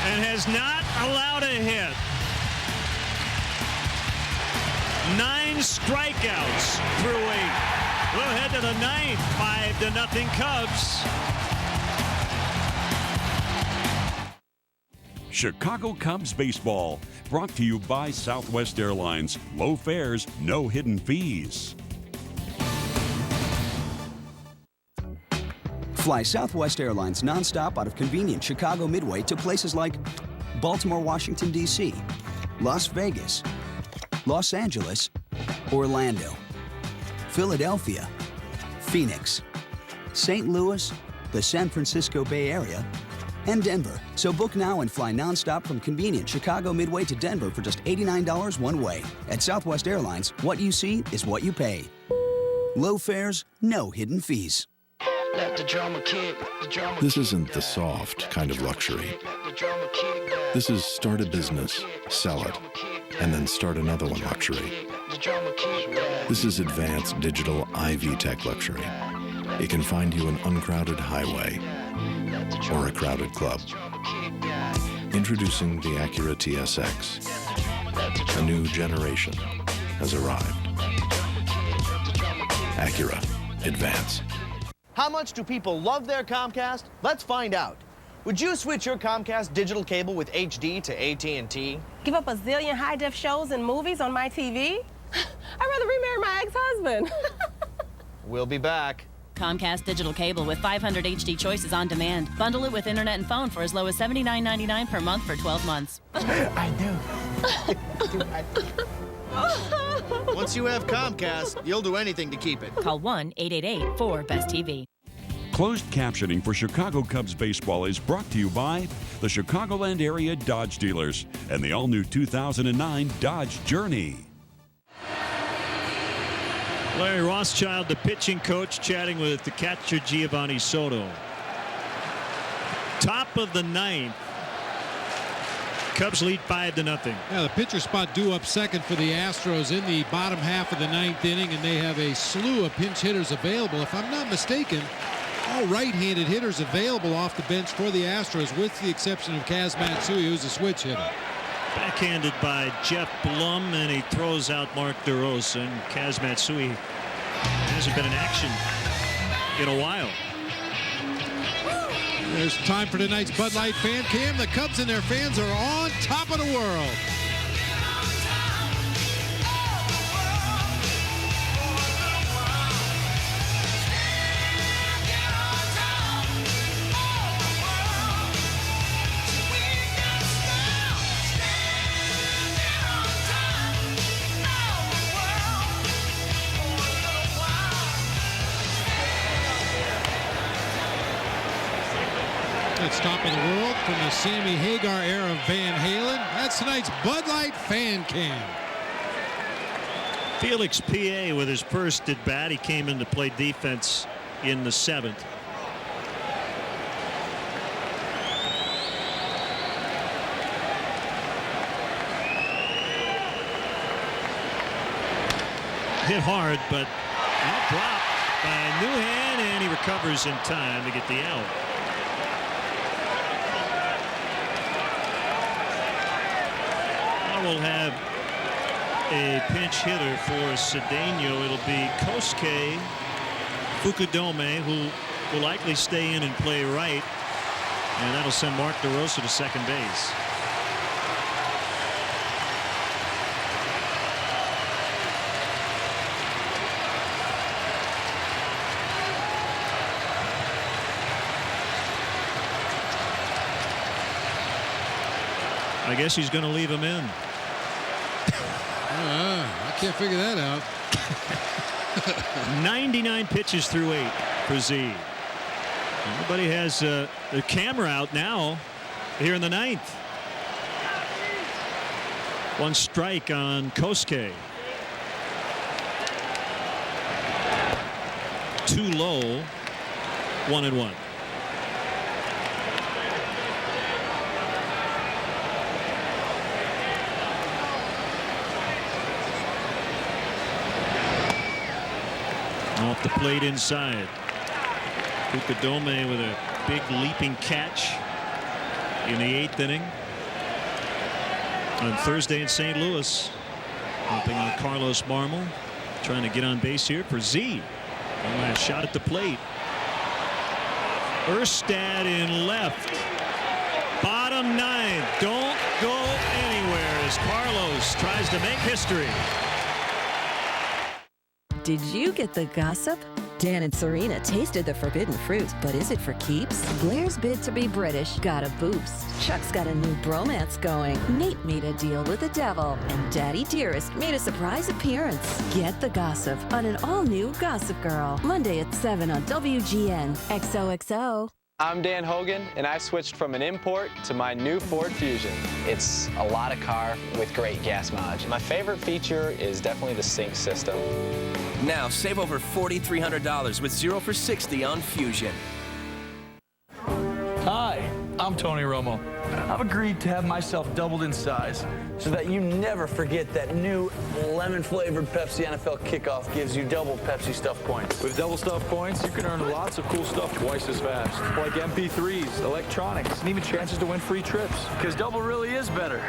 and has not allowed a hit. 9 strikeouts through 8. We'll head to the 9th, 5-0 Cubs. Chicago Cubs baseball, brought to you by Southwest Airlines. Low fares, no hidden fees. Fly Southwest Airlines nonstop out of convenient Chicago Midway to places like Baltimore, Washington, D.C., Las Vegas, Los Angeles, Orlando, Philadelphia, Phoenix, St. Louis, the San Francisco Bay Area, and Denver. So book now and fly nonstop from convenient Chicago Midway to Denver for just $89 one way. At Southwest Airlines, what you see is what you pay. Low fares, no hidden fees. Let the drama kick. This isn't the soft kind of luxury. This is start a business, sell it, and then start another one luxury. This is advanced digital IV tech luxury. It can find you an uncrowded highway or a crowded club. Introducing the Acura TSX. A new generation has arrived. Acura. Advance. How much do people love their Comcast? Let's find out. Would you switch your Comcast digital cable with HD to AT&T? Give up a zillion high-def shows and movies on my TV? I'd rather remarry my ex-husband. We'll be back. Comcast digital cable with 500 HD choices on demand. Bundle it with internet and phone for as low as $79.99 per month for 12 months. I do. Once you have Comcast, you'll do anything to keep it. Call 1-888-4-BEST-TV. Closed captioning for Chicago Cubs baseball is brought to you by the Chicagoland area Dodge dealers and the all-new 2009 Dodge Journey. Larry Rothschild, the pitching coach, chatting with the catcher Giovanni Soto. Top of the 9th. Cubs lead 5-0. Yeah, the pitcher spot due up second for the Astros in the bottom half of the 9th inning, and they have a slew of pinch hitters available. If I'm not mistaken, all right-handed hitters available off the bench for the Astros, with the exception of Kaz Matsui, who's a switch hitter. Backhanded by Jeff Blum, and he throws out Mark DeRosa. And Kaz Matsui hasn't been in action in a while. There's time for tonight's Bud Light Fan Cam. The Cubs and their fans are on top of the world. It's top of the world from the Sammy Hagar era of Van Halen. That's tonight's Bud Light Fan Cam. Felix P.A. with his first at bat. He came in to play defense in the 7th. Hit hard, but out dropped by Newhan, and he recovers in time to get the out. Now we'll have a pinch hitter for Cedeno. It'll be Kosuke Fukudome, who will likely stay in and play right, and that'll send Mark DeRosa to second base. I guess he's going to leave him in. I can't figure that out. 99 pitches through 8 for Z. Everybody has their camera out now here in the 9th. 1 strike on Kosuke. 2 low. 1-1. Off the plate inside. Fukudome with a big leaping catch in the 8th inning on Thursday in St. Louis. Helping on Carlos Marmol, trying to get on base here for Z. One last shot at the plate. Erstad in left. Bottom 9. Don't go anywhere as Carlos tries to make history. Did you get the gossip? Dan and Serena tasted the forbidden fruit, but is it for keeps? Blair's bid to be British got a boost. Chuck's got a new bromance going. Nate made a deal with the devil, and Daddy Dearest made a surprise appearance. Get the gossip on an all-new Gossip Girl. Monday at 7 on WGN. XOXO. I'm Dan Hogan, and I've switched from an import to my new Ford Fusion. It's a lot of car with great gas mileage. My favorite feature is definitely the sync system. Now save over $4,300 with 0 for 60 on Fusion. Hi, I'm Tony Romo. I've agreed to have myself doubled in size so that you never forget that new lemon-flavored Pepsi NFL Kickoff gives you double Pepsi stuff points. With double stuff points, you can earn lots of cool stuff twice as fast, like MP3s, electronics, and even chances to win free trips. Because double really is better.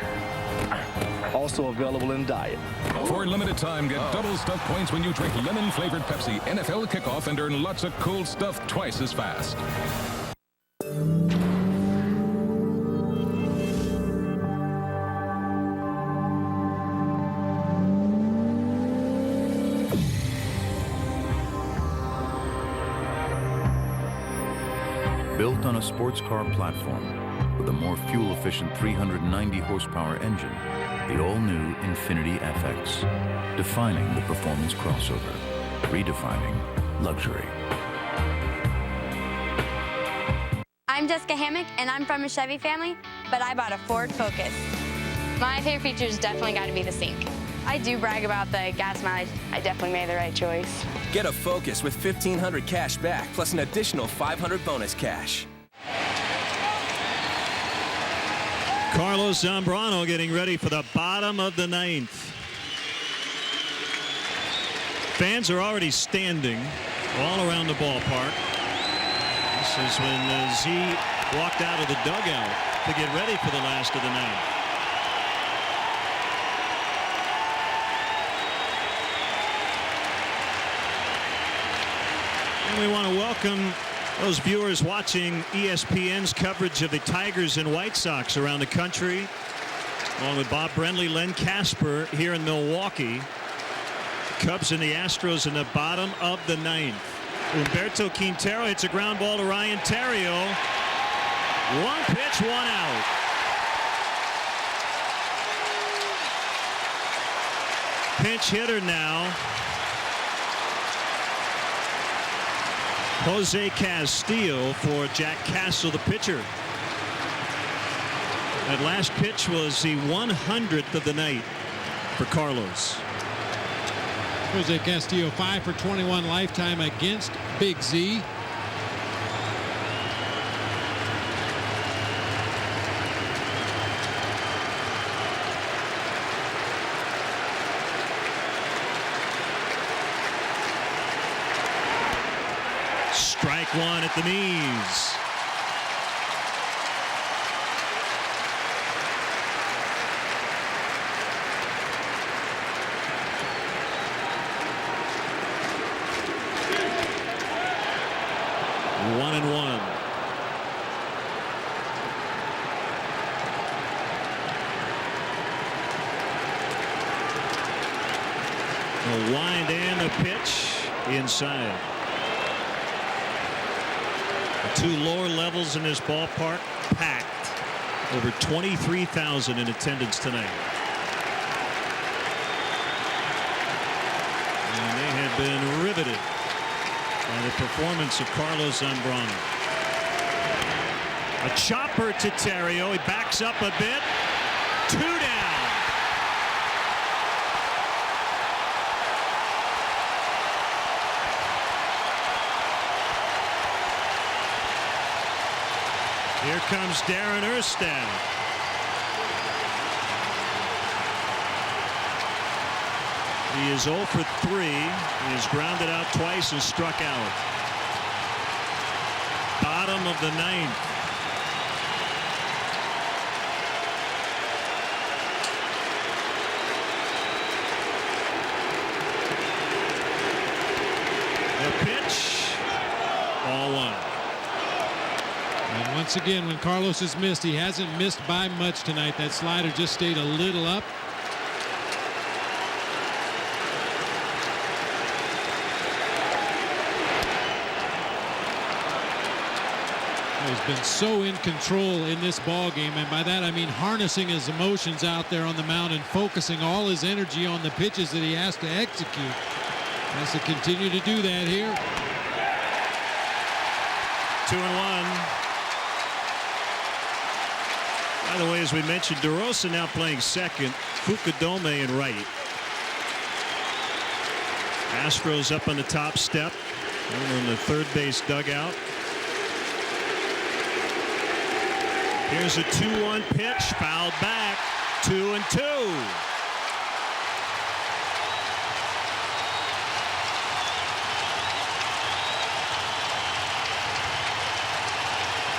Also available in diet. For a limited time, get double stuff points when you drink lemon-flavored Pepsi NFL Kickoff and earn lots of cool stuff twice as fast. Built on a sports car platform with a more fuel-efficient 390 horsepower engine, the all-new Infiniti FX, defining the performance crossover, redefining luxury. I'm Jessica Hammock, and I'm from a Chevy family, but I bought a Ford Focus. My favorite features definitely got to be the sync. I do brag about the gas mileage. I definitely made the right choice. Get a Focus with $1,500 cash back, plus an additional $500 bonus cash. Carlos Zambrano getting ready for the bottom of the 9th. Fans are already standing all around the ballpark. This is when Z walked out of the dugout to get ready for the last of the 9th. And we want to welcome those viewers watching ESPN's coverage of the Tigers and White Sox around the country, along with Bob Brenly, Len Casper here in Milwaukee. Cubs and the Astros in the bottom of the 9th. Humberto Quintero hits a ground ball to Ryan Theriot. 1 pitch, 1 out. Pinch hitter now. Jose Castillo for Jack Castle, the pitcher. That last pitch was the 100th of the night for Carlos. Jose Castillo 5 for 21 lifetime against Big Z. Strike one at the knees. One and one. The wind and the pitch inside. The two lower levels in this ballpark packed. Over 23,000 in attendance tonight. And they have been riveted by the performance of Carlos Zambrano. A chopper to Terrio. He backs up a bit. 2 down. Here comes Darren Erstad. He is 0 for 3. He has grounded out twice and struck out. Bottom of the 9th. The pitch. Ball 1. And once again, when Carlos has missed, he hasn't missed by much tonight. That slider just stayed a little up. He's been so in control in this ball game, and by that I mean harnessing his emotions out there on the mound and focusing all his energy on the pitches that he has to execute. Has to continue to do that here. 2-1. By the way, as we mentioned, DeRosa now playing second, Fukudome in right. Astros up on the top step. Over in the third base dugout. Here's a 2-1 pitch, fouled back. 2-2.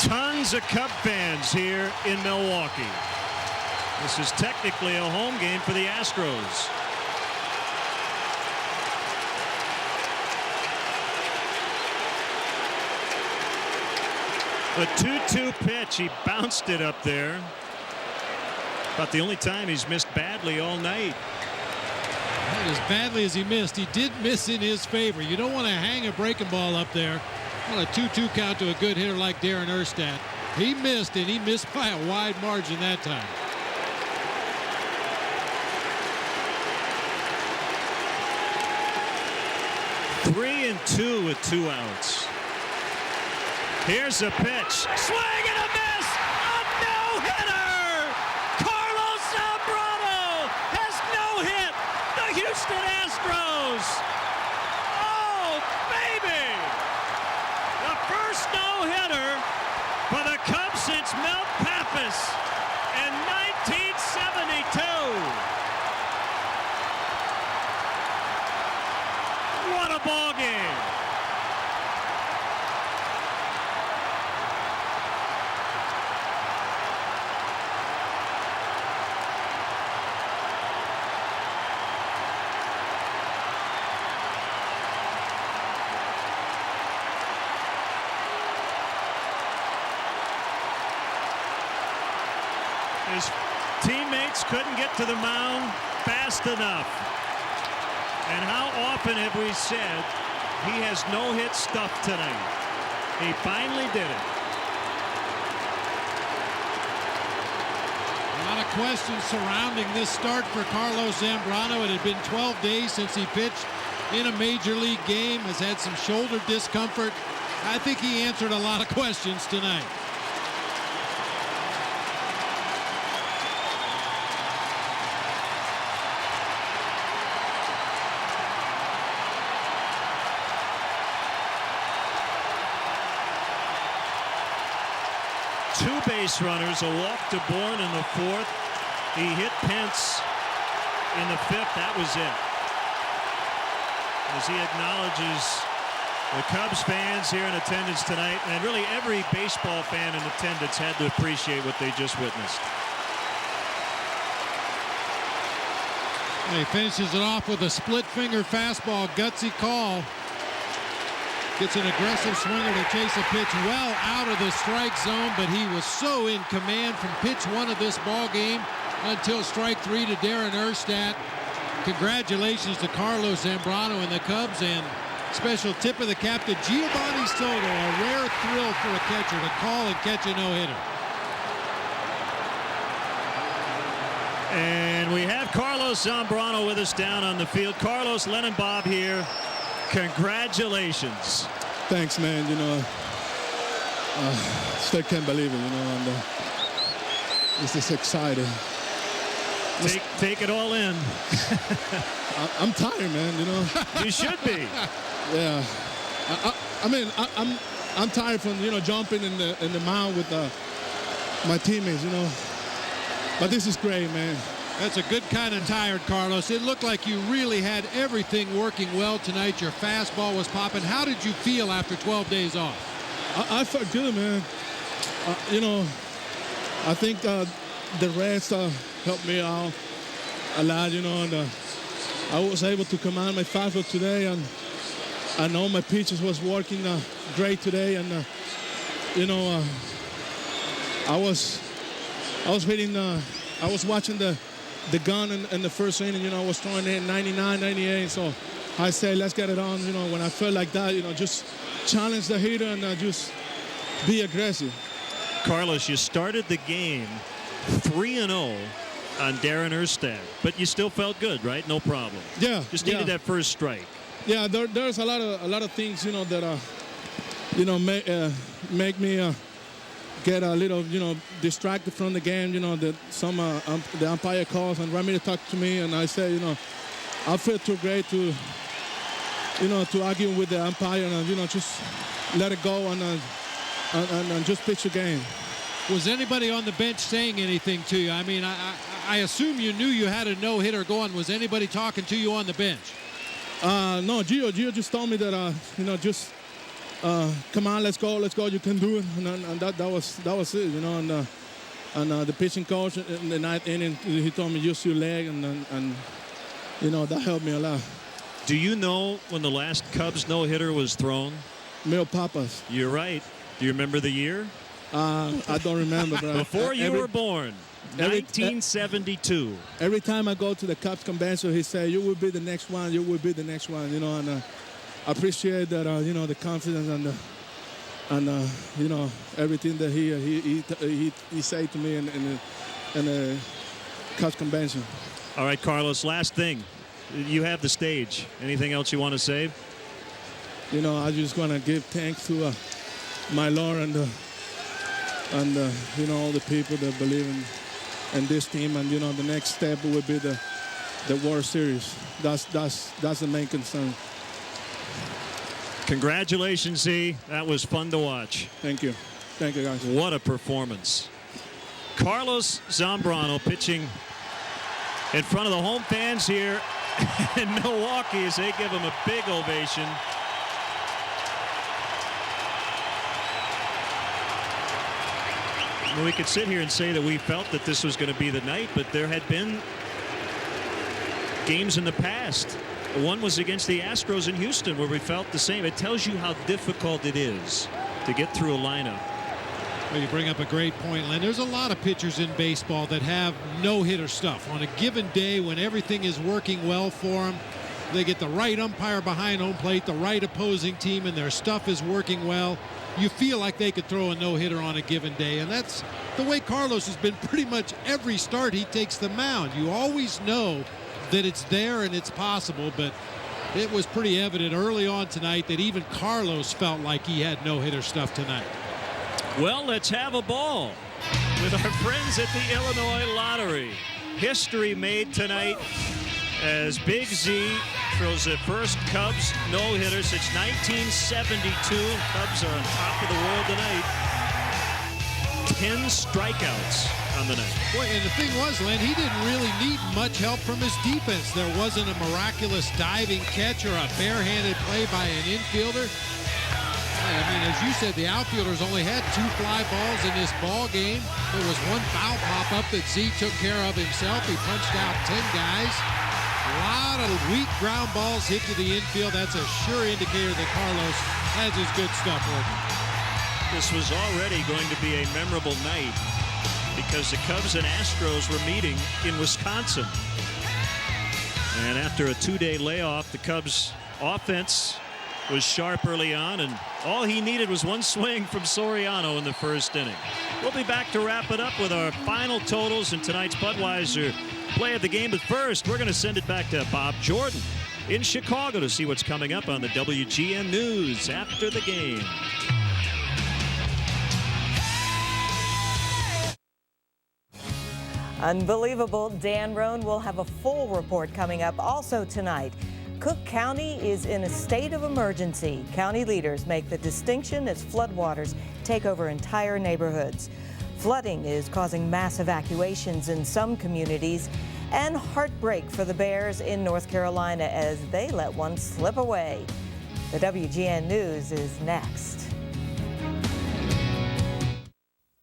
Tons of Cub fans here in Milwaukee. This is technically a home game for the Astros. A 2-2 pitch. He bounced it up there. About the only time he's missed badly all night. Not as badly as he missed. He did miss in his favor. You don't want to hang a breaking ball up there on a 2-2 count to a good hitter like Darren Erstad. He missed, and he missed by a wide margin that time. Three and 2 with 2 outs. Here's a pitch. Swing and a miss! A no-hitter! Carlos Zambrano has no-hit the Houston Astros! Oh, baby! The first no-hitter for the Cubs since Milt Pappas in 1972. What a ball game! His teammates couldn't get to the mound fast enough. And how often have we said he has no-hit stuff tonight? He finally did it. A lot of questions surrounding this start for Carlos Zambrano. It had been 12 days since he pitched in a major league game, has had some shoulder discomfort. I think he answered a lot of questions tonight. 2 base runners, a walk to Bourne in the 4th. He hit Pence in the 5th. That was it. As he acknowledges the Cubs fans here in attendance tonight, and really every baseball fan in attendance had to appreciate what they just witnessed. He finishes it off with a split-finger fastball, gutsy call. Gets an aggressive swinger to chase a pitch well out of the strike zone, but he was so in command from pitch 1 of this ball game until strike 3 to Darren Erstad. Congratulations to Carlos Zambrano and the Cubs, and special tip of the cap to Giovanni Soto. A rare thrill for a catcher to call and catch a no-hitter. And we have Carlos Zambrano with us down on the field. Carlos, Len and Bob here. Congratulations. Thanks, man. You know, still can't believe it, you know, and it's just exciting. Take it all in. I'm tired, man, you know. You should be. Yeah. I mean, I'm tired from, you know, jumping in the mound with my teammates, you know. But this is great, man. That's a good kind of tired, Carlos. It looked like you really had everything working well tonight. Your fastball was popping. How did you feel after 12 days off? I felt good, man. You know, I think the rest helped me out a lot, you know, and I was able to command my fastball today, and I know my pitches was working great today, and you know, I was hitting. I was watching the gun in the first inning. You know, I was throwing it 99, 98. So I say, let's get it on. You know, when I felt like that, you know, just challenge the hitter and just be aggressive. Carlos, you started the game 3-0 on Darren Erstad, but you still felt good, right? No problem. Yeah. Just needed that first strike. Yeah, there's a lot of things, you know, that you know, make me get a little, you know, distracted from the game. You know, that some the umpire calls and want me to talk to me, and I say, you know, I feel too great to, you know, to argue with the umpire and, you know, just let it go and just pitch the game. Was anybody on the bench saying anything to you? I mean, I assume you knew you had a no-hitter going. Was anybody talking to you on the bench? No, Gio just told me that, you know, just come on, let's go, you can do it, and that was it, you know, and the pitching coach in the 9th inning, he told me use your leg, and you know, that helped me a lot. Do you know when the last Cubs no-hitter was thrown? Mil Papas. You're right. Do you remember the year? I don't remember. But before you were born. 1972. Every time I go to the Cubs convention, he said, "You will be the next one. You will be the next one." You know, and I appreciate that. You know, the confidence and you know, everything that he said to me in the Cubs convention. All right, Carlos. Last thing, you have the stage. Anything else you want to say? You know, I just want to give thanks to my Lord and you know, all the people that believe in this team, and you know, the next step will be the World Series. That's the main concern. Congratulations, Z. That was fun to watch. Thank you, guys. What a performance. Carlos Zambrano pitching in front of the home fans here in Milwaukee as they give him a big ovation. We could sit here and say that we felt that this was going to be the night, but there had been games in the past. One was against the Astros in Houston where we felt the same. It tells you how difficult it is to get through a lineup. Well, you bring up a great point, Len. There's a lot of pitchers in baseball that have no-hitter stuff. On a given day when everything is working well for them, they get the right umpire behind home plate, the right opposing team, and their stuff is working well. You feel like they could throw a no-hitter on a given day, and that's the way Carlos has been pretty much every start he takes the mound. You always know that it's there and it's possible, but it was pretty evident early on tonight that even Carlos felt like he had no-hitter stuff tonight. Well, let's have a ball with our friends at the Illinois Lottery. History made tonight as Big Z throws the first Cubs no-hitter since 1972. Cubs are on top of the world tonight. 10 strikeouts on the night. Boy, and the thing was, Len, he didn't really need much help from his defense. There wasn't a miraculous diving catch or a barehanded play by an infielder. I mean, as you said, the outfielders only had 2 fly balls in this ball game. There was 1 foul pop-up that Z took care of himself. He punched out 10 guys. A lot of weak ground balls hit to the infield. That's a sure indicator that Carlos has his good stuff working. This was already going to be a memorable night because the Cubs and Astros were meeting in Wisconsin. And after a 2-day layoff, the Cubs offense was sharp early on, and all he needed was 1 swing from Soriano in the first inning. We'll be back to wrap it up with our final totals in tonight's Budweiser play of the game. But first, we're going to send it back to Bob Jordan in Chicago to see what's coming up on the WGN News after the game. Unbelievable. Dan Roan will have a full report coming up also tonight. Cook County is in a state of emergency. County leaders make the distinction as floodwaters take over entire neighborhoods. Flooding is causing mass evacuations in some communities and heartbreak for the Bears in North Carolina as they let one slip away. The WGN News is next.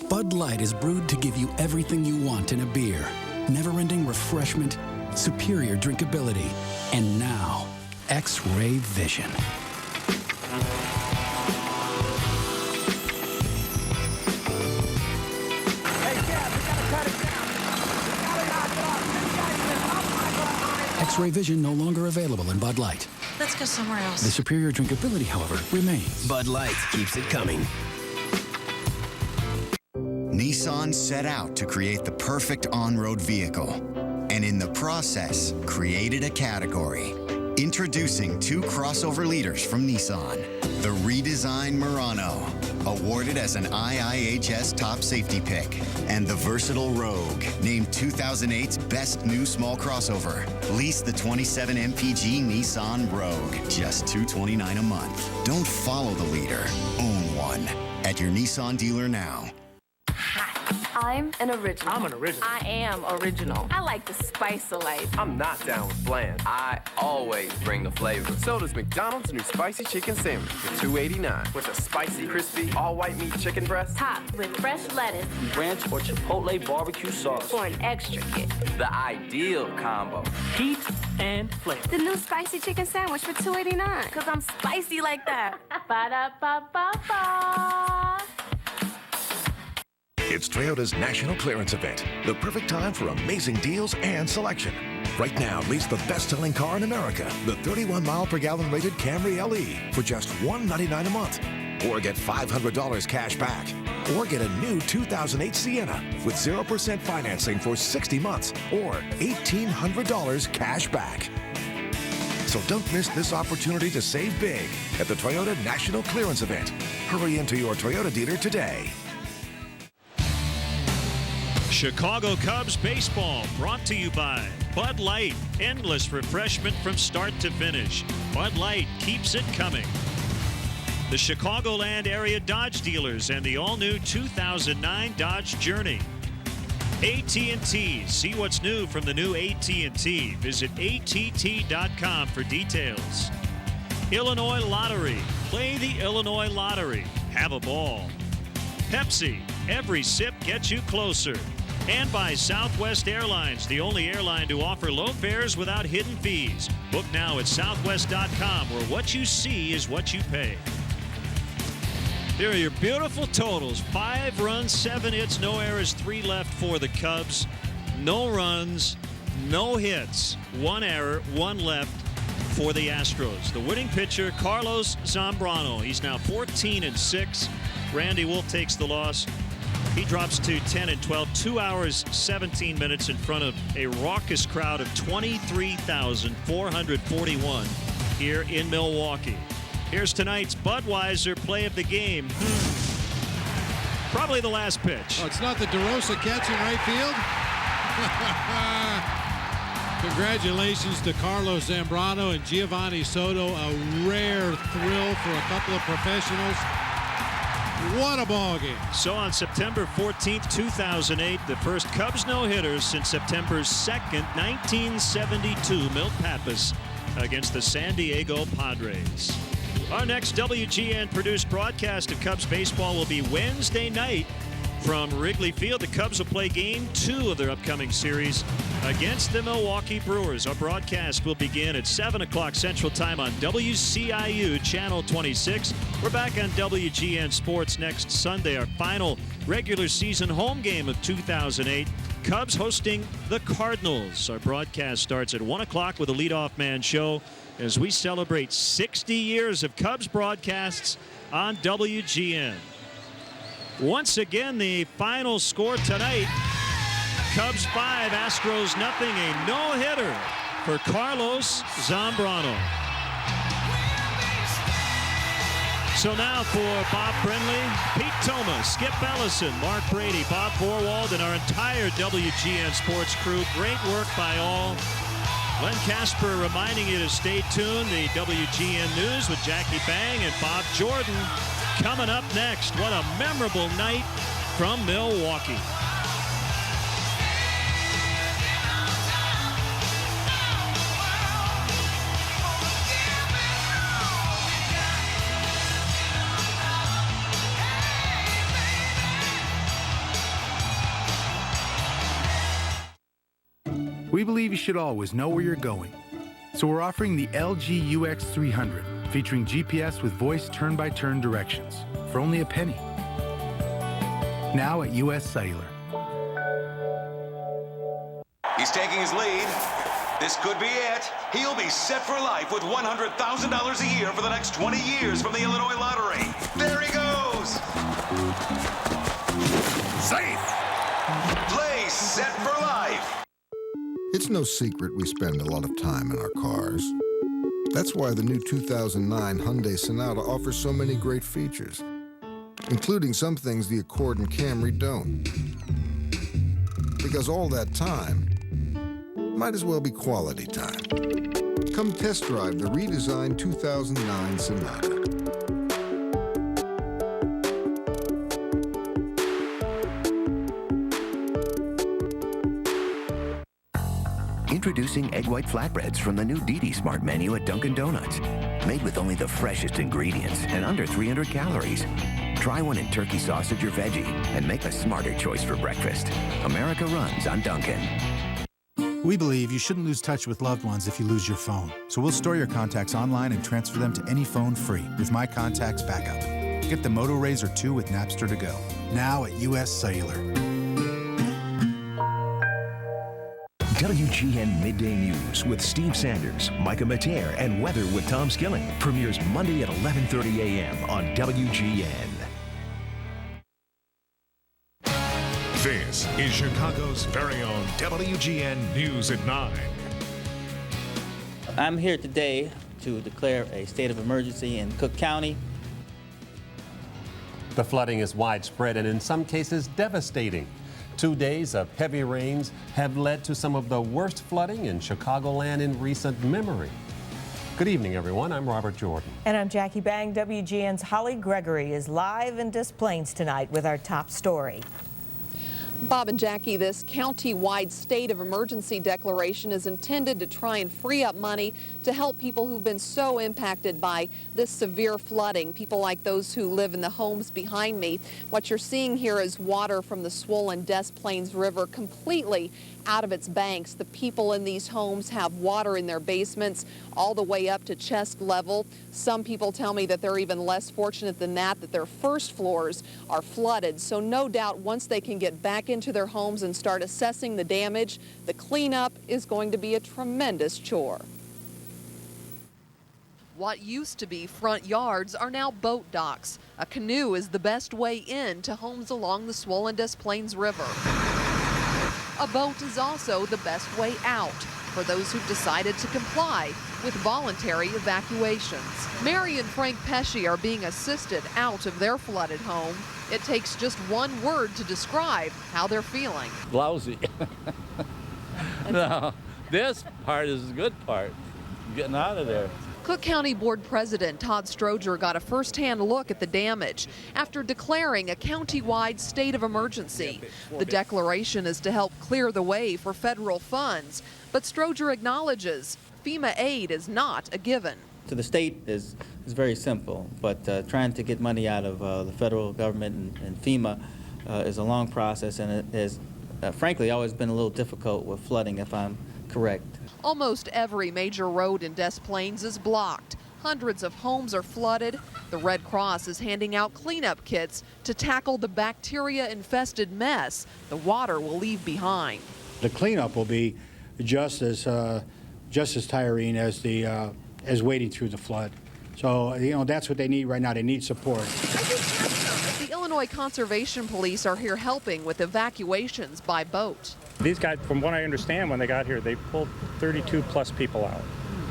Bud Light is brewed to give you everything you want in a beer. Never-ending refreshment, superior drinkability, and now, X-ray vision. X-ray vision no longer available in Bud Light. Let's go somewhere else. The superior drinkability, however, remains. Bud Light keeps it coming. Nissan set out to create the perfect on-road vehicle, and in the process, created a category. Introducing 2 crossover leaders from Nissan. The redesigned Murano, awarded as an IIHS top safety pick, and the versatile Rogue, named 2008's best new small crossover. Lease the 27 MPG Nissan Rogue, just $229 a month. Don't follow the leader, own one. At your Nissan dealer now. I'm an original. I'm an original. I am original. I like the spice of life. I'm not down with bland. I always bring the flavor. So does McDonald's new spicy chicken sandwich for $2.89 with a spicy, crispy, all-white meat chicken breast. Topped with fresh lettuce, ranch or chipotle barbecue sauce for an extra kick. The ideal combo. Heat and flavor. The new spicy chicken sandwich for $2.89 because I'm spicy like that. Ba-da-ba-ba-ba. It's Toyota's National Clearance Event, the perfect time for amazing deals and selection. Right now, lease the best-selling car in America, the 31-mile-per-gallon rated Camry LE, for just $199 a month. Or get $500 cash back. Or get a new 2008 Sienna with 0% financing for 60 months. Or $1,800 cash back. So don't miss this opportunity to save big at the Toyota National Clearance Event. Hurry into your Toyota dealer today. Chicago Cubs baseball brought to you by Bud Light. Endless refreshment from start to finish. Bud Light keeps it coming. The Chicagoland area Dodge dealers and the all-new 2009 Dodge Journey. AT&T. See what's new from the new AT&T. Visit att.com for details. Illinois Lottery. Play the Illinois Lottery. Have a ball. Pepsi. Every sip gets you closer. And by Southwest Airlines, the only airline to offer low fares without hidden fees. Book now at southwest.com, where what you see is what you pay. There are your beautiful totals. 5 runs, 7 hits, no errors, 3 left for the Cubs. No runs, no hits, 1 error, 1 left for the Astros. The winning pitcher, Carlos Zambrano. He's now 14-6. Randy Wolf takes the loss. He drops to 10-12, 2 hours, 17 minutes in front of a raucous crowd of 23,441 here in Milwaukee. Here's tonight's Budweiser play of the game. Probably the last pitch. Oh, it's not the DeRosa catch in right field? Congratulations to Carlos Zambrano and Giovanni Soto. A rare thrill for a couple of professionals. What a ball game. So on September 14th, 2008, the first Cubs no-hitter since September 2nd, 1972, Milt Pappas against the San Diego Padres. Our next WGN-produced broadcast of Cubs baseball will be Wednesday night from Wrigley Field. The Cubs will play Game 2 of their upcoming series against the Milwaukee Brewers. Our broadcast will begin at 7 o'clock Central Time on WCIU Channel 26. We're back on WGN Sports next Sunday, our final regular season home game of 2008. Cubs hosting the Cardinals. Our broadcast starts at 1 o'clock with a leadoff man show as we celebrate 60 years of Cubs broadcasts on WGN. Once again, the final score tonight, Cubs 5, Astros nothing, a no-hitter for Carlos Zambrano. So now for Bob Brindley, Pete Thomas, Skip Ellison, Mark Brady, Bob Borwald, and our entire WGN Sports crew. Great work by all. Len Casper reminding you to stay tuned. The WGN News with Jackie Bang and Bob Jordan coming up next. What a memorable night from Milwaukee. We believe you should always know where you're going. So we're offering the LG UX300, featuring GPS with voice turn-by-turn directions for only a penny. Now at US Cellular. He's taking his lead. This could be it. He'll be set for life with $100,000 a year for the next 20 years from the Illinois Lottery. There he goes. Safe. Play set for life. It's no secret we spend a lot of time in our cars. That's why the new 2009 Hyundai Sonata offers so many great features, including some things the Accord and Camry don't. Because all that time might as well be quality time. Come test drive the redesigned 2009 Sonata. Introducing egg white flatbreads from the new Didi Smart menu at Dunkin' Donuts. Made with only the freshest ingredients and under 300 calories. Try one in turkey sausage or veggie and make a smarter choice for breakfast. America runs on Dunkin'. We believe you shouldn't lose touch with loved ones if you lose your phone. So we'll store your contacts online and transfer them to any phone free with My Contacts Backup. Get the Moto Razr 2 with Napster to go. Now at US Cellular. WGN Midday News with Steve Sanders, Micah Mateer, and Weather with Tom Skilling premieres Monday at 11:30 a.m. on WGN. This is Chicago's very own WGN News at 9. I'm here today to declare a state of emergency in Cook County. The flooding is widespread and in some cases devastating. 2 days of heavy rains have led to some of the worst flooding in Chicagoland in recent memory. Good evening, everyone. I'm Robert Jordan. And I'm Jackie Bang. WGN's Holly Gregory is live in Des Plaines tonight with our top story. Bob and Jackie, this county-wide state of emergency declaration is intended to try and free up money to help people who've been so impacted by this severe flooding, people like those who live in the homes behind me. What you're seeing here is water from the swollen Des Plaines River completely out of its banks. The people in these homes have water in their basements all the way up to chest level. Some people tell me that they're even less fortunate than that their first floors are flooded. So no doubt once they can get back into their homes and start assessing the damage, the cleanup is going to be a tremendous chore. What used to be front yards are now boat docks. A canoe is the best way in to homes along the swollen Des Plaines River. A boat is also the best way out for those who've decided to comply with voluntary evacuations. Mary and Frank Pesci are being assisted out of their flooded home. It takes just one word to describe how they're feeling. Lousy. No, this part is the good part, getting out of there. Cook County Board President Todd Stroger got a first-hand look at the damage after declaring a county-wide state of emergency. The declaration is to help clear the way for federal funds, but Stroger acknowledges FEMA aid is not a given. To the state is very simple, but trying to get money out of the federal government and FEMA is a long process, and it has, frankly, always been a little difficult with flooding, if I'm correct. Almost every major road in Des Plaines is blocked. Hundreds of homes are flooded. The Red Cross is handing out cleanup kits to tackle the bacteria-infested mess the water will leave behind. The cleanup will be just as tiring as as wading through the flood. So, that's what they need right now. They need support. The Illinois Conservation Police are here helping with evacuations by boat. These guys, from what I understand, when they got here, they pulled 32 plus people out.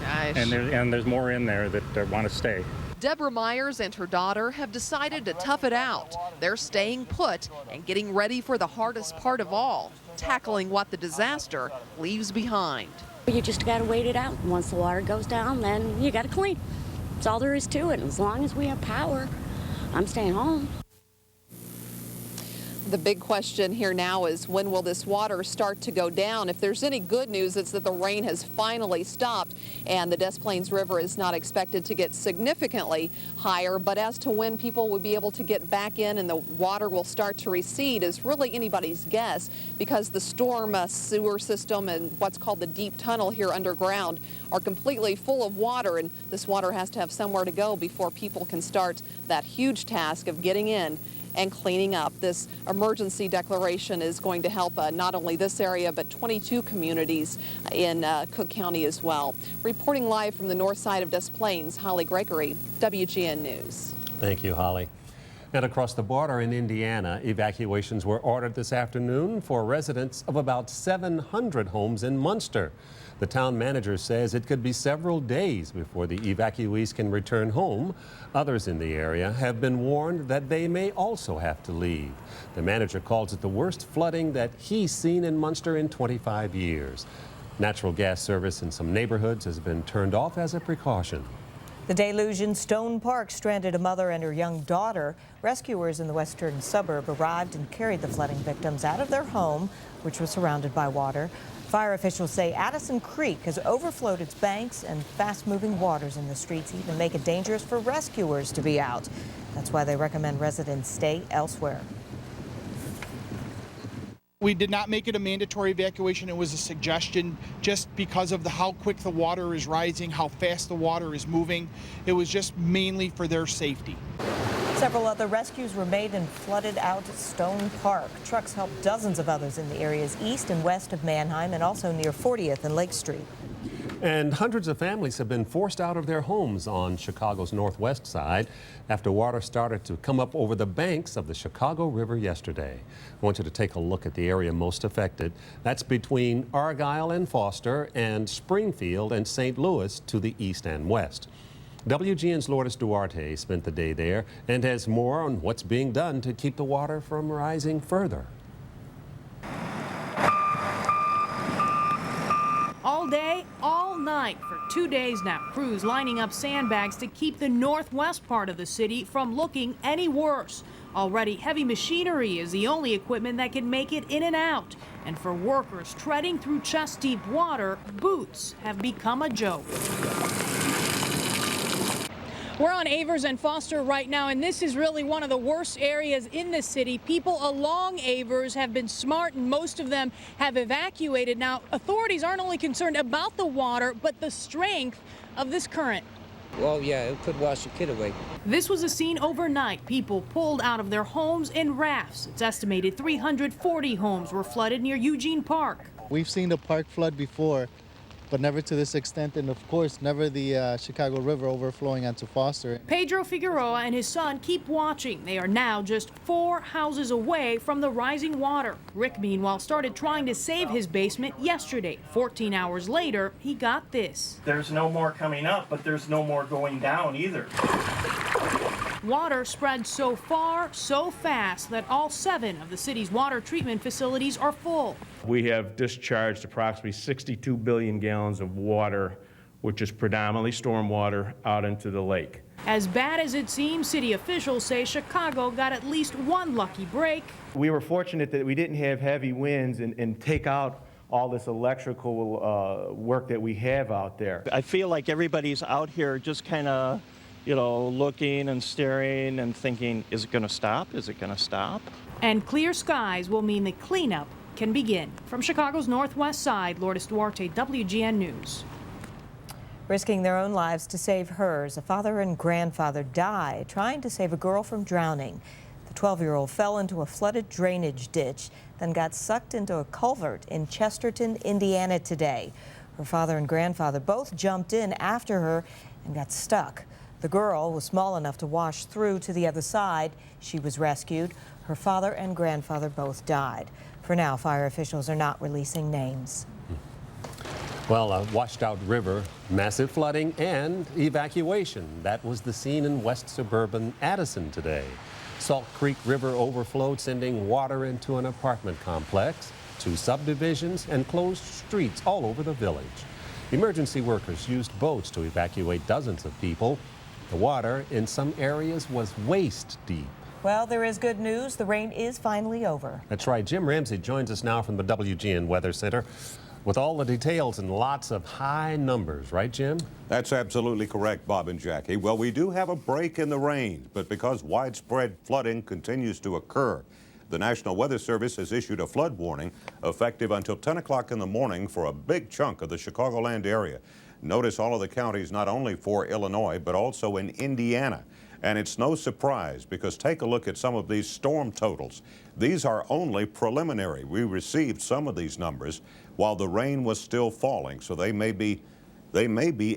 Gosh. And there's more in there that want to stay. Deborah Myers and her daughter have decided to tough it out. They're staying put and getting ready for the hardest part of all, tackling what the disaster leaves behind. You just got to wait it out. Once the water goes down, then you got to clean. That's all there is to it. And as long as we have power, I'm staying home. The big question here now is, when will this water start to go down? If there's any good news, it's that the rain has finally stopped and the Des Plaines River is not expected to get significantly higher. But as to when people will be able to get back in and the water will start to recede is really anybody's guess, because the storm sewer system and what's called the deep tunnel here underground are completely full of water, and this water has to have somewhere to go before people can start that huge task of getting in and cleaning up. This emergency declaration is going to help not only this area, but 22 communities in Cook County as well. Reporting live from the north side of Des Plaines, Holly Gregory, WGN News. Thank you, Holly. And across the border in Indiana, evacuations were ordered this afternoon for residents of about 700 homes in Munster. The town manager says it could be several days before the evacuees can return home. Others in the area have been warned that they may also have to leave. The manager calls it the worst flooding that he's seen in Munster in 25 years. Natural gas service in some neighborhoods has been turned off as a precaution. The deluge in Stone Park stranded a mother and her young daughter. Rescuers in the western suburb arrived and carried the flooding victims out of their home, which was surrounded by water. Fire officials say Addison Creek has overflowed its banks, and fast-moving waters in the streets even make it dangerous for rescuers to be out. That's why they recommend residents stay elsewhere. We did not make it a mandatory evacuation. It was a suggestion just because of how quick the water is rising, how fast the water is moving. It was just mainly for their safety. Several other rescues were made in flooded out Stone Park. Trucks helped dozens of others in the areas east and west of Manheim and also near 40th and Lake Street. And hundreds of families have been forced out of their homes on Chicago's northwest side after water started to come up over the banks of the Chicago River yesterday. I want you to take a look at the area most affected. That's between Argyle and Foster and Springfield and St. Louis to the east and west. WGN's Lourdes Duarte spent the day there and has more on what's being done to keep the water from rising further. All day, all night for 2 days now, crews lining up sandbags to keep the northwest part of the city from looking any worse. Already, heavy machinery is the only equipment that can make it in and out. And for workers treading through chest-deep water, boots have become a joke. We're on Avers and Foster right now, and this is really one of the worst areas in the city. People along Avers have been smart, and most of them have evacuated. Now, authorities aren't only concerned about the water, but the strength of this current. Well, yeah, it could wash a kid away. This was a scene overnight. People pulled out of their homes in rafts. It's estimated 340 homes were flooded near Eugene Park. We've seen the park flood before, but never to this extent, and of course, never the Chicago River overflowing onto Foster. Pedro Figueroa and his son keep watching. They are now just 4 houses away from the rising water. Rick, meanwhile, started trying to save his basement yesterday. 14 hours later, he got this. There's no more coming up, but there's no more going down either. Water spread so far, so fast that all 7 of the city's water treatment facilities are full. We have discharged approximately 62 billion gallons of water which is predominantly stormwater, out into the lake. As bad as it seems, city officials say Chicago got at least one lucky break. We were fortunate that we didn't have heavy winds and take out all this electrical work that we have out there. I feel like everybody's out here just kind of, looking and staring and thinking, is it going to stop? Is it going to stop? And clear skies will mean the cleanup can begin. From Chicago's northwest side, Lourdes Duarte, WGN News. Risking their own lives to save hers, a father and grandfather died trying to save a girl from drowning. The 12-year-old fell into a flooded drainage ditch, then got sucked into a culvert in Chesterton, Indiana today. Her father and grandfather both jumped in after her and got stuck. The girl was small enough to wash through to the other side. She was rescued. Her father and grandfather both died. For now, fire officials are not releasing names. Well, a washed-out river, massive flooding, and evacuation. That was the scene in west suburban Addison today. Salt Creek River overflowed, sending water into an apartment complex, 2 subdivisions, and closed streets all over the village. Emergency workers used boats to evacuate dozens of people. The water in some areas was waist deep. Well, there is good news. The rain is finally over. That's right. Jim Ramsey joins us now from the WGN Weather Center with all the details and lots of high numbers. Right, Jim? That's absolutely correct, Bob and Jackie. Well, we do have a break in the rain, but because widespread flooding continues to occur, the National Weather Service has issued a flood warning effective until 10 o'clock in the morning for a big chunk of the Chicagoland area. Notice all of the counties, not only for Illinois, but also in Indiana. And it's no surprise, because take a look at some of these storm totals. These are only preliminary. We received some of these numbers while the rain was still falling, so they may be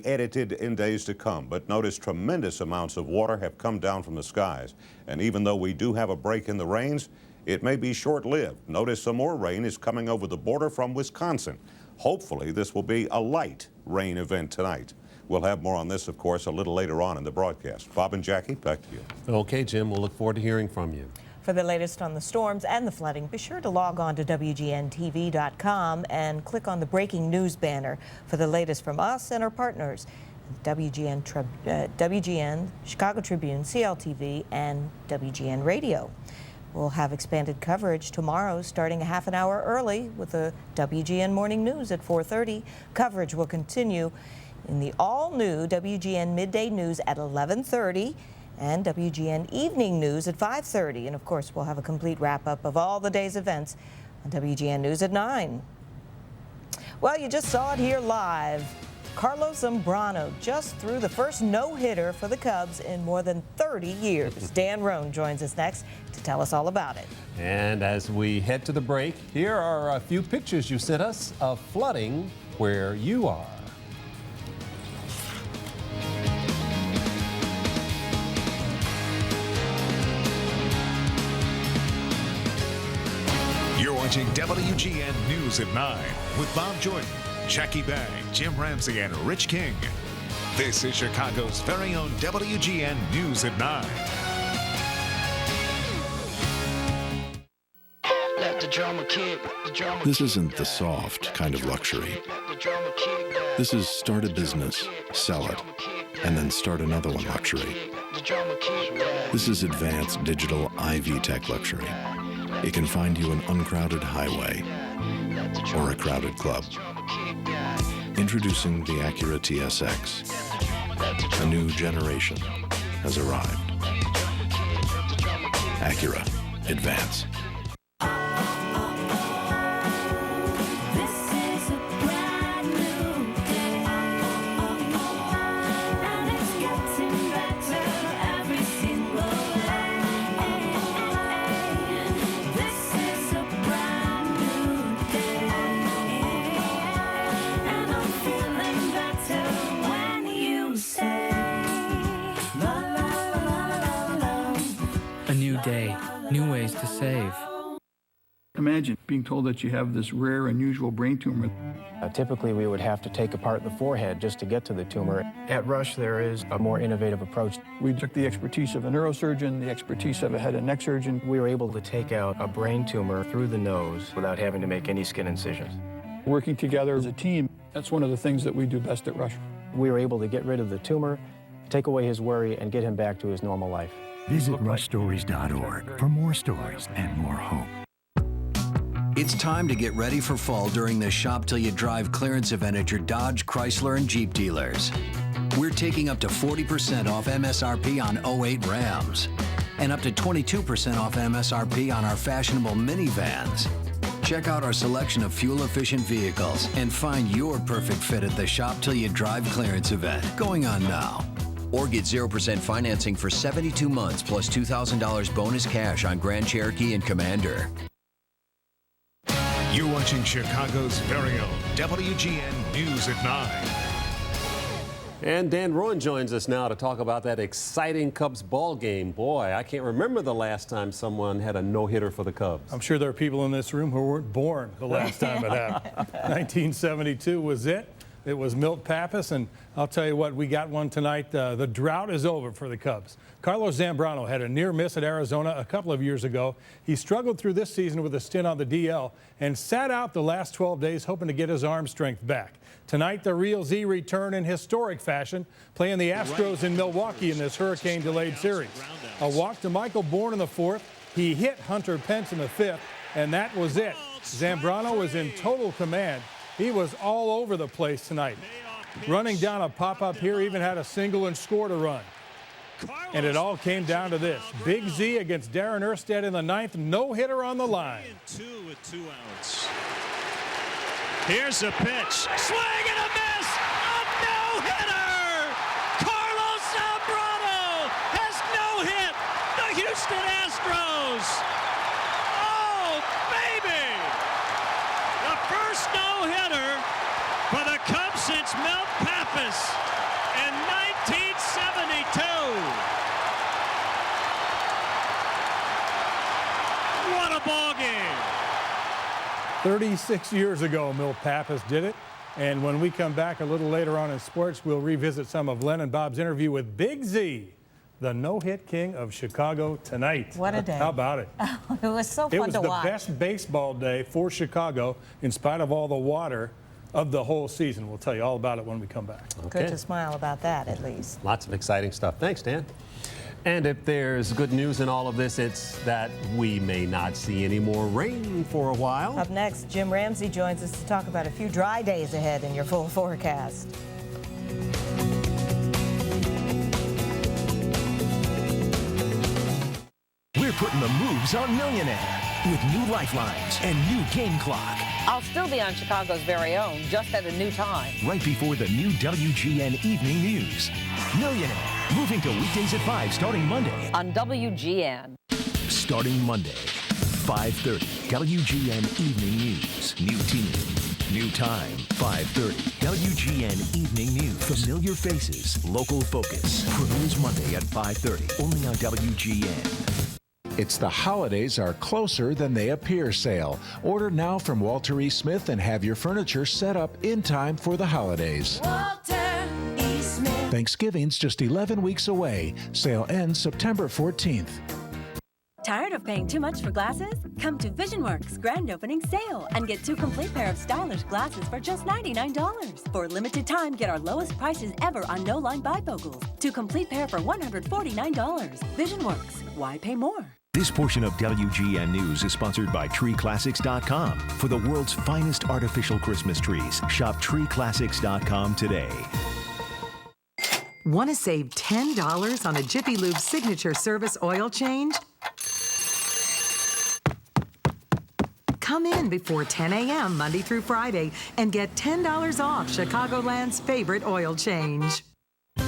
edited in days to come. But notice tremendous amounts of water have come down from the skies. And even though we do have a break in the rains, it may be short-lived. Notice some more rain is coming over the border from Wisconsin. Hopefully this will be a light rain event tonight. We'll have more on this, of course, a little later on in the broadcast. Bob and Jackie, back to you. Okay, Jim, we'll look forward to hearing from you. For the latest on the storms and the flooding, be sure to log on to WGNTV.com and click on the breaking news banner for the latest from us and our partners, WGN, Chicago Tribune, CLTV, and WGN Radio. We'll have expanded coverage tomorrow, starting a half an hour early with the WGN Morning News at 4:30. Coverage will continue in the all-new WGN Midday News at 11:30 and WGN Evening News at 5:30. And, of course, we'll have a complete wrap-up of all the day's events on WGN News at 9. Well, you just saw it here live. Carlos Zambrano just threw the first no-hitter for the Cubs in more than 30 years. Dan Roan joins us next to tell us all about it. And as we head to the break, here are a few pictures you sent us of flooding where you are. You're watching WGN News at 9 with Bob Jordan, Jackie Bang, Jim Ramsey, and Rich King. This is Chicago's very own WGN News at 9. This isn't the soft kind of luxury. This is start a business, sell it, and then start another one luxury. This is advanced digital IV tech luxury. It can find you an uncrowded highway or a crowded club. Introducing the Acura TSX. A new generation has arrived. Acura. Advance. Day, new ways to save. Imagine being told that you have this rare, unusual brain tumor. Typically, we would have to take apart the forehead just to get to the tumor. At Rush, there is a more innovative approach. We took the expertise of a neurosurgeon, the expertise of a head and neck surgeon. We were able to take out a brain tumor through the nose without having to make any skin incisions. Working together as a team, that's one of the things that we do best at Rush. we were able to get rid of the tumor, take away his worry, and get him back to his normal life. Visit rushstories.org for more stories and more hope. It's time to get ready for fall during the Shop Till You Drive clearance event at your Dodge, Chrysler, and Jeep dealers. We're taking up to 40% off MSRP on 08 Rams and up to 22% off MSRP on our fashionable minivans. Check out our selection of fuel-efficient vehicles and find your perfect fit at the Shop Till You Drive clearance event going on now. Or get 0% financing for 72 months plus $2,000 bonus cash on Grand Cherokee and Commander. You're watching Chicago's very own WGN News at 9. And Dan Rowan joins us now to talk about that exciting Cubs ball game. Boy, I can't remember the last time someone had a no-hitter for the Cubs. I'm sure there are people in this room who weren't born the last time it happened. 1972 was it. It was Milt Pappas, and I'll tell you what, we got one tonight. The drought is over for the Cubs. Carlos Zambrano had a near miss at Arizona a couple of years ago. He struggled through this season with a stint on the DL and sat out the last 12 days hoping to get his arm strength back. Tonight, the Real Z return in historic fashion, playing the Astros in Milwaukee in this hurricane-delayed series. A walk to Michael Bourne in the fourth. He hit Hunter Pence in the fifth, and that was it. Zambrano was in total command. He was all over the place tonight. Running down a pop-up here, even had a single and scored a run. And it all came down to this. Big Z against Darren Erstad in the ninth, no-hitter on the line. 2 with 2 outs. Here's a pitch. Swing and a miss! A no-hitter! Carlos Zambrano has no-hit the Houston Astros! Oh, baby! The first no-hitter for the Cubs since Milt Pappas in 1972. What a ball game! 36 years ago, Milt Pappas did it. And when we come back a little later on in sports, we'll revisit some of Len and Bob's interview with Big Z, the no-hit king of Chicago tonight. What a day. How about it? It was so fun to watch. It was the best baseball day for Chicago in spite of all the water of the whole season. We'll tell you all about it when we come back. Good to smile about that, at least. Lots of exciting stuff. Thanks, Dan. And if there's good news in all of this, it's that we may not see any more rain for a while. Up next, Jim Ramsey joins us to talk about a few dry days ahead in your full forecast. We're putting the moves on Millionaire with new lifelines and new game clock. I'll still be on Chicago's very own, just at a new time. Right before the new WGN Evening News. Millionaire, moving to weekdays at 5 starting Monday. On WGN. Starting Monday, 5:30, WGN Evening News. New team, new time, 5:30, WGN Evening News. Familiar faces, local focus. Premieres Monday at 5:30, only on WGN. It's the holidays are closer than they appear sale. Order now from Walter E. Smith and have your furniture set up in time for the holidays. Walter E. Smith. Thanksgiving's just 11 weeks away. Sale ends September 14th. Tired of paying too much for glasses? Come to VisionWorks Grand Opening Sale and get 2 complete pair of stylish glasses for just $99. For a limited time, get our lowest prices ever on no-line bifocals. 2 complete pair for $149. VisionWorks. Why pay more? This portion of WGN News is sponsored by TreeClassics.com. For the world's finest artificial Christmas trees, shop TreeClassics.com today. Want to save $10 on a Jiffy Lube Signature Service oil change? Come in before 10 a.m. Monday through Friday and get $10 off Chicagoland's favorite oil change.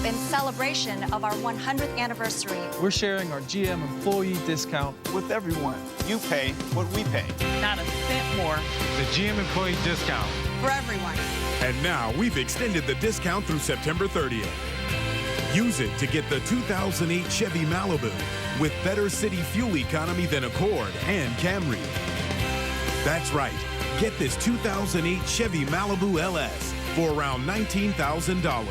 In celebration of our 100th anniversary, we're sharing our GM employee discount with everyone. You pay what we pay. Not a cent more. The GM employee discount. For everyone. And now we've extended the discount through September 30th. Use it to get the 2008 Chevy Malibu with better city fuel economy than Accord and Camry. That's right. Get this 2008 Chevy Malibu LS for around $19,000.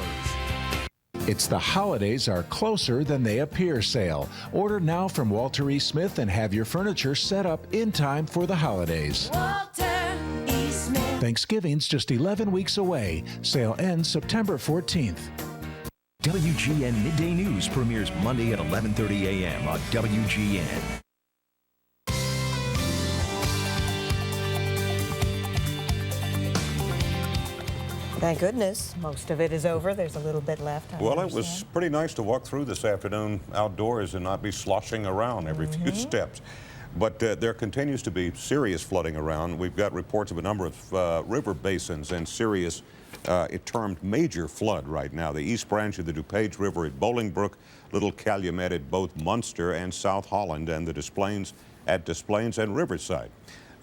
It's the holidays are closer than they appear sale. Order now from Walter E. Smith and have your furniture set up in time for the holidays. Walter E. Smith. Thanksgiving's just 11 weeks away. Sale ends September 14th. WGN Midday News premieres Monday at 11:30 a.m. on WGN. Thank goodness most of it is over. There's a little bit left. Well, it was pretty nice to walk through this afternoon outdoors and not be sloshing around every few steps. But there continues to be serious flooding around. We've got reports of a number of river basins and serious, termed major flood right now. The East Branch of the DuPage River at Bolingbrook, Little Calumet at both Munster and South Holland, and the Des Plaines at Des Plaines and Riverside.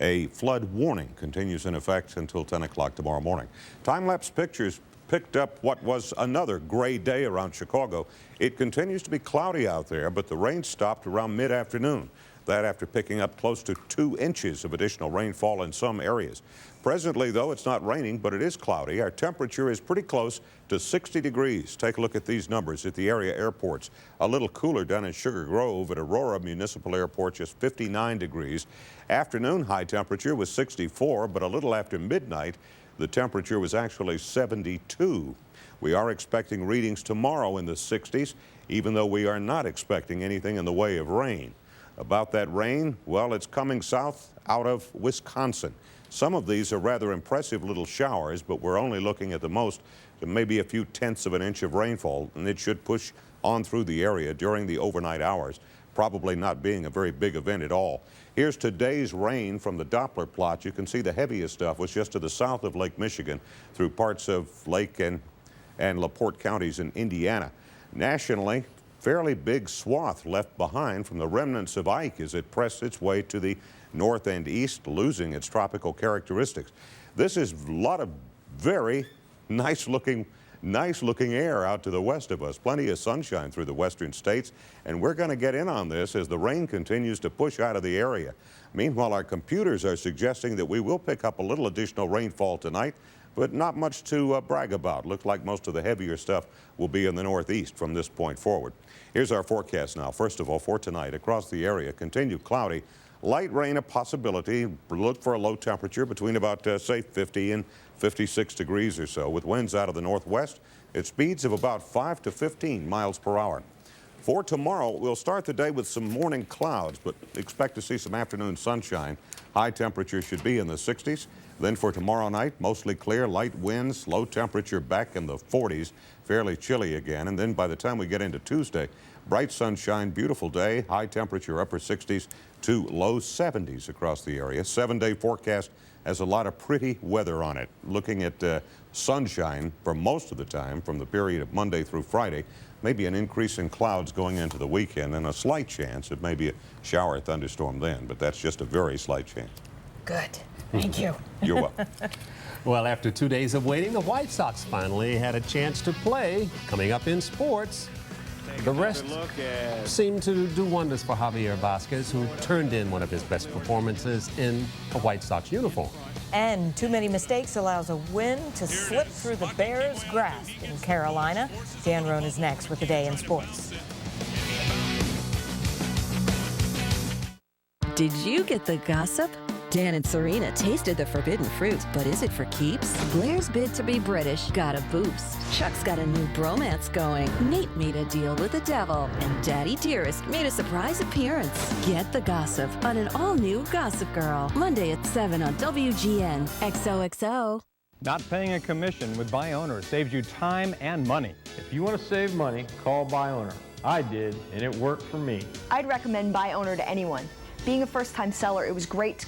A flood warning continues in effect until 10 o'clock tomorrow morning. Time-lapse pictures picked up what was another gray day around Chicago. It continues to be cloudy out there, but the rain stopped around mid-afternoon. That after picking up close to 2 inches of additional rainfall in some areas. Presently, though, it's not raining, but it is cloudy. Our temperature is pretty close to 60 degrees. Take a look at these numbers at the area airports. A little cooler down in Sugar Grove at Aurora Municipal Airport, just 59 degrees. Afternoon high temperature was 64, but a little after midnight, the temperature was actually 72. We are expecting readings tomorrow in the 60s, even though we are not expecting anything in the way of rain. About that rain, well, it's coming south out of Wisconsin. Some of these are rather impressive little showers, but we're only looking at the most to maybe a few tenths of an inch of rainfall, and it should push on through the area during the overnight hours, probably not being a very big event at all. Here's today's rain from the Doppler plot. You can see the heaviest stuff was just to the south of Lake Michigan through parts of Lake and LaPorte counties in Indiana. Nationally, fairly big swath left behind from the remnants of Ike as it pressed its way to the north and east, losing its tropical characteristics. This is a lot of very nice looking air out to the west of us. Plenty of sunshine through the western states, and we're going to get in on this as the rain continues to push out of the area. Meanwhile, our computers are suggesting that we will pick up a little additional rainfall tonight, but not much to brag about. Looks like most of the heavier stuff will be in the northeast from this point forward. Here's our forecast now. First of all, for tonight, across the area, continued cloudy. Light rain a possibility. Look for a low temperature between about, say, 50 and 56 degrees or so, with winds out of the northwest at speeds of about 5 to 15 miles per hour. For tomorrow, we'll start the day with some morning clouds, but expect to see some afternoon sunshine. High temperature should be in the 60s. Then for tomorrow night, mostly clear, light winds, low temperature back in the 40s, fairly chilly again. And then by the time we get into Tuesday, bright sunshine, beautiful day, high temperature upper 60s to low 70s across the area. 7-day forecast has a lot of pretty weather on it. Looking at sunshine for most of the time from the period of Monday through Friday, maybe an increase in clouds going into the weekend and a slight chance of maybe a shower or thunderstorm then, but that's just a very slight chance. Good. Thank you. You're welcome. Well, after 2 days of waiting, the White Sox finally had a chance to play. Coming up in sports, the rest seemed to do wonders for Javier Vazquez, who turned in one of his best performances in a White Sox uniform. And too many mistakes allows a win to slip through the Bears' grasp in Carolina. Dan Roan is next with the day in sports. Did you get the gossip? Dan and Serena tasted the forbidden fruit, but is it for keeps? Blair's bid to be British got a boost. Chuck's got a new bromance going. Nate made a deal with the devil. And Daddy Dearest made a surprise appearance. Get the gossip on an all-new Gossip Girl. Monday at 7 on WGN. XOXO. Not paying a commission with Buy Owner saves you time and money. If you want to save money, call Buy Owner. I did, and it worked for me. I'd recommend Buy Owner to anyone. Being a first-time seller, it was great to